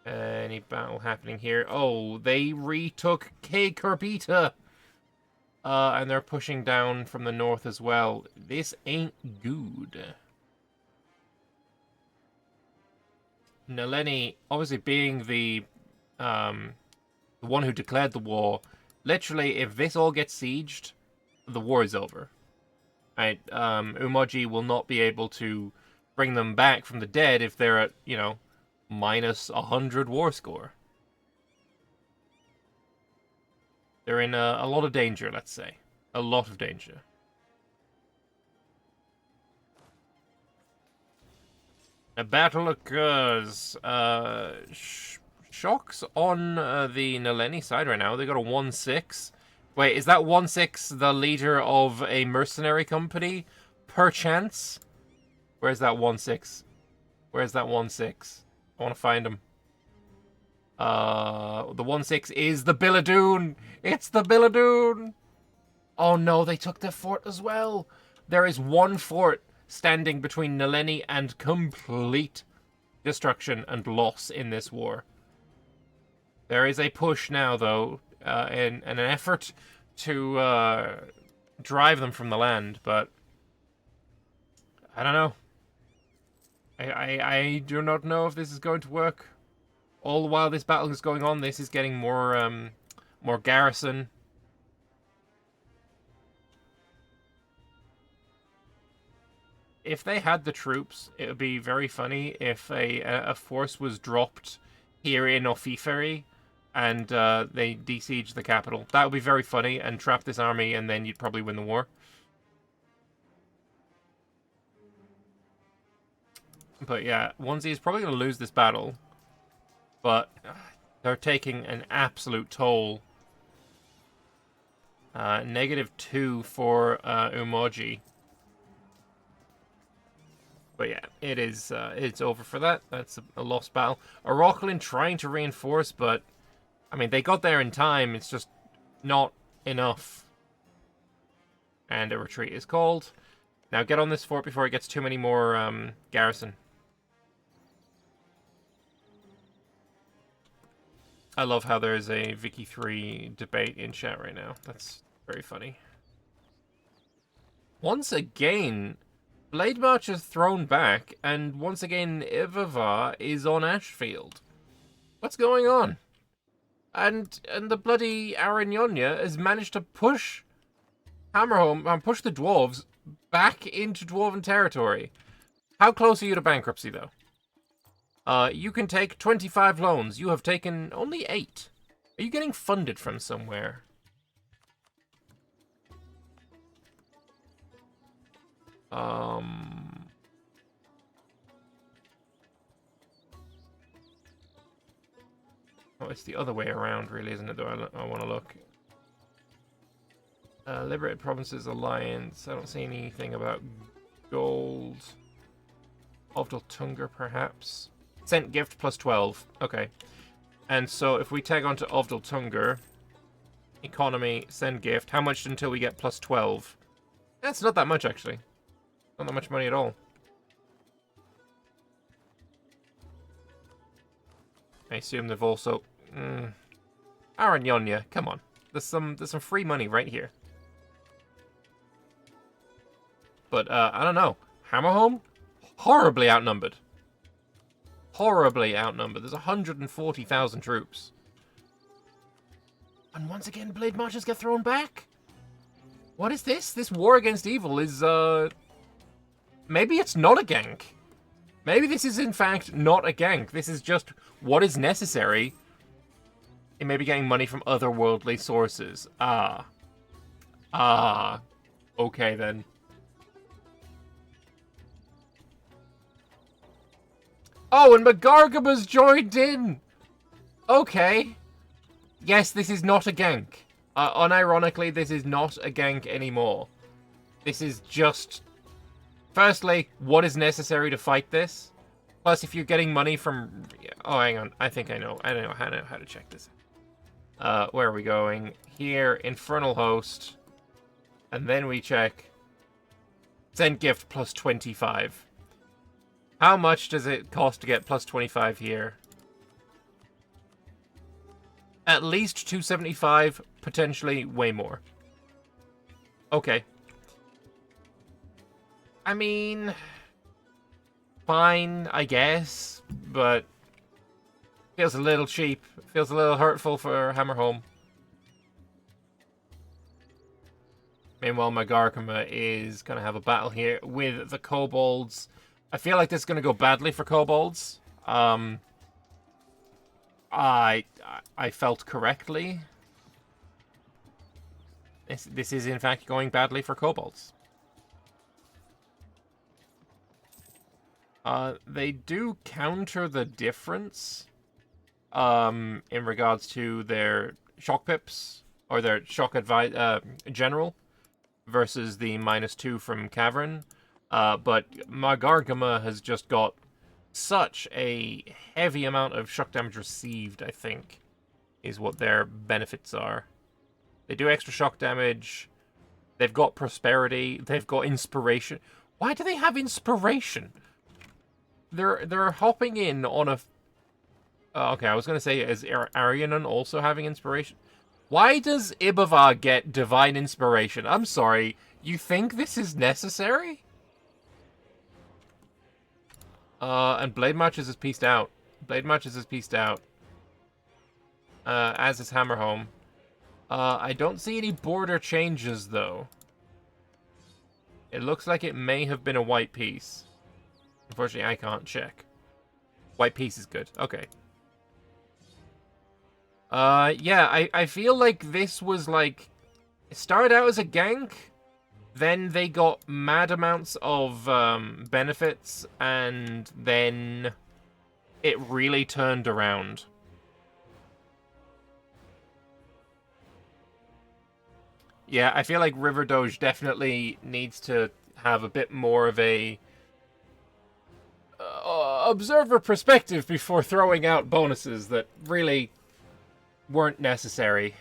Any battle happening here? Oh, they retook K Kurbita! And they're pushing down from the north as well. This ain't good. Neni, obviously being the one who declared the war, literally, if this all gets sieged, the war is over. Right? Umoji will not be able to bring them back from the dead if they're at, you know, minus 100 war score. They're in a lot of danger, let's say. A lot of danger. A battle occurs. Shocks on the Neni side right now. They got a 1-6. Wait, is that 1-6 the leader of a mercenary company? Perchance? Where's that 1-6? Where's that 1-6? I want to find him. The 1-6 is the Billadoon! It's the Billadoon! Oh no, they took the fort as well! There is one fort standing between Neni and complete destruction and loss in this war. There is a push now, though, in an effort to drive them from the land, but I don't know. I do not know if this is going to work. All the while this battle is going on, this is getting more garrison. If they had the troops, it would be very funny if a force was dropped here in Ofiferi and they besiege the capital. That would be very funny and trap this army, and then you'd probably win the war. But yeah, Onesie is probably going to lose this battle. But they're taking an absolute toll. -2 for Umoji. But yeah, it is. It's over for that. That's a lost battle. Oroklin trying to reinforce, but I mean, they got there in time. It's just not enough. And a retreat is called. Now get on this fort before it gets too many more garrison. I love how there's a Vicky 3 debate in chat right now. That's very funny. Once again, Blade March is thrown back, and once again, Ivava is on Ashfield. What's going on? And the bloody Aranyonia has managed to push Hammerhome and push the dwarves back into dwarven territory. How close are you to bankruptcy, though? You can take 25 loans. You have taken only 8. Are you getting funded from somewhere? Oh, it's the other way around, really, isn't it? Though I want to look. Liberated Provinces Alliance. I don't see anything about gold. Ovdal Tungar, perhaps. Sent gift plus 12. Okay. And so if we tag on to Ovdal Tungar, economy, send gift, how much until we get plus 12? That's not that much, actually. Not that much money at all. I assume they've also... Aranyonia, come on. There's some free money right here. But, I don't know. Hammerhome? Horribly outnumbered. Horribly outnumbered. There's 140,000 troops. And once again, Blade Marches get thrown back? What is this? This war against evil is, maybe it's not a gank. Maybe this is, in fact, not a gank. This is just what is necessary in maybe getting money from otherworldly sources. Okay, then. Oh, and Magargaba's joined in! Okay. Yes, this is not a gank. Unironically, this is not a gank anymore. This is just... Firstly, what is necessary to fight this? Plus, if you're getting money from... Oh, hang on. I think I know. I know how to check this. Where are we going? Here, Infernal Host. And then we check. Send gift plus 25. How much does it cost to get plus 25 here? At least 275, potentially way more. Okay. I mean, fine, I guess, but feels a little cheap. Feels a little hurtful for Hammerholm. Meanwhile, Magarkama is going to have a battle here with the kobolds. I feel like this is going to go badly for kobolds. I felt correctly. This is in fact going badly for kobolds. They do counter the difference in regards to their shock pips or their shock general versus the -2 from Cavern. But Magargama has just got such a heavy amount of shock damage received, I think, is what their benefits are. They do extra shock damage. They've got prosperity. They've got inspiration. Why do they have inspiration? They're hopping in on a... okay, I was going to say, is Arianon also having inspiration? Why does Ibavar get divine inspiration? I'm sorry. You think this is necessary? And Blade Matches is pieced out. Blade Matches is pieced out. As is Hammerholm. I don't see any border changes, though. It looks like it may have been a white piece. Unfortunately, I can't check. White piece is good. Okay. Yeah, I feel like this was like... It started out as a gank. Then they got mad amounts of benefits, and then it really turned around. Yeah, I feel like RiverDoge definitely needs to have a bit more of a observer perspective before throwing out bonuses that really weren't necessary.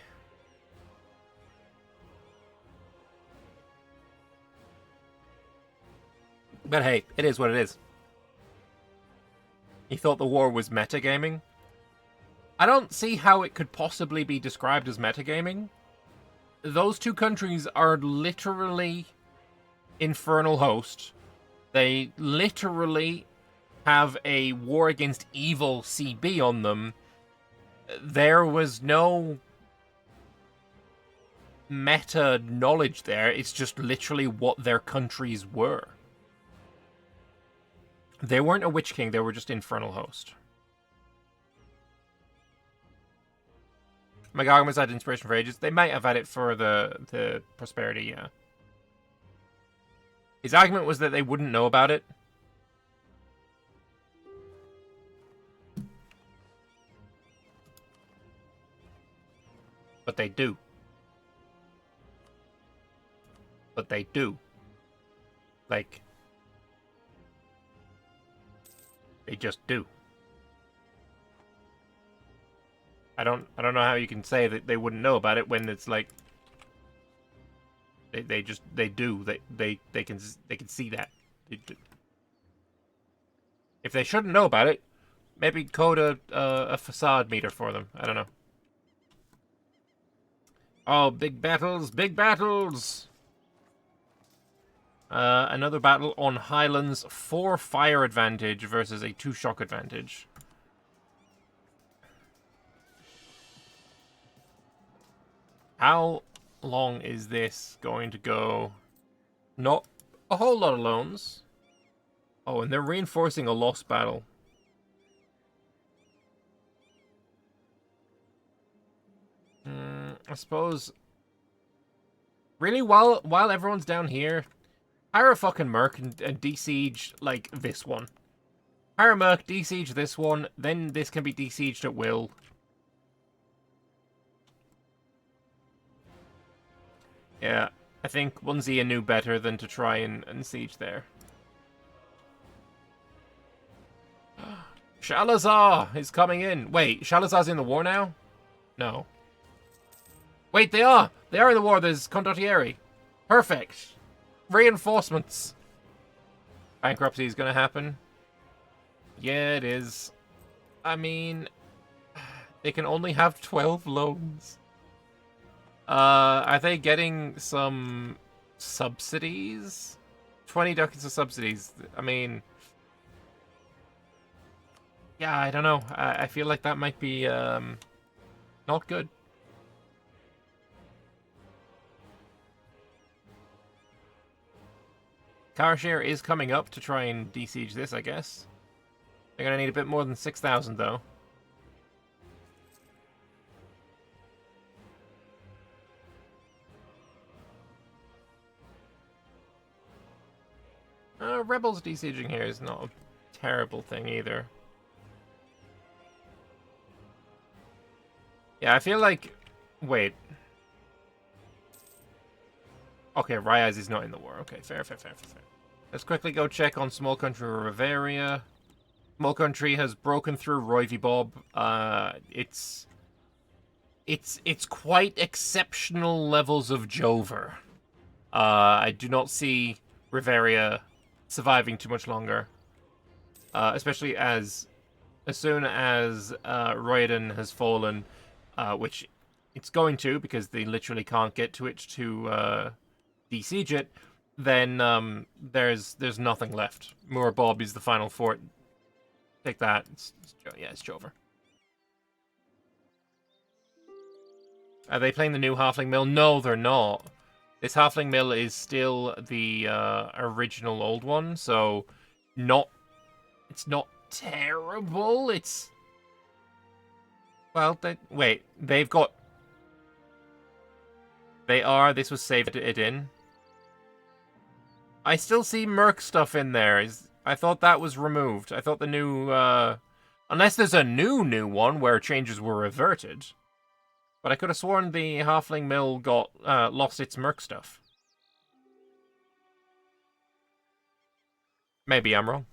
But hey, it is what it is. He thought the war was metagaming. I don't see how it could possibly be described as metagaming. Those two countries are literally Infernal Host. They literally have a war against evil CB on them. There was no meta knowledge there. It's just literally what their countries were. They weren't a Witch King, they were just Infernal Host. Magargama's had inspiration for ages. They might have had it for the prosperity, yeah. His argument was that they wouldn't know about it. But they do. But they do. Like... They just do. I don't know how you can say that they wouldn't know about it when it's like they do. They can see that. If they shouldn't know about it, maybe code a facade meter for them. I don't know. Oh, big battles, big battles! Another battle on Highlands, 4 fire advantage versus a 2 shock advantage. How long is this going to go? Not a whole lot of loans. Oh, and they're reinforcing a lost battle. I suppose... Really, while everyone's down here... Hire a fucking Merc and de-siege, like, this one. Hire a Merc, de-siege this one, then this can be de-sieged at will. Yeah, I think Onzia knew better than to try and siege there. Shalazar is coming in. Wait, Shalazar's in the war now? No. Wait, they are! They are in the war, there's Condottieri. Perfect. Reinforcements. Bankruptcy is going to happen. Yeah, it is. I mean, they can only have 12 loans. Are they getting some subsidies? 20 ducats of subsidies. I mean, yeah, I don't know. I feel like that might be not good. Karashir is coming up to try and de-siege this, I guess. They're gonna need a bit more than 6,000 though. Rebels de-sieging here is not a terrible thing either. Yeah, I feel like... Wait. Okay, Ryaz is not in the war. Okay, fair. Let's quickly go check on Small Country Riveria. Small Country has broken through Roivy Bob. It's quite exceptional levels of Jover. I do not see Riveria surviving too much longer. Especially as soon as Royden has fallen, which it's going to, because they literally can't get to it to de-siege it, then there's nothing left. Moor Bob is the final fort. Take that. It's Jover. Are they playing the new Halfling Mill? No, they're not. This Halfling Mill is still the original old one, so it's not terrible. It's... Well, they've got... This was saved it in. I still see Merc stuff in there. I thought that was removed. I thought the new... Unless there's a new one where changes were reverted. But I could have sworn the Halfling Mill got lost its Merc stuff. Maybe I'm wrong.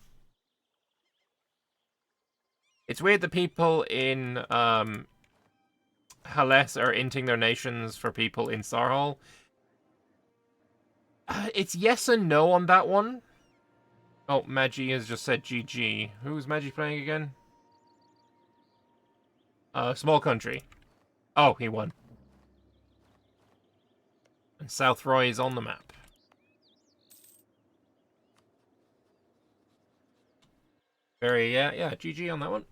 It's weird that people in Hales are inting their nations for people in Sarhal. It's yes and no on that one. Oh, Magi has just said GG. Who's Magi playing again? Small Country. Oh, he won. And South Roy is on the map. Yeah, GG on that one.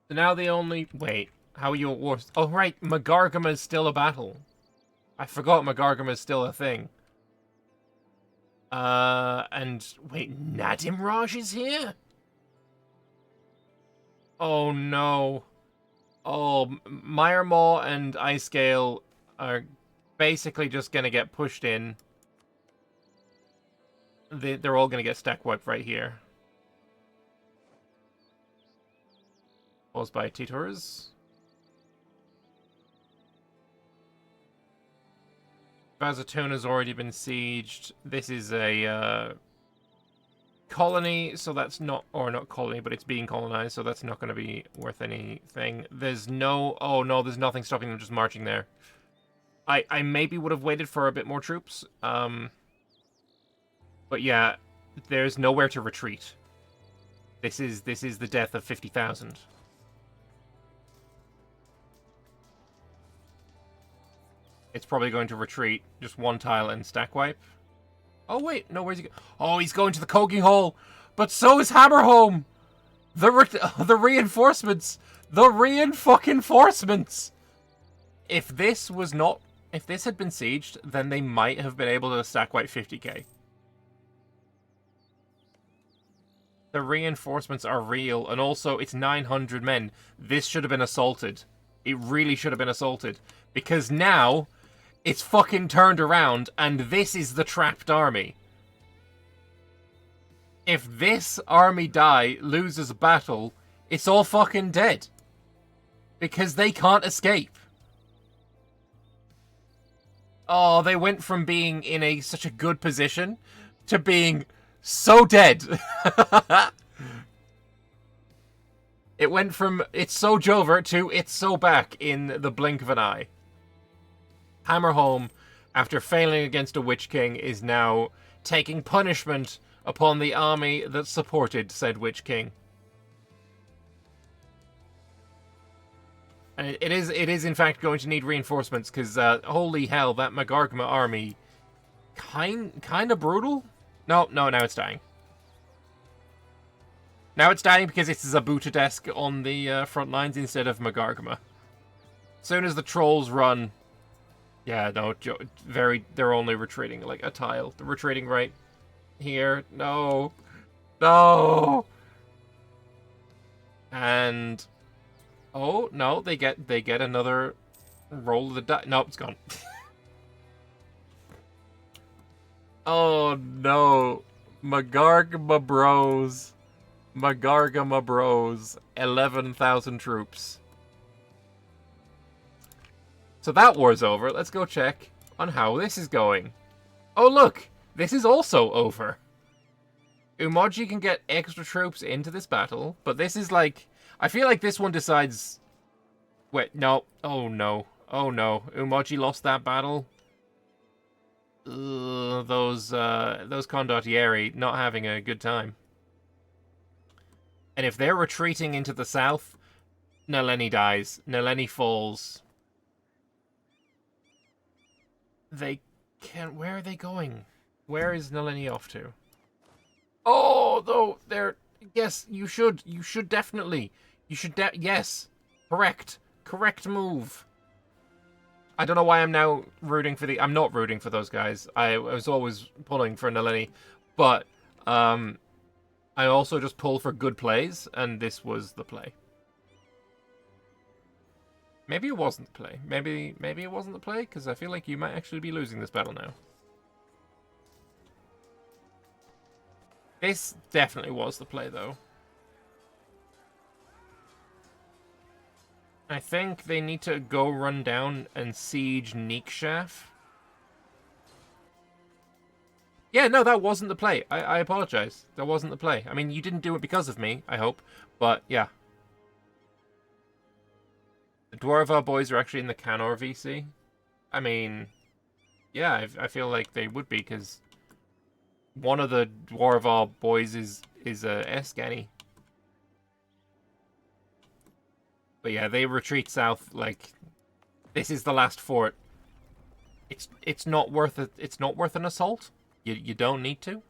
So now the only... Wait, how are you at war? Oh, right, Magargama is still a battle. I forgot Magargama is still a thing. And... Wait, Nadim Raj is here? Oh, no. Oh, Myremaw and Icegale are basically just gonna get pushed in. They're all gonna get stack wiped right here. Caused by Titors. Vazatona's already been sieged. This is a colony, so that's not... Or not colony, but it's being colonized, so that's not going to be worth anything. There's no... Oh, no, there's nothing stopping them just marching there. I maybe would have waited for a bit more troops. But yeah, there's nowhere to retreat. This is the death of 50,000. It's probably going to retreat. Just one tile and stack wipe. Oh, wait. No, where's he going? Oh, he's going to the Kogi Hole. But so is Hammerhome. The reinforcements. The re-fucking-forcements. If this had been sieged, then they might have been able to stack wipe 50k. The reinforcements are real. And also, it's 900 men. This should have been assaulted. It really should have been assaulted. Because now... It's fucking turned around, and this is the trapped army. If this army loses a battle, it's all fucking dead. Because they can't escape. Oh, they went from being in such a good position to being so dead. It went from it's so Jover to it's so back in the blink of an eye. Hammerhome after failing against a Witch King, is now taking punishment upon the army that supported said Witch King. And it is in fact going to need reinforcements, because holy hell, that Magargama army, kind of brutal? No, now it's dying. Now it's dying because it's Zabuta desk on the front lines instead of Magargama. As soon as the trolls run, yeah, no, they're only retreating like a tile. They're retreating right here. No. And oh no, they get another roll of the die. Nope, it's gone. Oh no, Magargama bros, 11,000 troops. So that war's over. Let's go check on how this is going. Oh look, this is also over. Umoji can get extra troops into this battle, but this is like, I feel like this one decides... Wait, no. Oh no. Umoji lost that battle. Those condottieri not having a good time. And if they're retreating into the south, Neni dies. Neni falls. They can't... Where are they going? Where is Neni off to? Oh, though, they're... Yes, you should definitely. Yes. Correct move. I don't know why I'm now rooting for I'm not rooting for those guys. I was always pulling for Neni. But, I also just pull for good plays, and this was the play. Maybe it wasn't the play. Maybe it wasn't the play, because I feel like you might actually be losing this battle now. This definitely was the play, though. I think they need to go run down and siege Nikshaf. Yeah, no, that wasn't the play. I apologize. That wasn't the play. I mean, you didn't do it because of me, I hope. But, yeah. The Dwarva boys are actually in the Canor VC. I mean, yeah, I feel like they would be, because one of the Dwarva boys is Escalating. But yeah, they retreat south. Like, this is the last fort. It's not worth it. It's not worth an assault. You don't need to.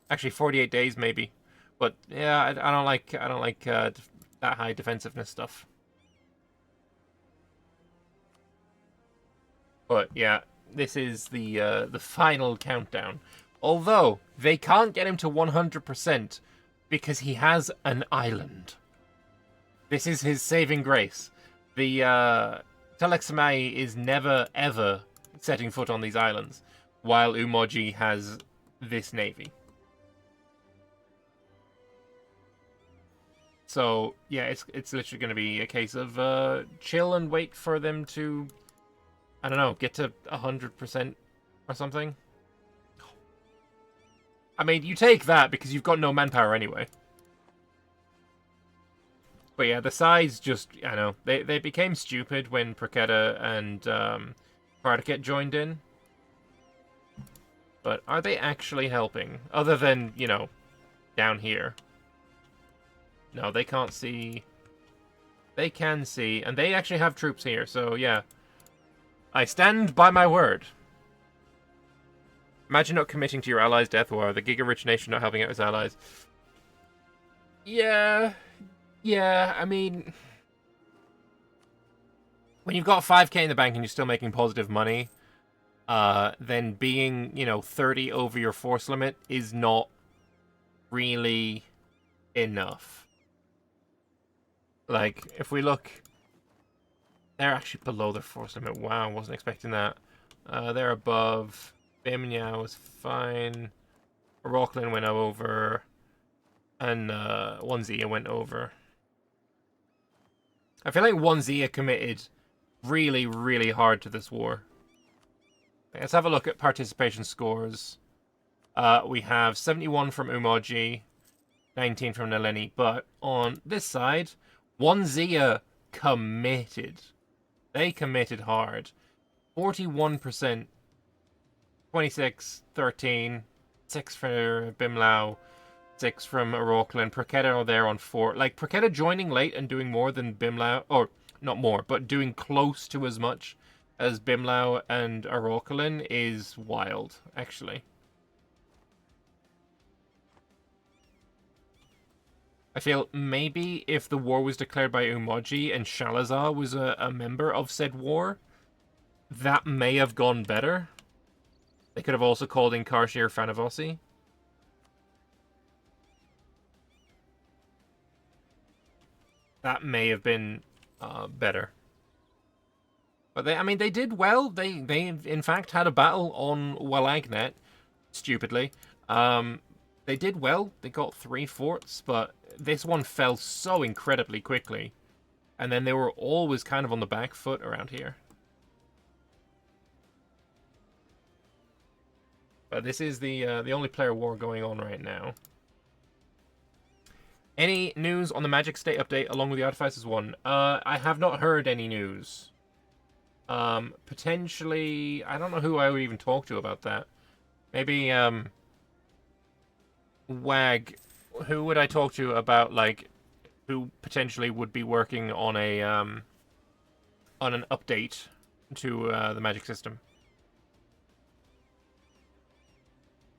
Actually, 48 days maybe. But yeah, I don't like that high defensiveness stuff. But yeah, this is the final countdown. Although they can't get him to 100% because he has an island. This is his saving grace. The Telexamai is never ever setting foot on these islands, while Umoji has this navy. So yeah, it's literally going to be a case of chill and wait for them to, I don't know, get to 100% or something. I mean, you take that because you've got no manpower anyway. But yeah, the sides just, I know, they became stupid when Praketa and Partiket joined in. But are they actually helping? Other than, you know, down here. No, they can't see. They can see, and they actually have troops here, so yeah. I stand by my word. Imagine not committing to your allies' death, or the Giga-rich nation not helping out his allies. Yeah, I mean... When you've got 5k in the bank and you're still making positive money, then being, you know, 30 over your force limit is not really enough. Like, if we look... They're actually below their force limit. Wow, wasn't expecting that. They're above. Bimnya was fine. Rockland went over. And Wanzia went over. I feel like Wanzia committed really, really hard to this war. Let's have a look at participation scores. We have 71 from Umoji, 19 from Neni, but on this side, Wanzia committed. They committed hard. 41% 26, 13, 6 for Bimlau, 6 from Orokel, and Praketa are there on 4. Like, Praketa joining late and doing more than Bimlau, or not more, but doing close to as much as Bimlau and Orokelin is wild, actually. I feel maybe if the war was declared by Umoji and Shalazar was a member of said war, that may have gone better. They could have also called in Karshir Fanavosi. That may have been better. But they did well. They in fact had a battle on Walagnet, stupidly. They did well. They got 3 forts, but this one fell so incredibly quickly. And then they were always kind of on the back foot around here. But this is the only player war going on right now. Any news on the Magic State update along with the Artificers one? I have not heard any news. Potentially, I don't know who I would even talk to about that. Maybe, Wag. Who would I talk to about, like, who potentially would be working on a, on an update to, the Magic system?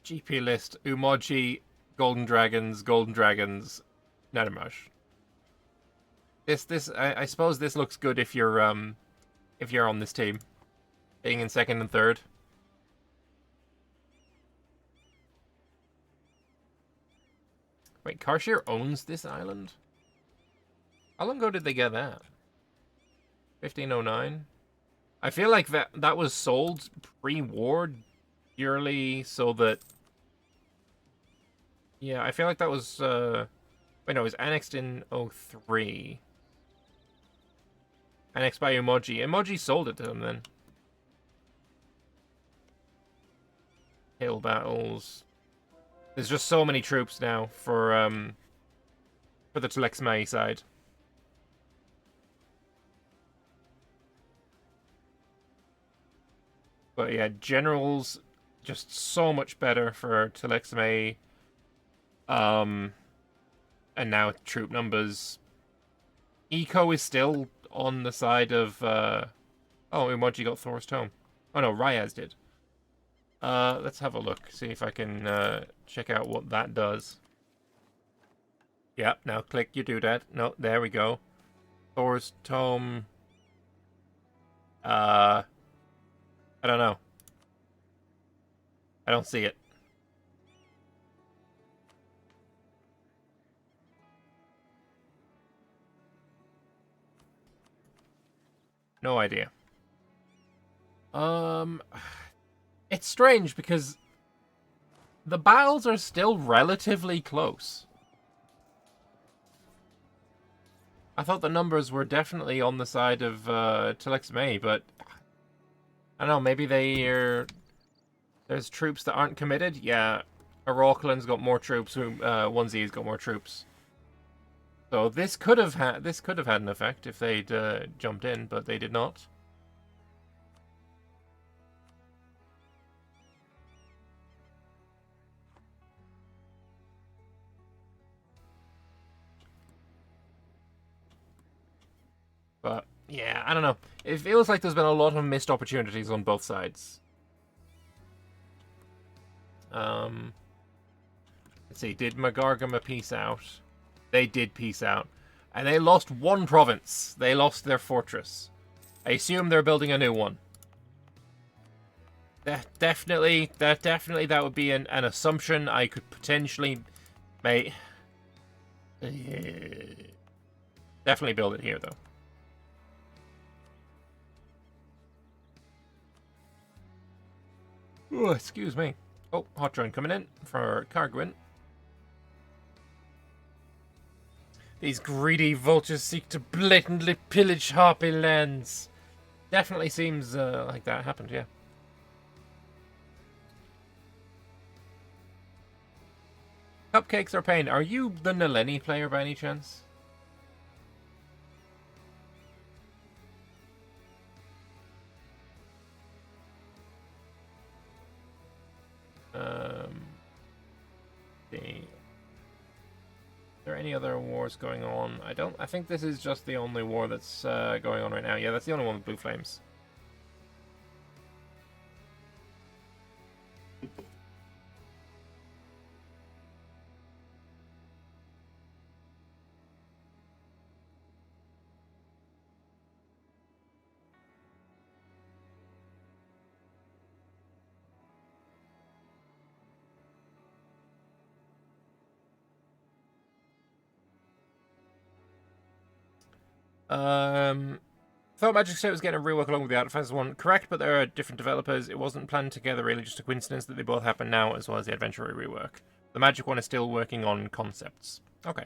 GP list, Umoji, Golden Dragons, Nanamush. I suppose this looks good if you're on this team. Being in 2nd and 3rd. Wait, Karshir owns this island? How long ago did they get that? 1509? I feel like that was sold pre-war purely so that... Yeah, I feel like that was... Wait, no, it was annexed in 03. Annexed by Umoji. Umoji sold it to them then. Hill battles. There's just so many troops now for the Telexmai side. But yeah, generals just so much better for Telexmai. And now troop numbers. Eco is still on the side of oh, Umoji got Thor's Tome. Oh no, Ryaz did. Let's have a look, see if I can check out what that does. Yep, now click your doodad. No, there we go. Thor's Tome. I don't know. I don't see it. No idea. It's strange because the battles are still relatively close. I thought the numbers were definitely on the side of Telexmai, but I don't know, maybe there's troops that aren't committed. Yeah, Orokelin's got more troops, 1Z's got more troops. So this could have had an effect if they'd jumped in, but they did not. But yeah, I don't know. It feels like there's been a lot of missed opportunities on both sides. Let's see. Did Magargama peace out? They did peace out. And they lost one province. They lost their fortress. I assume they're building a new one. That definitely that would be an assumption I could potentially make. Definitely build it here, though. Oh, excuse me. Oh, hot drone coming in for Cargwin. These greedy vultures seek to blatantly pillage Harpy lands. Definitely seems like that happened, yeah. Cupcakes are pain. Are you the Neni player by any chance? see. Are there any other wars going on? I think this is just the only war that's going on right now. Yeah, that's the only one with blue flames. Thought Magic State was getting a rework along with the Artifacts one. Correct, but there are different developers. It wasn't planned together, really, just a coincidence that they both happen now, as well as the Adventure rework. The Magic one is still working on concepts. Okay.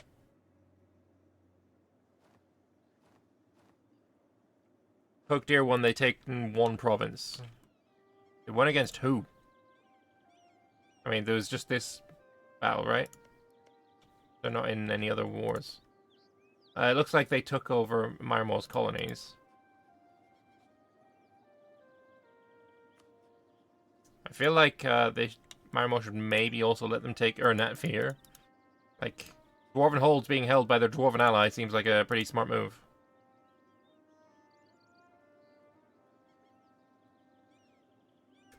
Poke Deer one, they take one province. They won against who? I mean, there was just this battle, right? They're not in any other wars. It looks like they took over Marmor's colonies. I feel like Marmor should maybe also let them take Ernatfir. Like, Dwarven holds being held by their Dwarven ally seems like a pretty smart move.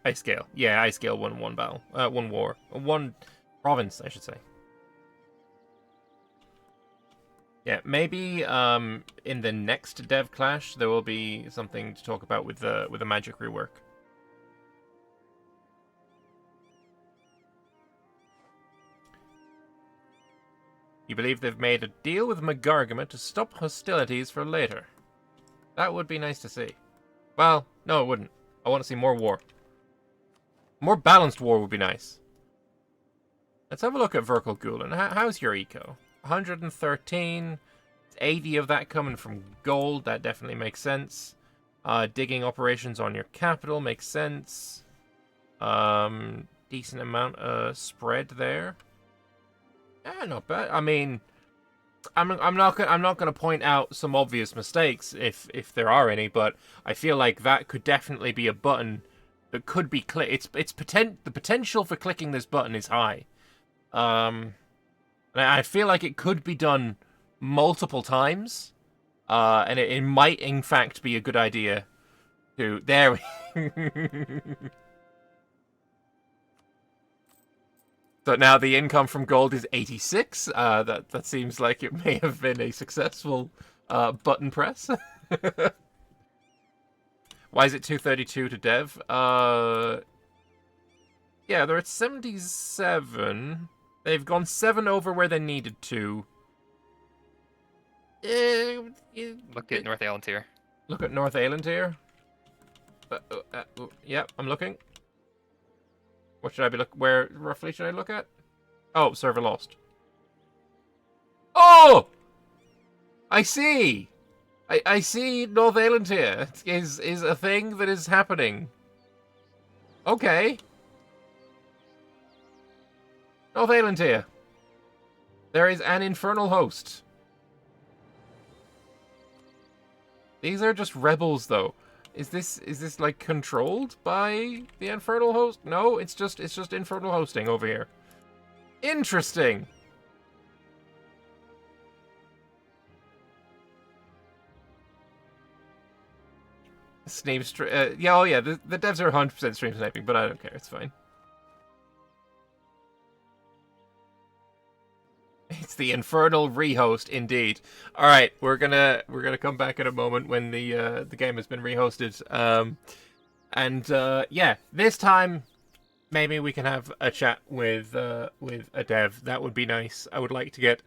Ice Scale. Yeah, Ice Scale won one battle. One war. One province, I should say. Yeah, maybe in the next DevClash there will be something to talk about with the Magic rework. You believe they've made a deal with Magargama to stop hostilities for later. That would be nice to see. Well, no, it wouldn't. I want to see more war. More balanced war would be nice. Let's have a look at Verkal Gulen. How's your eco? 113. 80 of that coming from gold. That definitely makes sense. Digging operations on your capital makes sense. Decent amount of spread there. Yeah, not bad. I mean, I'm not gonna point out some obvious mistakes if there are any, but I feel like that could definitely be a button that could be clicked. The potential for clicking this button is high. And I feel like it could be done multiple times, and it might in fact be a good idea to there. So now the income from gold is 86. That seems like it may have been a successful button press. Why is it 232 to Dev? Yeah, they're at 77. They've gone 7 over where they needed to. Look at North Aelantir. Look at North Aelantir. Yeah, I'm looking. What should I be where roughly should I look at? Oh, server lost. Oh! I see! I see North Aelantir is a thing that is happening. Okay. North Aelantir. There is an Infernal Host. These are just rebels, though. Is this like controlled by the Infernal Host? No, it's just Infernal Hosting over here. Interesting. Snipe yeah, oh yeah, the devs are 100% stream sniping, but I don't care. It's fine. It's the Infernal Rehost, indeed. All right, we're gonna come back in a moment when the game has been rehosted. Yeah, this time maybe we can have a chat with a dev. That would be nice. I would like to get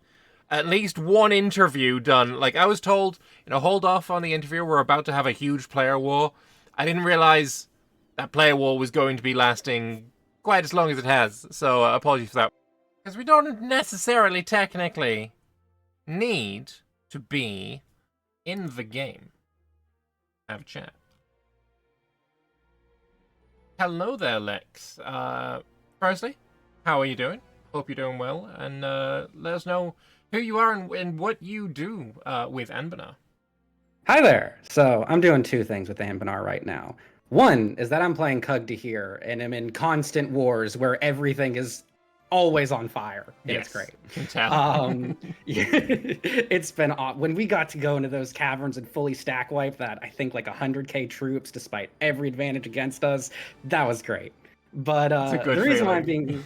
at least one interview done. Like I was told, hold off on the interview. We're about to have a huge player war. I didn't realize that player war was going to be lasting quite as long as it has. So apologies for that. Because we don't necessarily, technically, need to be in the game. Have a chat. Hello there, Lex. Firstly, how are you doing? Hope you're doing well. And let us know who you are and what you do with Anbennar. Hi there. So I'm doing 2 things with Anbennar right now. One is that I'm playing Cug to here, and I'm in constant wars where everything is always on fire, and Yes, it's great. can tell. Yeah, it's been when we got to go into those caverns and fully stack wipe that, I think like 100k troops despite every advantage against us. That was great. But It's a good the reason why I'm feeling. being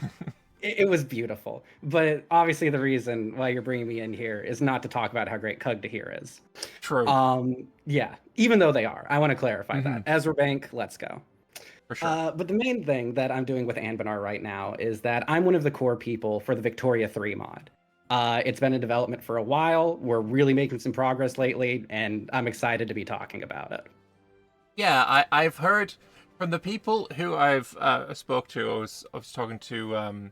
it was beautiful. But obviously the reason why you're bringing me in here is not to talk about how great Kug'Tahir is. True. Yeah, even though they are. I want to clarify Mm-hmm. that. Ezra Bank, let's go. For sure. But the main thing that I'm doing with Anbennar right now is that I'm one of the core people for the Victoria 3 mod. It's been in development for a while. We're really making some progress lately, and I'm excited to be talking about it. Yeah, I've heard from the people who I've spoke to. I was talking to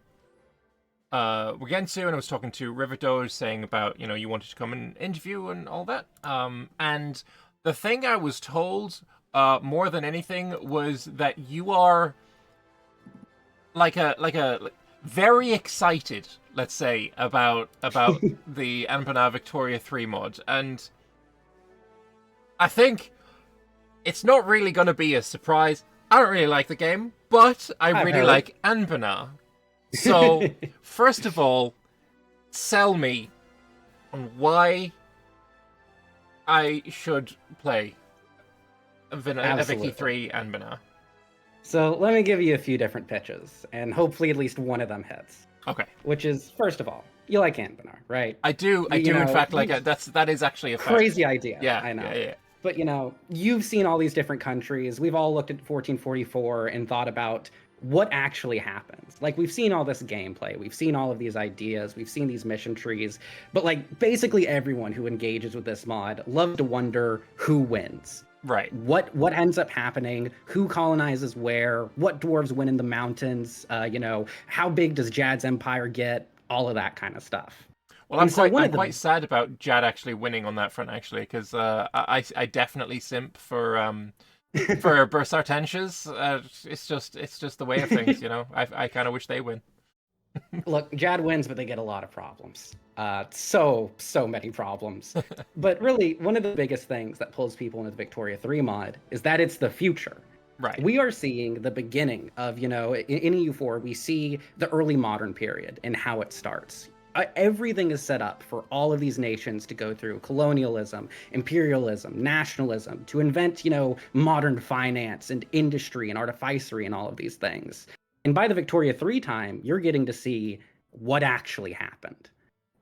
Wagensu, and I was talking to RiverDoge, saying about, you wanted to come and interview and all that. And the thing I was told, more than anything, was that you are like very excited, let's say, about the Anbennar Victoria 3 mod, and I think it's not really going to be a surprise. I don't really like the game, but I I've really heard. like Anbennar. So, first of all, sell me on why I should play Vicky Absolutely. 3 Anbennar. So let me give you a few different pitches, and hopefully at least one of them hits. Okay. Which is, first of all, you like Anbennar, right? I do in fact like it. That is actually a fact. Crazy idea. Yeah, I know. Yeah. But you've seen all these different countries. We've all looked at 1444 and thought about what actually happens. Like, we've seen all this gameplay, we've seen all of these ideas, we've seen these mission trees, but like basically everyone who engages with this mod loves to wonder who wins. Right. What ends up happening, who colonizes where, what dwarves win in the mountains, how big does Jad's empire get, all of that kind of stuff. Well, I'm quite sad about Jad actually winning on that front, actually, because I definitely simp for Bursartensias. It's just the way of things, I kind of wish they win. Look, Jad wins, but they get a lot of problems. So many problems. But really, one of the biggest things that pulls people into the Victoria 3 mod is that it's the future. Right. We are seeing the beginning of, in EU4, we see the early modern period and how it starts. Everything is set up for all of these nations to go through colonialism, imperialism, nationalism, to invent, modern finance and industry and artificery and all of these things. And by the Victoria 3 time, you're getting to see what actually happened.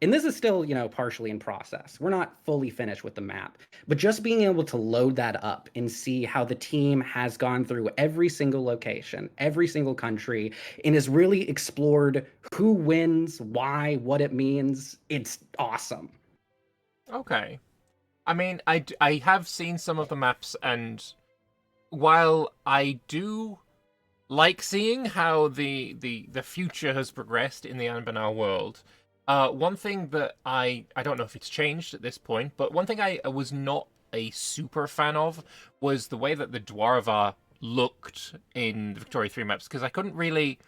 And this is still, partially in process. We're not fully finished with the map, but just being able to load that up and see how the team has gone through every single location, every single country, and has really explored who wins, why, what it means, it's awesome. Okay. I mean, I have seen some of the maps, and while I do like seeing how the future has progressed in the Anbennar world, one thing that I don't know if it's changed at this point, but one thing I was not a super fan of was the way that the Dwarva looked in the Victoria 3 maps, because I couldn't really...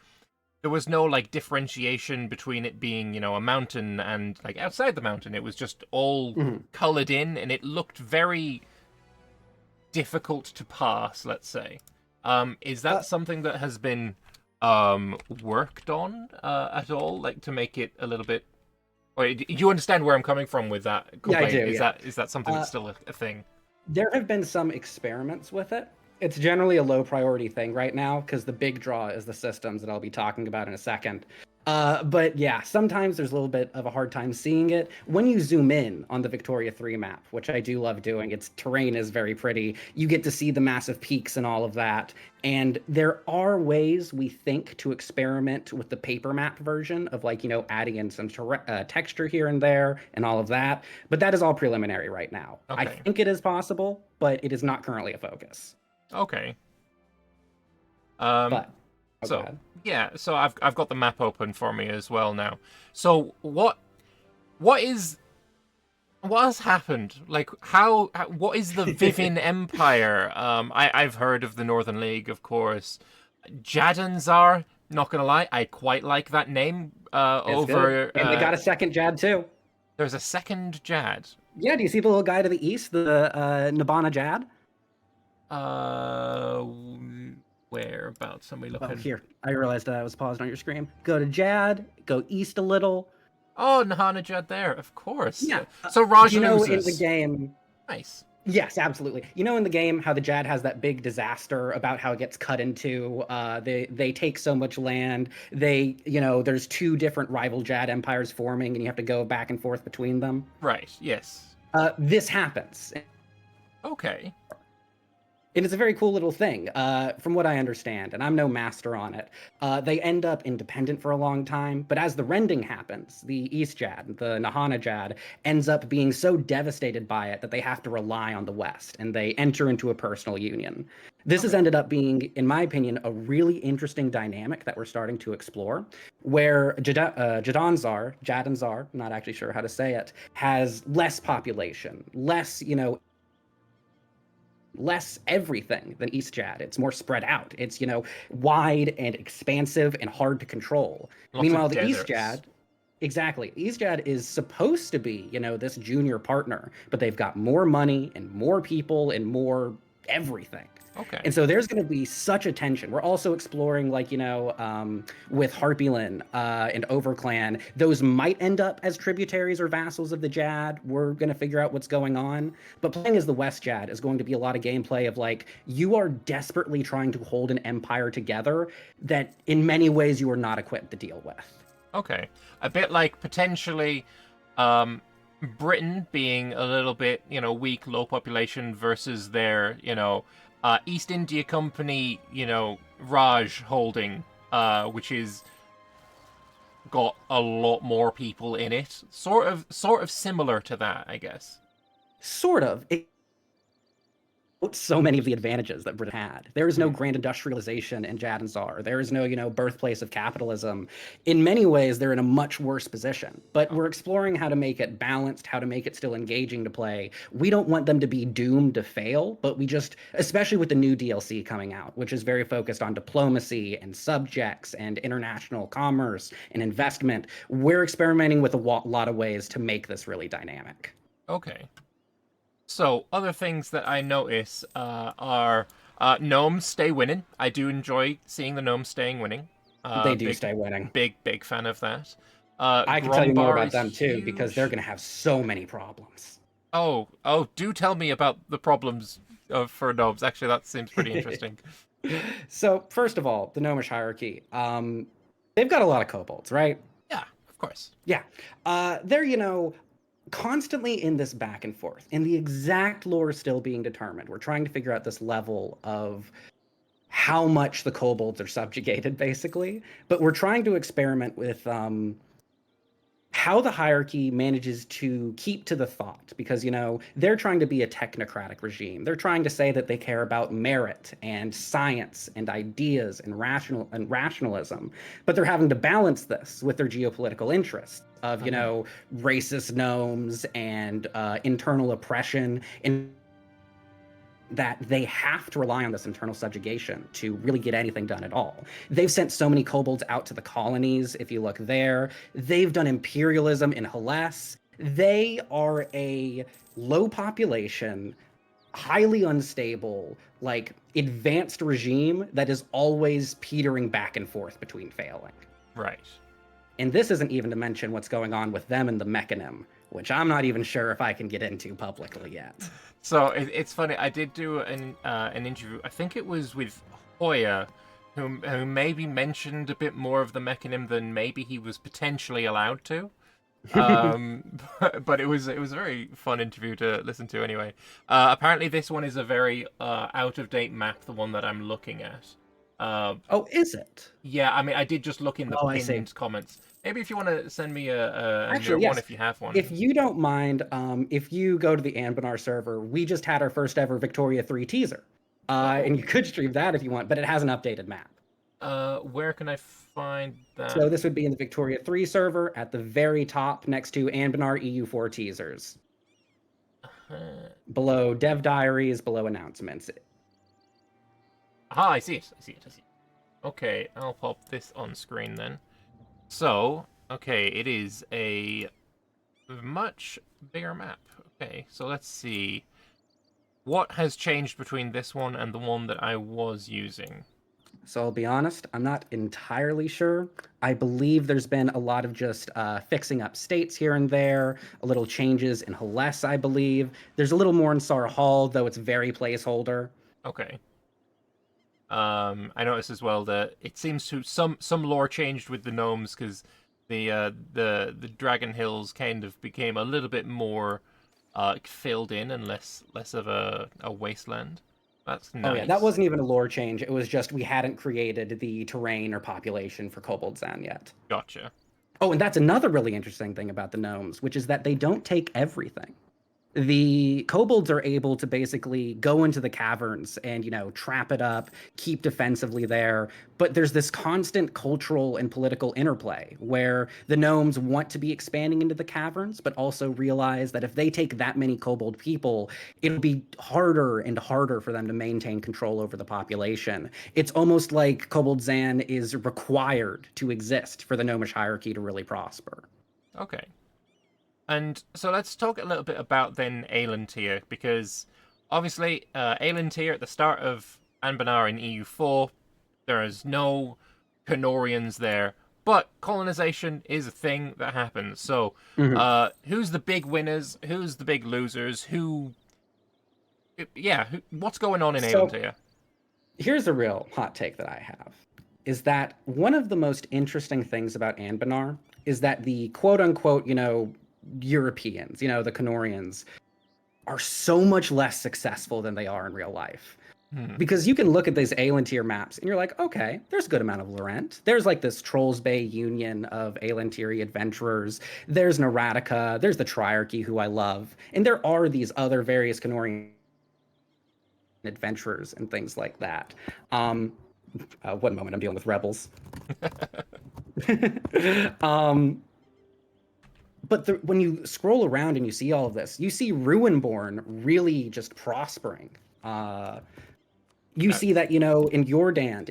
There was no, differentiation between it being, a mountain and, outside the mountain. It was just all colored in, and it looked very difficult to pass, let's say. Is that something that has been worked on at all, to make it a little bit... Wait, do you understand where I'm coming from with that complaint? Yeah, I do. Is that something that's still a thing? There have been some experiments with it. It's generally a low priority thing right now because the big draw is the systems that I'll be talking about in a second. But yeah, sometimes there's a little bit of a hard time seeing it. When you zoom in on the Victoria 3 map, which I do love doing, its terrain is very pretty. You get to see the massive peaks and all of that. And there are ways, we think, to experiment with the paper map version of adding in some texture here and there and all of that. But that is all preliminary right now. Okay. I think it is possible, but it is not currently a focus. Okay. But so I've got the map open for me as well now. So what has happened? What is the Vivin Empire? I've heard of the Northern League, of course. Jadanzar, not gonna lie, I quite like that name. Good. And they got a second Jad too. There's a second Jad. Yeah, do you see the little guy to the east, the Nabana Jad? Whereabouts are we Oh, looking? here. I realized that I was paused on your screen. Go to Jad, go east a little. Oh, Nahanajad there, of course. Yeah. So Raj You know, loses. in the game, Nice. yes, absolutely. You know, in the game, how the Jad has that big disaster about how it gets cut into. They take so much land. There's two different rival Jad empires forming, and you have to go back and forth between them. Right. Yes. This happens. Okay. And it's a very cool little thing, from what I understand, and I'm no master on it. They end up independent for a long time, but as the rending happens, the East Jad, the Nahana Jad, ends up being so devastated by it that they have to rely on the West, and they enter into a personal union. This has ended up being, in my opinion, a really interesting dynamic that we're starting to explore, where Jadanzar, not actually sure how to say it, has less population, less everything than East Jad. It's more spread out. It's, wide and expansive and hard to control. Lots Meanwhile, of the East deserts. Jad, exactly. East Jad is supposed to be, this junior partner, but they've got more money and more people and more everything. Okay. And so there's going to be such a tension. We're also exploring, with Harpyland and Overclan, those might end up as tributaries or vassals of the Jad. We're going to figure out what's going on. But playing as the West Jad is going to be a lot of gameplay of, you are desperately trying to hold an empire together that in many ways you are not equipped to deal with. Okay. A bit like potentially Britain being a little bit, weak, low population versus their, East India Company, Raj holding, which is got a lot more people in it. Sort of similar to that, I guess. Sort of. So many of the advantages that Britain had. There is no grand industrialization in Jadanzar. There is no, birthplace of capitalism. In many ways, they're in a much worse position. But we're exploring how to make it balanced, how to make it still engaging to play. We don't want them to be doomed to fail, but we just, especially with the new DLC coming out, which is very focused on diplomacy and subjects and international commerce and investment, we're experimenting with a lot of ways to make this really dynamic. Okay. So, other things that I notice are gnomes stay winning. I do enjoy seeing the gnomes staying winning. They do stay winning. Big fan of that. I can tell you more Grombar about is them too, because they're huge. going to have so many problems. Oh, do tell me about the problems for gnomes. Actually, that seems pretty interesting. So, first of all, the gnomish hierarchy. They've got a lot of kobolds, right? Yeah, of course. Yeah. They're, constantly in this back and forth, and the exact lore is still being determined. We're trying to figure out this level of how much the kobolds are subjugated, basically. But we're trying to experiment with how the hierarchy manages to keep to the thought, because they're trying to be a technocratic regime. They're trying to say that they care about merit and science and ideas and rationalism, but they're having to balance this with their geopolitical interests of racist gnomes and internal oppression, and that they have to rely on this internal subjugation to really get anything done at all. They've sent so many kobolds out to the colonies. If you look there, they've done imperialism in Hellas. They are a low population, highly unstable, advanced regime that is always petering back and forth between failing. Right. And this isn't even to mention what's going on with them and the Mechanim, which I'm not even sure if I can get into publicly yet. So it's funny. I did do an interview. I think it was with Hoya, who maybe mentioned a bit more of the Mechanim than maybe he was potentially allowed to. But it was a very fun interview to listen to anyway. Apparently, this one is a very out of date map. The one that I'm looking at. Oh, is it? Yeah, I mean, I did just look in the I see. pinned comments. Maybe if you want to send me a Actually, new one, yes. if you have one. If you don't mind, if you go to the Anbennar server, we just had our first ever Victoria 3 teaser. And you could stream that if you want, but it has an updated map. Where can I find that? So this would be in the Victoria 3 server at the very top next to Anbennar EU4 teasers. Below Dev Diaries, below announcements. Ah, I see it. Okay, I'll pop this on screen then. So, okay, it is a much bigger map. Okay, so let's see. What has changed between this one and the one that I was using? So I'll be honest, I'm not entirely sure. I believe there's been a lot of just fixing up states here and there, a little changes in Hales, I believe. There's a little more in Sarhal, though it's very placeholder. Okay. I noticed as well that it seems to some lore changed with the gnomes because the Dragon Hills kind of became a little bit more filled in and less of a wasteland. That's Oh yeah, that nice. wasn't even a lore change. It was just we hadn't created the terrain or population for Kobold Zan yet. Gotcha. Oh, and that's another really interesting thing about the gnomes, which is that they don't take everything. The kobolds are able to basically go into the caverns and, trap it up, keep defensively there. But there's this constant cultural and political interplay where the gnomes want to be expanding into the caverns, but also realize that if they take that many kobold people, it'll be harder and harder for them to maintain control over the population. It's almost like Kobold Zan is required to exist for the gnomish hierarchy to really prosper. Okay. And so let's talk a little bit about then Aelantir, because obviously Aelantir at the start of Anbennar in EU4, there is no Canorians there, but colonization is a thing that happens. So who's the big winners? Who's the big losers? What's going on in Aelantir? Here's a real hot take that I have, is that one of the most interesting things about Anbennar is that the quote unquote, Europeans, the Canorians, are so much less successful than they are in real life. Because you can look at these Aelantir maps and you're like, okay, there's a good amount of Laurent. There's like this Trolls Bay union of Aelantiri adventurers. There's Neratica. There's the Triarchy, who I love. And there are these other various Canorian adventurers and things like that. One moment, I'm dealing with rebels. But when you scroll around and you see all of this, you see Ruinborn really just prospering. You see that, in Jordan,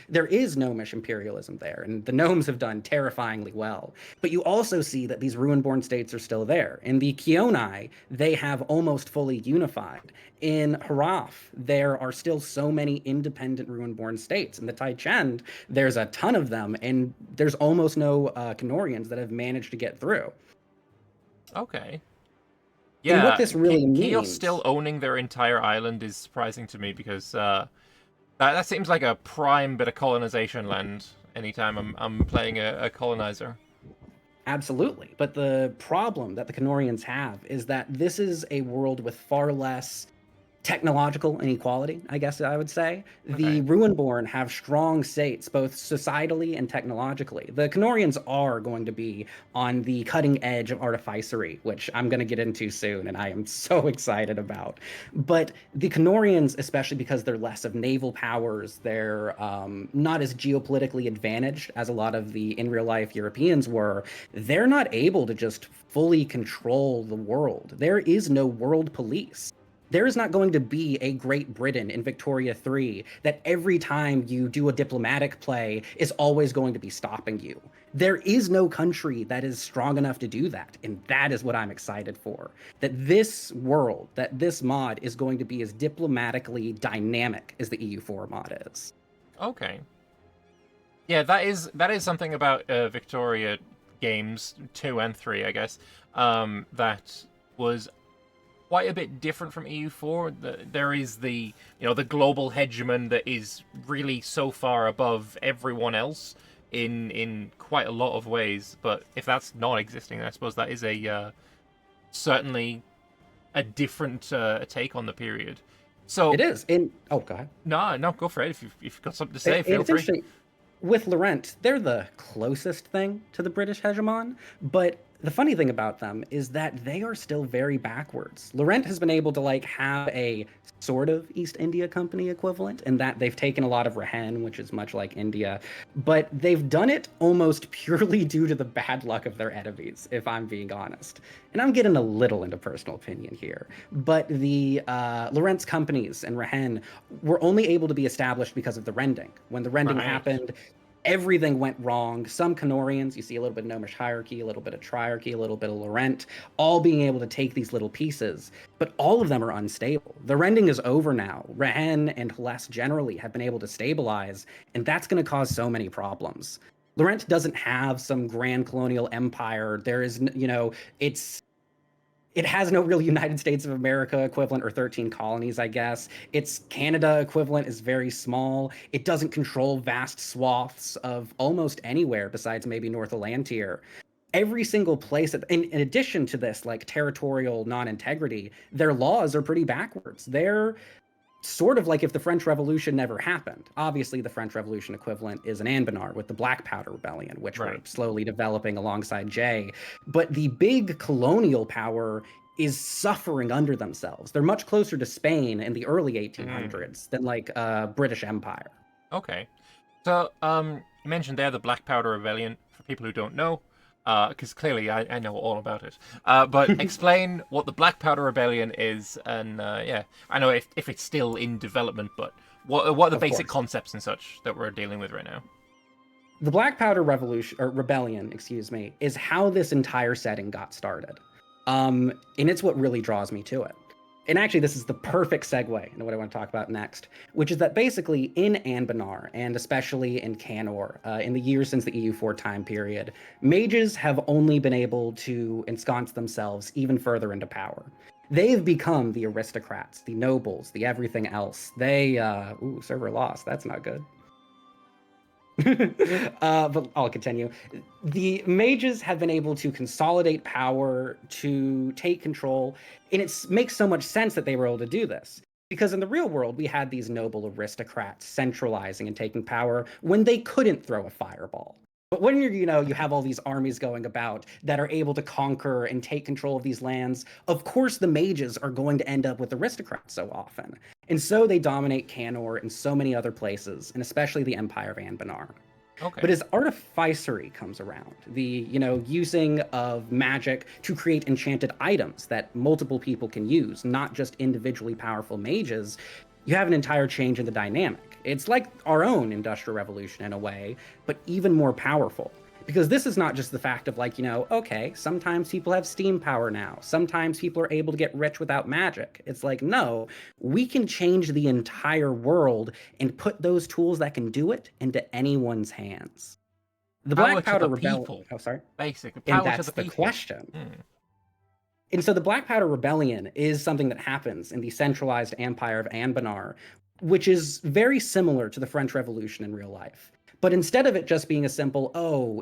there is gnomish imperialism there, and the gnomes have done terrifyingly well. But you also see that these Ruinborn states are still there. In the Kionai, they have almost fully unified. In Haraf, there are still so many independent Ruinborn states. In the Taichend, there's a ton of them, and there's almost no Canorians that have managed to get through. Okay. And Yeah, what this really Chaos means... still owning their entire island is surprising to me because that seems like a prime bit of colonization land anytime I'm playing a colonizer. Absolutely. But the problem that the Canorians have is that this is a world with far less technological inequality, I guess I would say. Okay. The Ruinborn have strong states, both societally and technologically. The Canorians are going to be on the cutting edge of artificery, which I'm going to get into soon, and I am so excited about. But the Canorians, especially because they're less of naval powers, they're not as geopolitically advantaged as a lot of the in real life Europeans were, they're not able to just fully control the world. There is no world police. There is not going to be a Great Britain in Victoria 3 that every time you do a diplomatic play is always going to be stopping you. There is no country that is strong enough to do that, and that is what I'm excited for. That this world, that this mod is going to be as diplomatically dynamic as the EU4 mod is. Okay. Yeah, that is something about Victoria games 2 and 3, I guess, that was quite a bit different from EU4. There is the global hegemon that is really so far above everyone else in quite a lot of ways. But if that's not existing, I suppose that is a certainly a different take on the period. So it is. Go ahead. No, go for it. If you've got something to say, feel free. With Laurent, they're the closest thing to the British hegemon, but the funny thing about them is that they are still very backwards. Laurent has been able to have a sort of East India Company equivalent in that they've taken a lot of Rahen, which is much like India, but they've done it almost purely due to the bad luck of their enemies, if I'm being honest. And I'm getting a little into personal opinion here, but the Laurent's companies and Rahen were only able to be established because of the rending. When the rending happened, Everything went wrong. Some Canorians, you see a little bit of Gnomish hierarchy, a little bit of triarchy, a little bit of Laurent, all being able to take these little pieces, but all of them are unstable. The rending is over now. Rehen and Hless generally have been able to stabilize, and that's going to cause so many problems. Laurent doesn't have some grand colonial empire. There is, it has no real United States of America equivalent or 13 colonies, I guess. Its Canada equivalent is very small. It doesn't control vast swaths of almost anywhere besides maybe North Atlantier. Every single place, in addition to this, like territorial non-integrity, their laws are pretty backwards. They're sort of like if the French Revolution never happened. Obviously, the French Revolution equivalent is an Anbennar with the Black Powder Rebellion, which we're slowly developing alongside Jay. But the big colonial power is suffering under themselves. They're much closer to Spain in the early 1800s than like British Empire. Okay. So, you mentioned there the Black Powder Rebellion, for people who don't know, because clearly I know all about it. But explain what the Black Powder Rebellion is, and yeah, I know if it's still in development, but what are the basic concepts and such that we're dealing with right now? The Black Powder Rebellion, excuse me, is how this entire setting got started. And it's what really draws me to it. And actually, this is the perfect segue into what I want to talk about next, which is that basically in Anbennar, and especially in Canor, in the years since the EU4 time period, mages have only been able to ensconce themselves even further into power. They've become the aristocrats, the nobles, the everything else. Server lost. That's not good. But I'll continue. The mages have been able to consolidate power, to take control, and it makes so much sense that they were able to do this. Because in the real world, we had these noble aristocrats centralizing and taking power when they couldn't throw a fireball. But when you have all these armies going about that are able to conquer and take control of these lands, of course the mages are going to end up with aristocrats so often. And so they dominate Canor and so many other places, and especially the Empire of Anbennar. Okay. But as artificery comes around, the using of magic to create enchanted items that multiple people can use, not just individually powerful mages, you have an entire change in the dynamic. It's like our own Industrial Revolution in a way, but even more powerful. Because this is not just the fact of okay, sometimes people have steam power now. Sometimes people are able to get rich without magic. It's like, no, we can change the entire world and put those tools that can do it into anyone's hands. The Black Powder Rebellion. Oh, sorry. Basically, and that's the question. And so the Black Powder Rebellion is something that happens in the centralized empire of Anbennar, which is very similar to the French Revolution in real life. But instead of it just being a simple,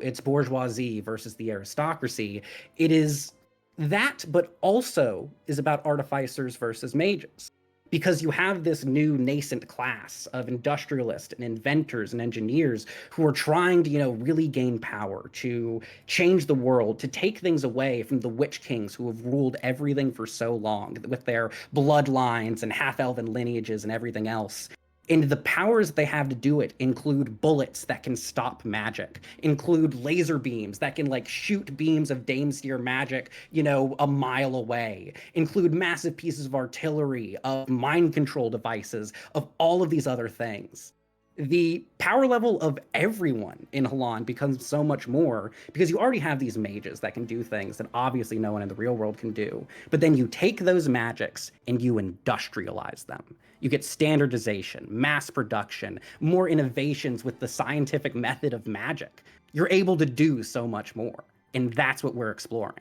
it's bourgeoisie versus the aristocracy, it is that, but also is about artificers versus mages. Because you have this new nascent class of industrialists and inventors and engineers who are trying to, really gain power, to change the world, to take things away from the witch kings who have ruled everything for so long with their bloodlines and half-elven lineages and everything else. And the powers that they have to do it include bullets that can stop magic, include laser beams that can shoot beams of Damesteer magic, a mile away, include massive pieces of artillery, of mind control devices, of all of these other things. The power level of everyone in Halan becomes so much more because you already have these mages that can do things that obviously no one in the real world can do. But then you take those magics and you industrialize them. You get standardization, mass production, more innovations with the scientific method of magic. You're able to do so much more. And that's what we're exploring.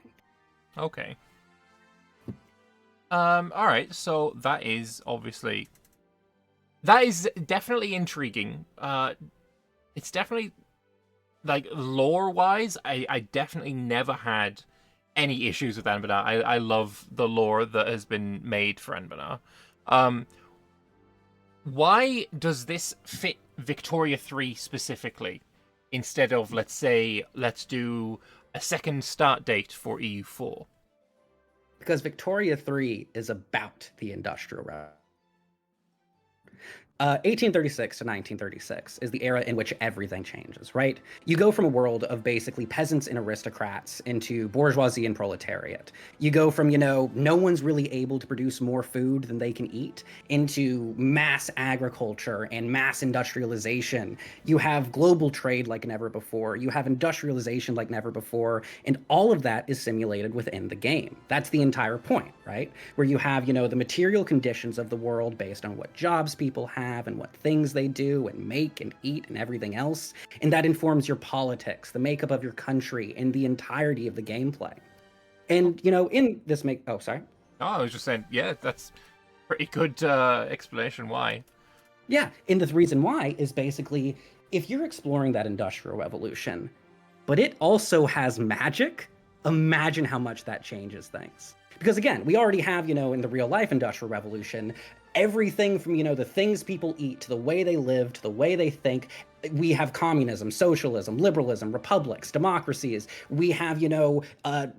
Okay. All right. So that is definitely intriguing. It's definitely lore-wise, I definitely never had any issues with Anbennar. I love the lore that has been made for Anbennar. Why does this fit Victoria 3 specifically instead of, let's do a second start date for EU4? Because Victoria 3 is about the Industrial Revolution. 1836 to 1936 is the era in which everything changes, right? You go from a world of basically peasants and aristocrats into bourgeoisie and proletariat. You go from, no one's really able to produce more food than they can eat into mass agriculture and mass industrialization. You have global trade like never before. You have industrialization like never before. And all of that is simulated within the game. That's the entire point, right? Where you have, the material conditions of the world based on what jobs people have and what things they do and make and eat and everything else. And that informs your politics, the makeup of your country, and the entirety of the gameplay. And, in this oh, sorry. Oh, I was just saying, yeah, that's pretty good explanation why. Yeah, and the reason why is basically, if you're exploring that industrial revolution, but it also has magic, imagine how much that changes things. Because again, we already have, in the real life industrial revolution, everything from, the things people eat to the way they live to the way they think. We have communism, socialism, liberalism, republics, democracies. We have,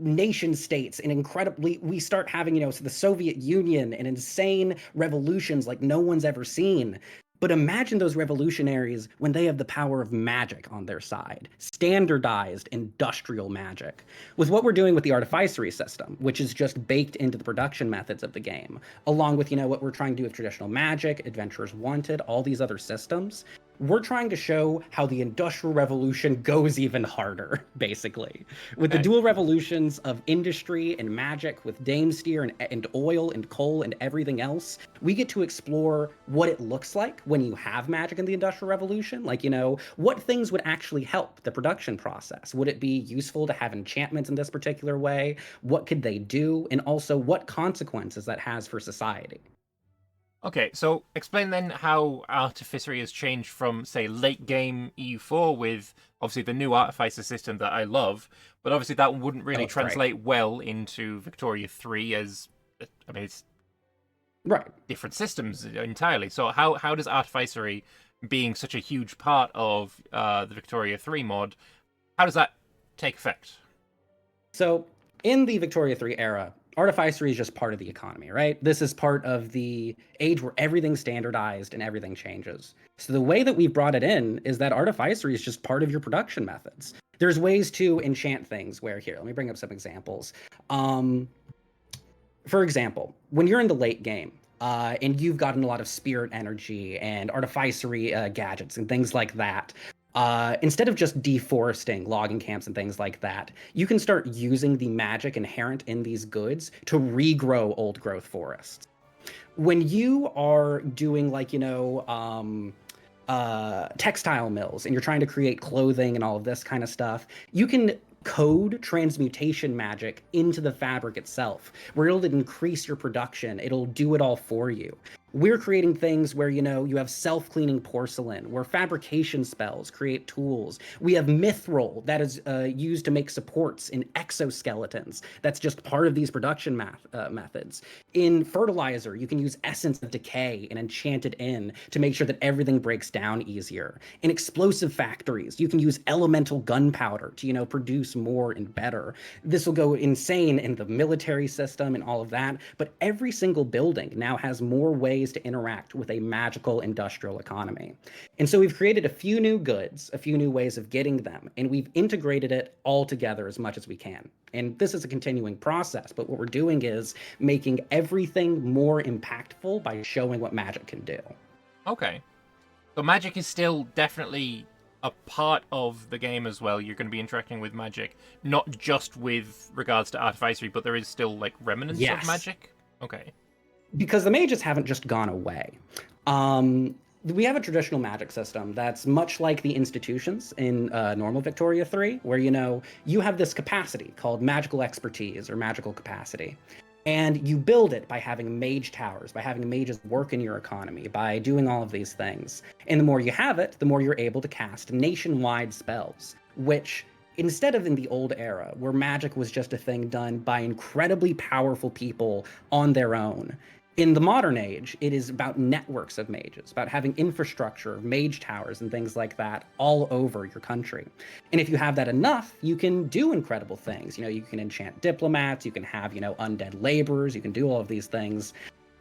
nation states and we start having, the Soviet Union and insane revolutions like no one's ever seen. But imagine those revolutionaries when they have the power of magic on their side, standardized industrial magic. With what we're doing with the artificery system, which is just baked into the production methods of the game, along with, what we're trying to do with traditional magic, Adventurers Wanted, all these other systems, we're trying to show how the Industrial Revolution goes even harder, basically. With the dual revolutions of industry and magic, with Damesteer and oil and coal and everything else, we get to explore what it looks like when you have magic in the Industrial Revolution. Like, what things would actually help the production process? Would it be useful to have enchantments in this particular way? What could they do? And also, what consequences that has for society? Okay, so explain then how Artificery has changed from, say, late game EU4 with obviously the new Artificer system that I love, but obviously that wouldn't really translate well into Victoria 3 as, it's different systems entirely. So how does Artificery, being such a huge part of the Victoria 3 mod, how does that take effect? So in the Victoria 3 era, Artificery is just part of the economy, right? This is part of the age where everything's standardized and everything changes. So the way that we've brought it in is that Artificery is just part of your production methods. There's ways to enchant things where, here, let me bring up some examples. For example, when you're in the late game, and you've gotten a lot of spirit energy and artificery gadgets and things like that, instead of just deforesting logging camps and things like that, you can start using the magic inherent in these goods to regrow old growth forests. When you are doing textile mills and you're trying to create clothing and all of this kind of stuff, you can code transmutation magic into the fabric itself, where it'll increase your production. It'll do it all for you. We're creating things where, you have self-cleaning porcelain, where fabrication spells create tools. We have mithril that is used to make supports in exoskeletons. That's just part of these production methods. In fertilizer, you can use Essence of Decay and enchant it in to make sure that everything breaks down easier. In explosive factories, you can use elemental gunpowder to, produce more and better. This will go insane in the military system and all of that, but every single building now has more ways to interact with a magical industrial economy. And so we've created a few new goods, a few new ways of getting them, and we've integrated it all together as much as we can. And this is a continuing process, but what we're doing is making everything more impactful by showing what magic can do. Okay. So magic is still definitely a part of the game as well. You're going to be interacting with magic, not just with regards to Artificery, but there is still remnants of magic? Okay. Because the mages haven't just gone away. We have a traditional magic system that's much like the institutions in normal Victoria 3, where, you have this capacity called magical expertise or magical capacity. And you build it by having mage towers, by having mages work in your economy, by doing all of these things. And the more you have it, the more you're able to cast nationwide spells, which, instead of in the old era, where magic was just a thing done by incredibly powerful people on their own, in the modern age, it is about networks of mages, about having infrastructure of mage towers and things like that all over your country. And if you have that enough, you can do incredible things. You can enchant diplomats, you can have, undead laborers, you can do all of these things,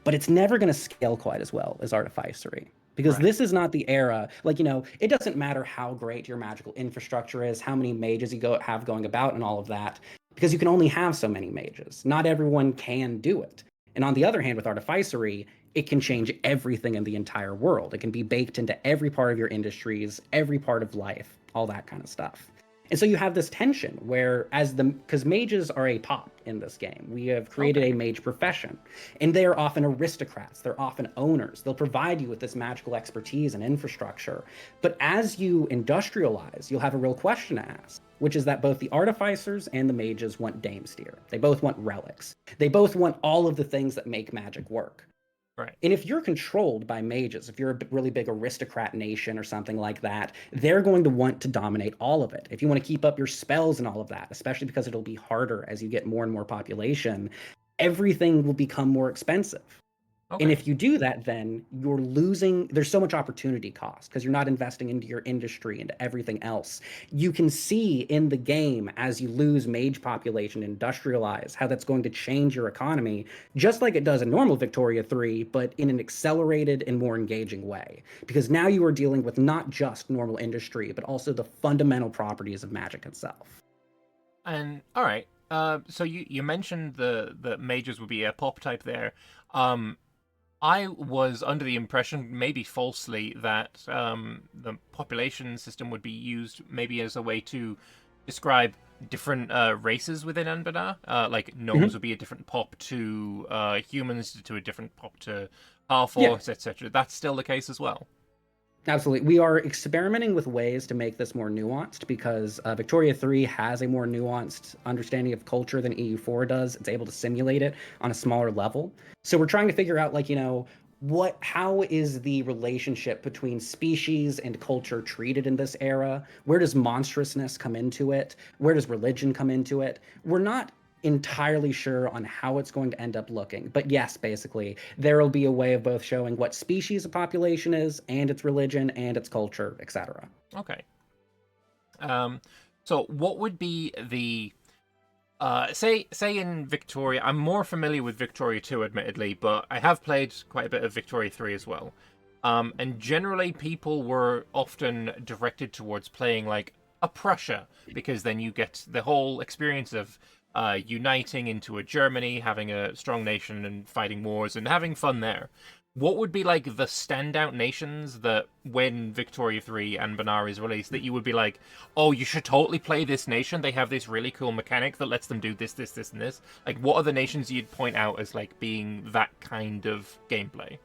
but it's never going to scale quite as well as Artificery. Because Right. this is not the era, like, it doesn't matter how great your magical infrastructure is, how many mages you have going about and all of that, because you can only have so many mages. Not everyone can do it. And on the other hand, with Artificery, it can change everything in the entire world. It can be baked into every part of your industries, every part of life, all that kind of stuff. And so you have this tension where, because mages are a pop in this game, we have created Okay. a mage profession, and they are often aristocrats, they're often owners, they'll provide you with this magical expertise and infrastructure. But as you industrialize, you'll have a real question to ask, which is that both the artificers and the mages want Damesteer. They both want relics. They both want all of the things that make magic work. Right. And if you're controlled by mages, if you're a really big aristocrat nation or something like that, they're going to want to dominate all of it. If you want to keep up your spells and all of that, especially because it'll be harder as you get more and more population, everything will become more expensive. Okay. And if you do that, then you're losing, there's so much opportunity cost because you're not investing into your industry, into everything else. You can see in the game as you lose mage population, industrialize, how that's going to change your economy, just like it does in normal Victoria 3, but in an accelerated and more engaging way. Because now you are dealing with not just normal industry, but also the fundamental properties of magic itself. And all right. So you mentioned the mages would be a pop type there. I was under the impression, maybe falsely, that the population system would be used maybe as a way to describe different races within Anbennar. Like gnomes would be a different pop to humans, to a different pop to half-orcs, etc. That's still the case as well. Absolutely. We are experimenting with ways to make this more nuanced because Victoria 3 has a more nuanced understanding of culture than EU4 does. It's able to simulate it on a smaller level. So we're trying to figure out, like, how is the relationship between species and culture treated in this era? Where does monstrousness come into it? Where does religion come into it? We're not entirely sure on how it's going to end up looking. But yes, basically, there will be a way of both showing what species a population is and its religion and its culture, etc. Okay. So what would be the say in Victoria? I'm more familiar with Victoria 2, admittedly, but I have played quite a bit of Victoria 3 as well. And generally, people were often directed towards playing like a Prussia, because then you get the whole experience of uniting into a Germany, having a strong nation and fighting wars and having fun there. What would be like the standout nations that when Victoria 3 and Anbennar is released that you would be like, oh, you should totally play this nation. They have this really cool mechanic that lets them do this, this, this, and this. Like, what are the nations you'd point out as like being that kind of gameplay?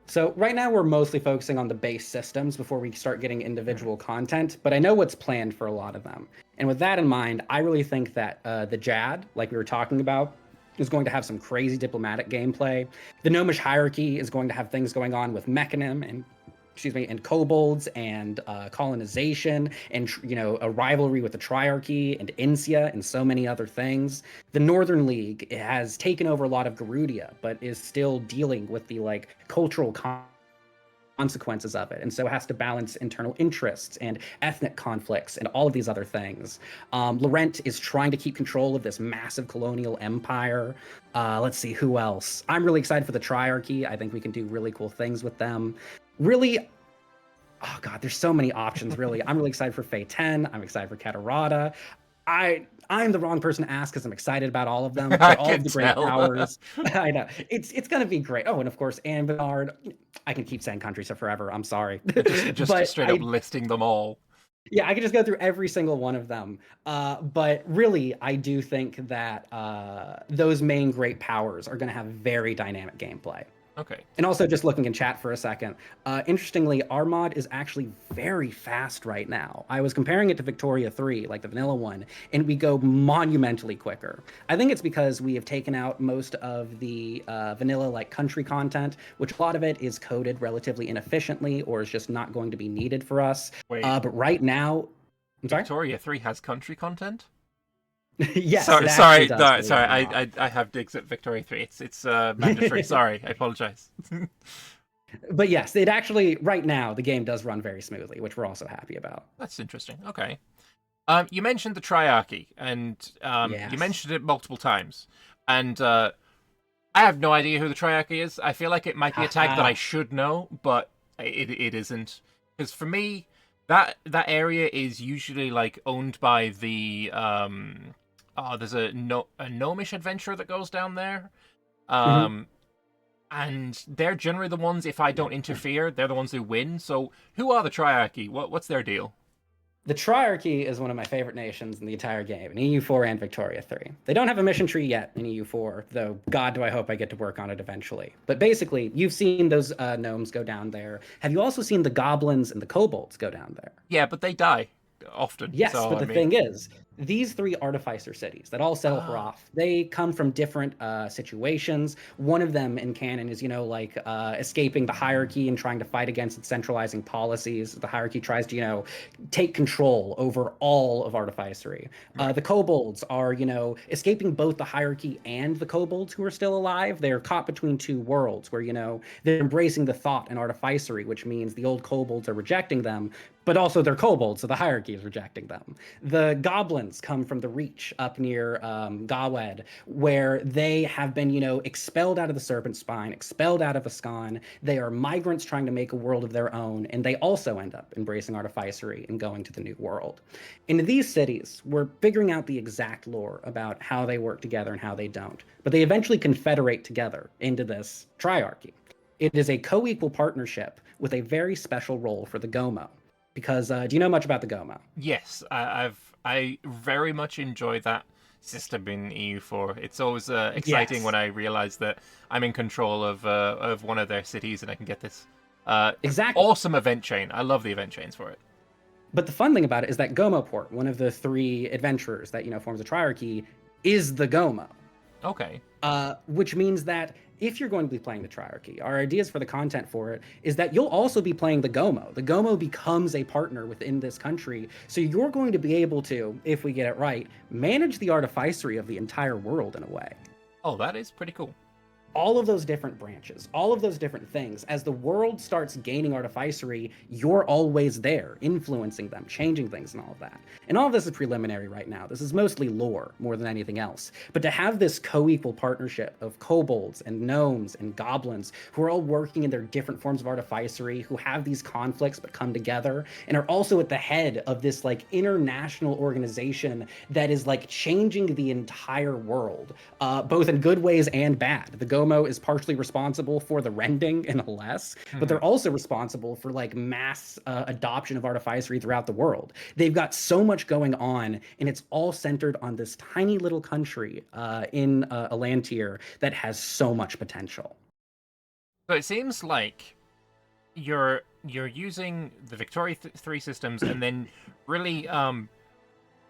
So right now we're mostly focusing on the base systems before we start getting individual content, but I know what's planned for a lot of them. And with that in mind, I really think that the Jad, like we were talking about, is going to have some crazy diplomatic gameplay. The Gnomish hierarchy is going to have things going on with Mechanim and kobolds and colonization and a rivalry with the Triarchy and Insia and so many other things. The Northern League has taken over a lot of Garudia, but is still dealing with the cultural consequences of it, and so has to balance internal interests and ethnic conflicts and all of these other things. Laurent is trying to keep control of this massive colonial empire. Let's see, who else? I'm really excited for the Triarchy. I think we can do really cool things with them. Really, oh god, there's so many options, really. I'm really excited for Fey 10. I'm excited for Catarata. I'm the wrong person to ask because I'm excited about all of them. They're all of the great powers. I know. It's going to be great. Oh, and of course, Anbennar. I can keep saying countries forever. I'm sorry. Just straight up listing them all. Yeah, I could just go through every single one of them. But really, I do think that those main great powers are going to have very dynamic gameplay. Okay. And also, just looking in chat for a second, interestingly, our mod is actually very fast right now. I was comparing it to Victoria 3, like the vanilla one, and we go monumentally quicker. I think it's because we have taken out most of the vanilla country content, which a lot of it is coded relatively inefficiently or is just not going to be needed for us. Wait. But right now, I'm sorry? Victoria 3 has country content? Yes. Sorry. I have digs at Victoria 3. It's mandatory. Sorry, I apologize. But yes, it actually right now the game does run very smoothly, which we're also happy about. That's interesting. Okay. You mentioned the Triarchy, and Yes. you mentioned it multiple times, and I have no idea who the Triarchy is. I feel like it might be a tag that I should know, but it isn't, because for me that area is usually like owned by the there's a gnomish adventurer that goes down there. Mhm. And they're generally the ones, if I don't interfere, they're the ones who win. So who are the Triarchy? What's their deal? The Triarchy is one of my favorite nations in the entire game, in EU4 and Victoria 3. They don't have a mission tree yet in EU4, though God, do I hope I get to work on it eventually. But basically, you've seen those gnomes go down there. Have you also seen the goblins and the kobolds go down there? Yeah, but they die often. Yes, So but I the mean, thing is, these three artificer cities that all settle for ah, off, they come from different situations. One of them in canon is, like escaping the hierarchy and trying to fight against its centralizing policies. The hierarchy tries to, take control over all of artificery. right. The kobolds are, escaping both the hierarchy and the kobolds who are still alive. They're caught between two worlds where, they're embracing the thought and artificery, which means the old kobolds are rejecting them, but also they're kobolds, so the hierarchy is rejecting them. The goblins come from the Reach up near Gawed, where they have been, expelled out of the Serpent Spine, expelled out of Ascan. They are migrants trying to make a world of their own, and they also end up embracing artificery and going to the New World. In these cities, we're figuring out the exact lore about how they work together and how they don't, but they eventually confederate together into this triarchy. It is a co-equal partnership with a very special role for the Gomo. Because do you know much about the Gomo? Yes, I very much enjoy that system in EU4. It's always exciting Yes. when I realize that I'm in control of one of their cities and I can get this Exactly. awesome event chain. I love the event chains for it. But the fun thing about it is that Gomo port, one of the three adventurers that forms a triarchy, is the Gomo. Okay. Which means that if you're going to be playing the Triarchy, our ideas for the content for it is that you'll also be playing the Gomo. The Gomo becomes a partner within this country, so you're going to be able to, if we get it right, manage the artificery of the entire world in a way. Oh, that is pretty cool. All of those different branches, all of those different things, as the world starts gaining artificery, you're always there, influencing them, changing things and all of that. And all of this is preliminary right now. This is mostly lore more than anything else. But to have this co-equal partnership of kobolds and gnomes and goblins who are all working in their different forms of artificery, who have these conflicts but come together, and are also at the head of this like international organization that is like changing the entire world, both in good ways and bad. The Gomo is partially responsible for the rending in LS, but they're also responsible for like mass adoption of artificery throughout the world. They've got so much going on, and it's all centered on this tiny little country in a land tier that has so much potential. So it seems like you're using the Victoria 3 systems and then really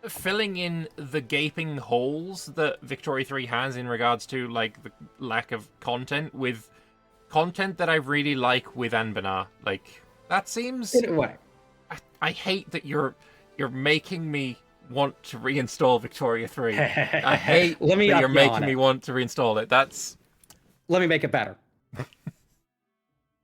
filling in the gaping holes that Victoria 3 has in regards to like the lack of content with content that I really like with Anbennar. Like that seems In a way. I hate that you're making me want to reinstall Victoria 3. I hate Let me that up you're you making on me it. want to reinstall it. That's Let me make it better.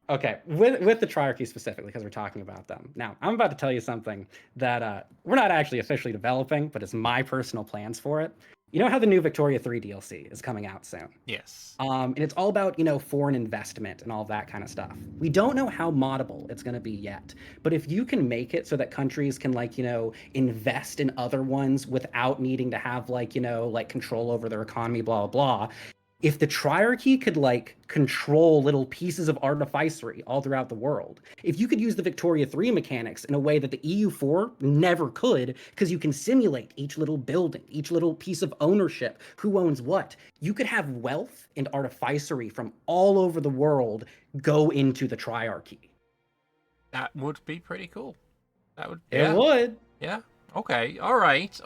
Okay, with the Triarchy specifically, because we're talking about them. Now, I'm about to tell you something that we're not actually officially developing, but it's my personal plans for it. You know how the new Victoria 3 DLC is coming out soon? yes. And it's all about, foreign investment and all that kind of stuff. We don't know how moddable it's going to be yet, but if you can make it so that countries can invest in other ones without needing to have control over their economy, blah, blah, blah. If the Triarchy could control little pieces of artificery all throughout the world, if you could use the Victoria 3 mechanics in a way that the EU4 never could, because you can simulate each little building, each little piece of ownership, who owns what, you could have wealth and artificery from all over the world go into the Triarchy. That would be pretty cool. That would It yeah. would. Yeah. Okay. All right.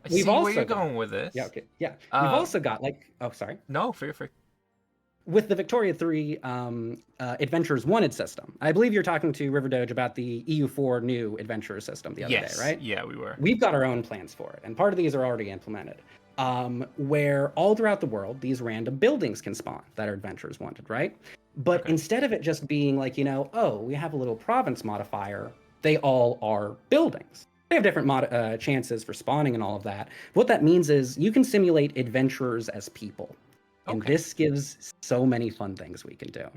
I We've see where also you're got- going with this. Yeah, okay. Yeah. We've also got oh, sorry. No, feel free. With the Victoria 3 Adventurers Wanted system. I believe you're talking to RiverDoge about the EU4 new Adventurer system the other day, right? Yeah, we were. We've got our own plans for it, and part of these are already implemented. Where all throughout the world, these random buildings can spawn that are Adventurers Wanted, right? But Okay. instead of it just being like, oh, we have a little province modifier, they all are buildings. They have different chances for spawning and all of that. What that means is you can simulate adventurers as people. And Okay. this gives so many fun things we can do.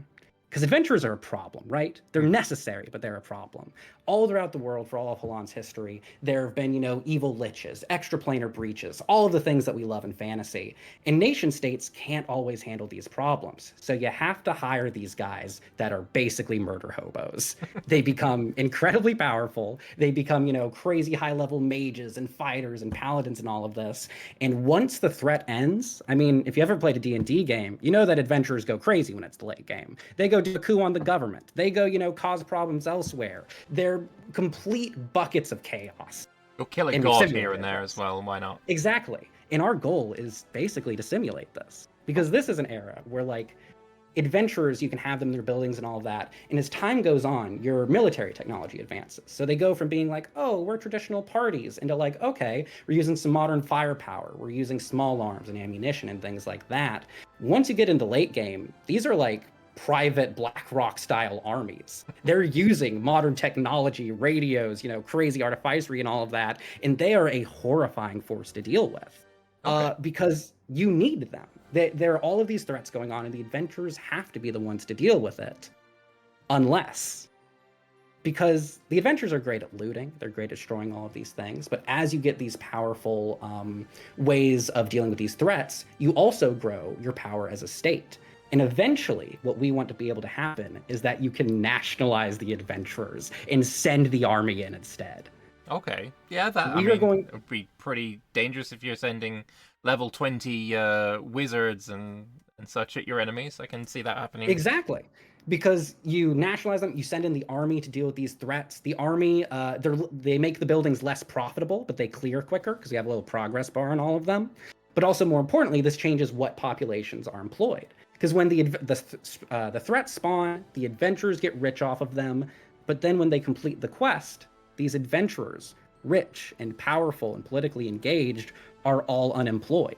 Because adventurers are a problem, right? They're necessary, but they're a problem. All throughout the world, for all of Halan's history, there have been, evil liches, extraplanar breaches, all of the things that we love in fantasy. And nation states can't always handle these problems. So you have to hire these guys that are basically murder hobos. They become incredibly powerful. They become, crazy high-level mages and fighters and paladins and all of this. And once the threat ends, I mean, if you ever played a D&D game, you know that adventurers go crazy when it's the late game. They go do a coup on the government. They go, cause problems elsewhere. They're complete buckets of chaos. You'll kill a god here and there as well, why not? Exactly. And our goal is basically to simulate this. Because this is an era where, adventurers, you can have them in their buildings and all of that. And as time goes on, your military technology advances. So they go from being like, oh, we're traditional parties, into okay, we're using some modern firepower. We're using small arms and ammunition and things like that. Once you get into late game, these are private BlackRock style armies. They're using modern technology, radios, crazy artificery and all of that. And they are a horrifying force to deal with because you need them. There are all of these threats going on and the adventurers have to be the ones to deal with it. Because the adventurers are great at looting, they're great at destroying all of these things, but as you get these powerful ways of dealing with these threats, you also grow your power as a state. And eventually, what we want to be able to happen is that you can nationalize the adventurers and send the army in instead. Okay. Yeah, that it would be pretty dangerous if you're sending level 20 wizards and such at your enemies. I can see that happening. Exactly. Because you nationalize them, you send in the army to deal with these threats. The army, they make the buildings less profitable, but they clear quicker because we have a little progress bar on all of them. But also, more importantly, this changes what populations are employed. Because when the threats spawn, the adventurers get rich off of them. But then when they complete the quest, these adventurers, rich and powerful and politically engaged, are all unemployed.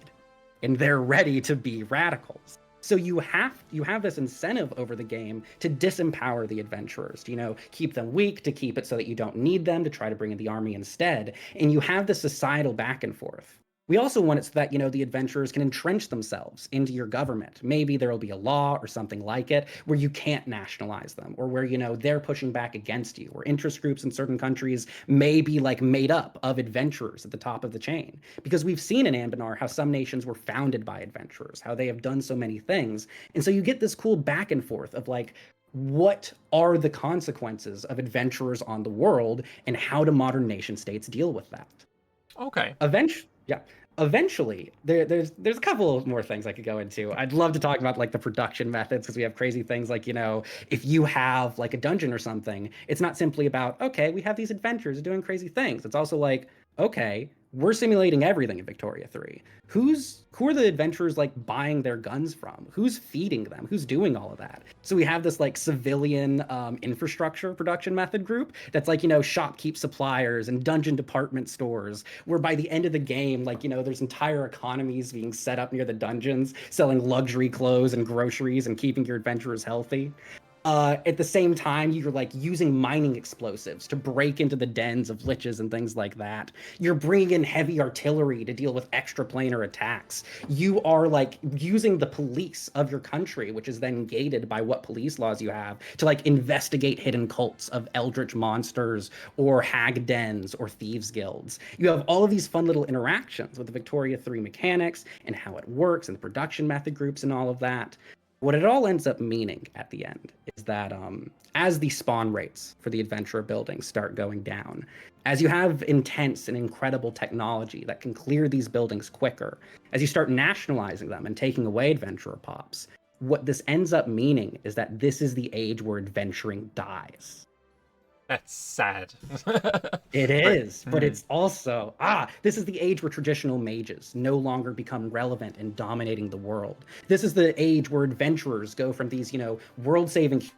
And they're ready to be radicals. So you have this incentive over the game to disempower the adventurers, to keep them weak, to keep it so that you don't need them, to try to bring in the army instead. And you have this societal back and forth. We also want it so that, the adventurers can entrench themselves into your government. Maybe there will be a law or something like it where you can't nationalize them, or where, they're pushing back against you, or interest groups in certain countries may be made up of adventurers at the top of the chain. Because we've seen in Anbennar how some nations were founded by adventurers, how they have done so many things. And so you get this cool back and forth of what are the consequences of adventurers on the world, and how do modern nation states deal with that? Okay. Eventually, there's a couple of more things I could go into. I'd love to talk about the production methods, because we have crazy things if you have a dungeon or something, it's not simply about, okay, we have these adventurers doing crazy things. It's also okay, we're simulating everything in Victoria 3. Who are the adventurers buying their guns from? Who's feeding them? Who's doing all of that? So we have this civilian infrastructure production method group that's shopkeep suppliers and dungeon department stores, where by the end of the game, there's entire economies being set up near the dungeons, selling luxury clothes and groceries and keeping your adventurers healthy. At the same time, you're using mining explosives to break into the dens of liches and things like that. You're bringing in heavy artillery to deal with extraplanar attacks. You are using the police of your country, which is then gated by what police laws you have, to investigate hidden cults of eldritch monsters or hag dens or thieves guilds. You have all of these fun little interactions with the Victoria 3 mechanics and how it works and the production method groups and all of that. What it all ends up meaning at the end is that as the spawn rates for the adventurer buildings start going down, as you have intense and incredible technology that can clear these buildings quicker, as you start nationalizing them and taking away adventurer pops, what this ends up meaning is that this is the age where adventuring dies. That's sad. It is, but it's also, this is the age where traditional mages no longer become relevant in dominating the world. This is the age where adventurers go from these, world-saving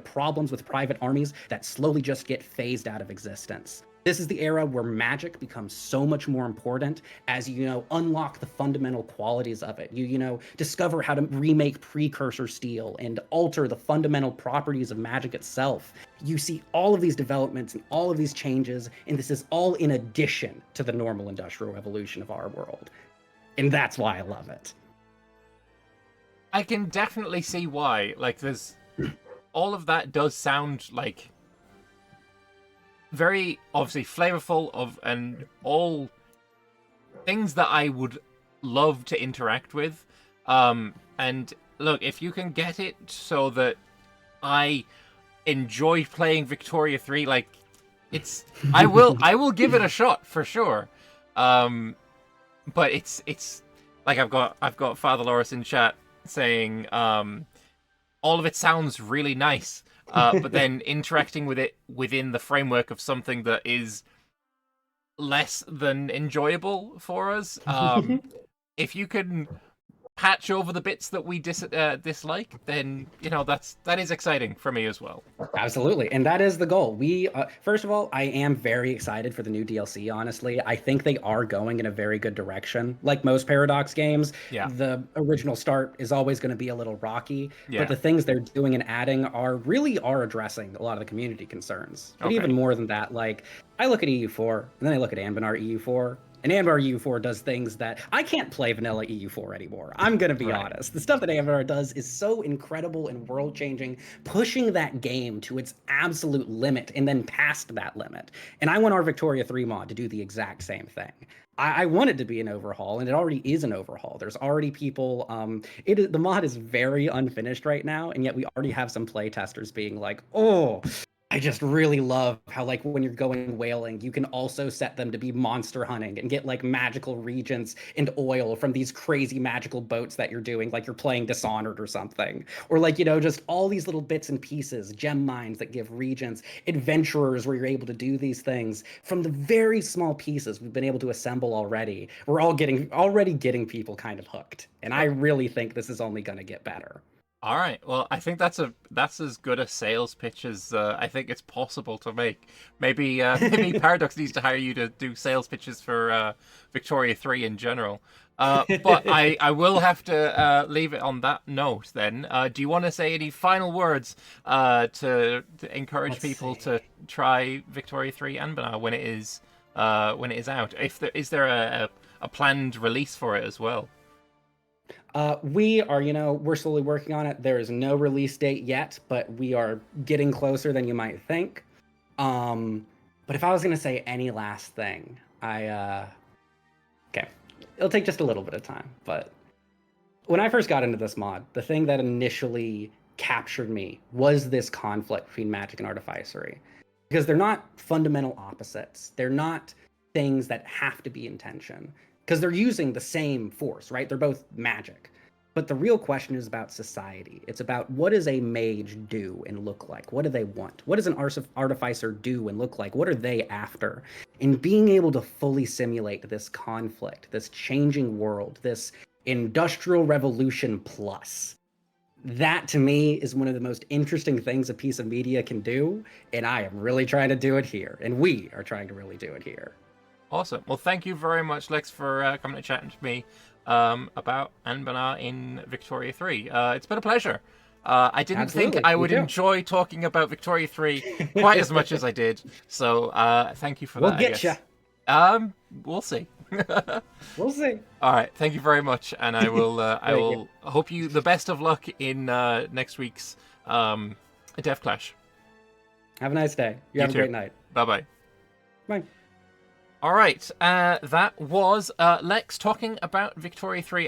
problems with private armies that slowly just get phased out of existence. This is the era where magic becomes so much more important as you unlock the fundamental qualities of it. You discover how to remake precursor steel and alter the fundamental properties of magic itself. You see all of these developments and all of these changes, and this is all in addition to the normal industrial revolution of our world. And that's why I love it. I can definitely see why. Like, there's all of that does sound like very obviously flavorful and all things that I would love to interact with. And look, if you can get it so that I enjoy playing Victoria 3, like I will give it a shot for sure. But it's like I've got Father Loris in chat saying all of it sounds really nice, but then interacting with it within the framework of something that is less than enjoyable for us. If you can patch over the bits that we dislike, then that is exciting for me as well. Absolutely, and that is the goal. We first of all, I am very excited for the new DLC. Honestly, I think they are going in a very good direction. Like most Paradox games, the original start is always going to be a little rocky, but the things they're doing and adding are addressing a lot of the community concerns. But even more than that, like I look at EU4 and then I look at Anbennar EU4. And Anbennar EU4 does things that I can't play vanilla EU4 anymore. I'm going to be honest. The stuff that Anbennar does is so incredible and world-changing, pushing that game to its absolute limit and then past that limit. And I want our Victoria 3 mod to do the exact same thing. I want it to be an overhaul, and it already is an overhaul. There's already people. The mod is very unfinished right now, and yet we already have some playtesters being like, "Oh, I just really love how, like, when you're going whaling, you can also set them to be monster hunting and get, like, magical regents and oil from these crazy magical boats that you're doing, like you're playing Dishonored or something. Or, like, just all these little bits and pieces, gem mines that give regents, adventurers where you're able to do these things. From the very small pieces we've been able to assemble already, we're already getting people kind of hooked. And I really think this is only going to get better. All right. Well, I think that's as good a sales pitch as I think it's possible to make. Maybe Paradox needs to hire you to do sales pitches for Victoria 3 in general. But I will have to leave it on that note then. Do you want to say any final words to encourage people to try Victoria 3 Anbennar when it is out? Is there a planned release for it as well? We are, we're slowly working on it. There is no release date yet, but we are getting closer than you might think. But if I was going to say any last thing, okay, it'll take just a little bit of time. But when I first got into this mod, the thing that initially captured me was this conflict between magic and artificery. Because they're not fundamental opposites. They're not things that have to be in tension. Because they're using the same force, right? They're both magic. But the real question is about society. It's about, what does a mage do and look like? What do they want? What does an artificer do and look like? What are they after? And being able to fully simulate this conflict, this changing world, this industrial revolution plus, that to me is one of the most interesting things a piece of media can do. And I am really trying to do it here. And we are trying to really do it here. Awesome. Well, thank you very much, Lex, for coming and chatting to me about Anbennar in Victoria 3. It's been a pleasure. I didn't think I would enjoy talking about Victoria 3 quite as much as I did. So thank you for that. We'll get you. We'll see. We'll see. All right. Thank you very much, and I will hope you the best of luck in next week's DevClash. Have a nice day. You have a great night. Bye-bye. Bye. All right, that was Lex talking about Victoria 3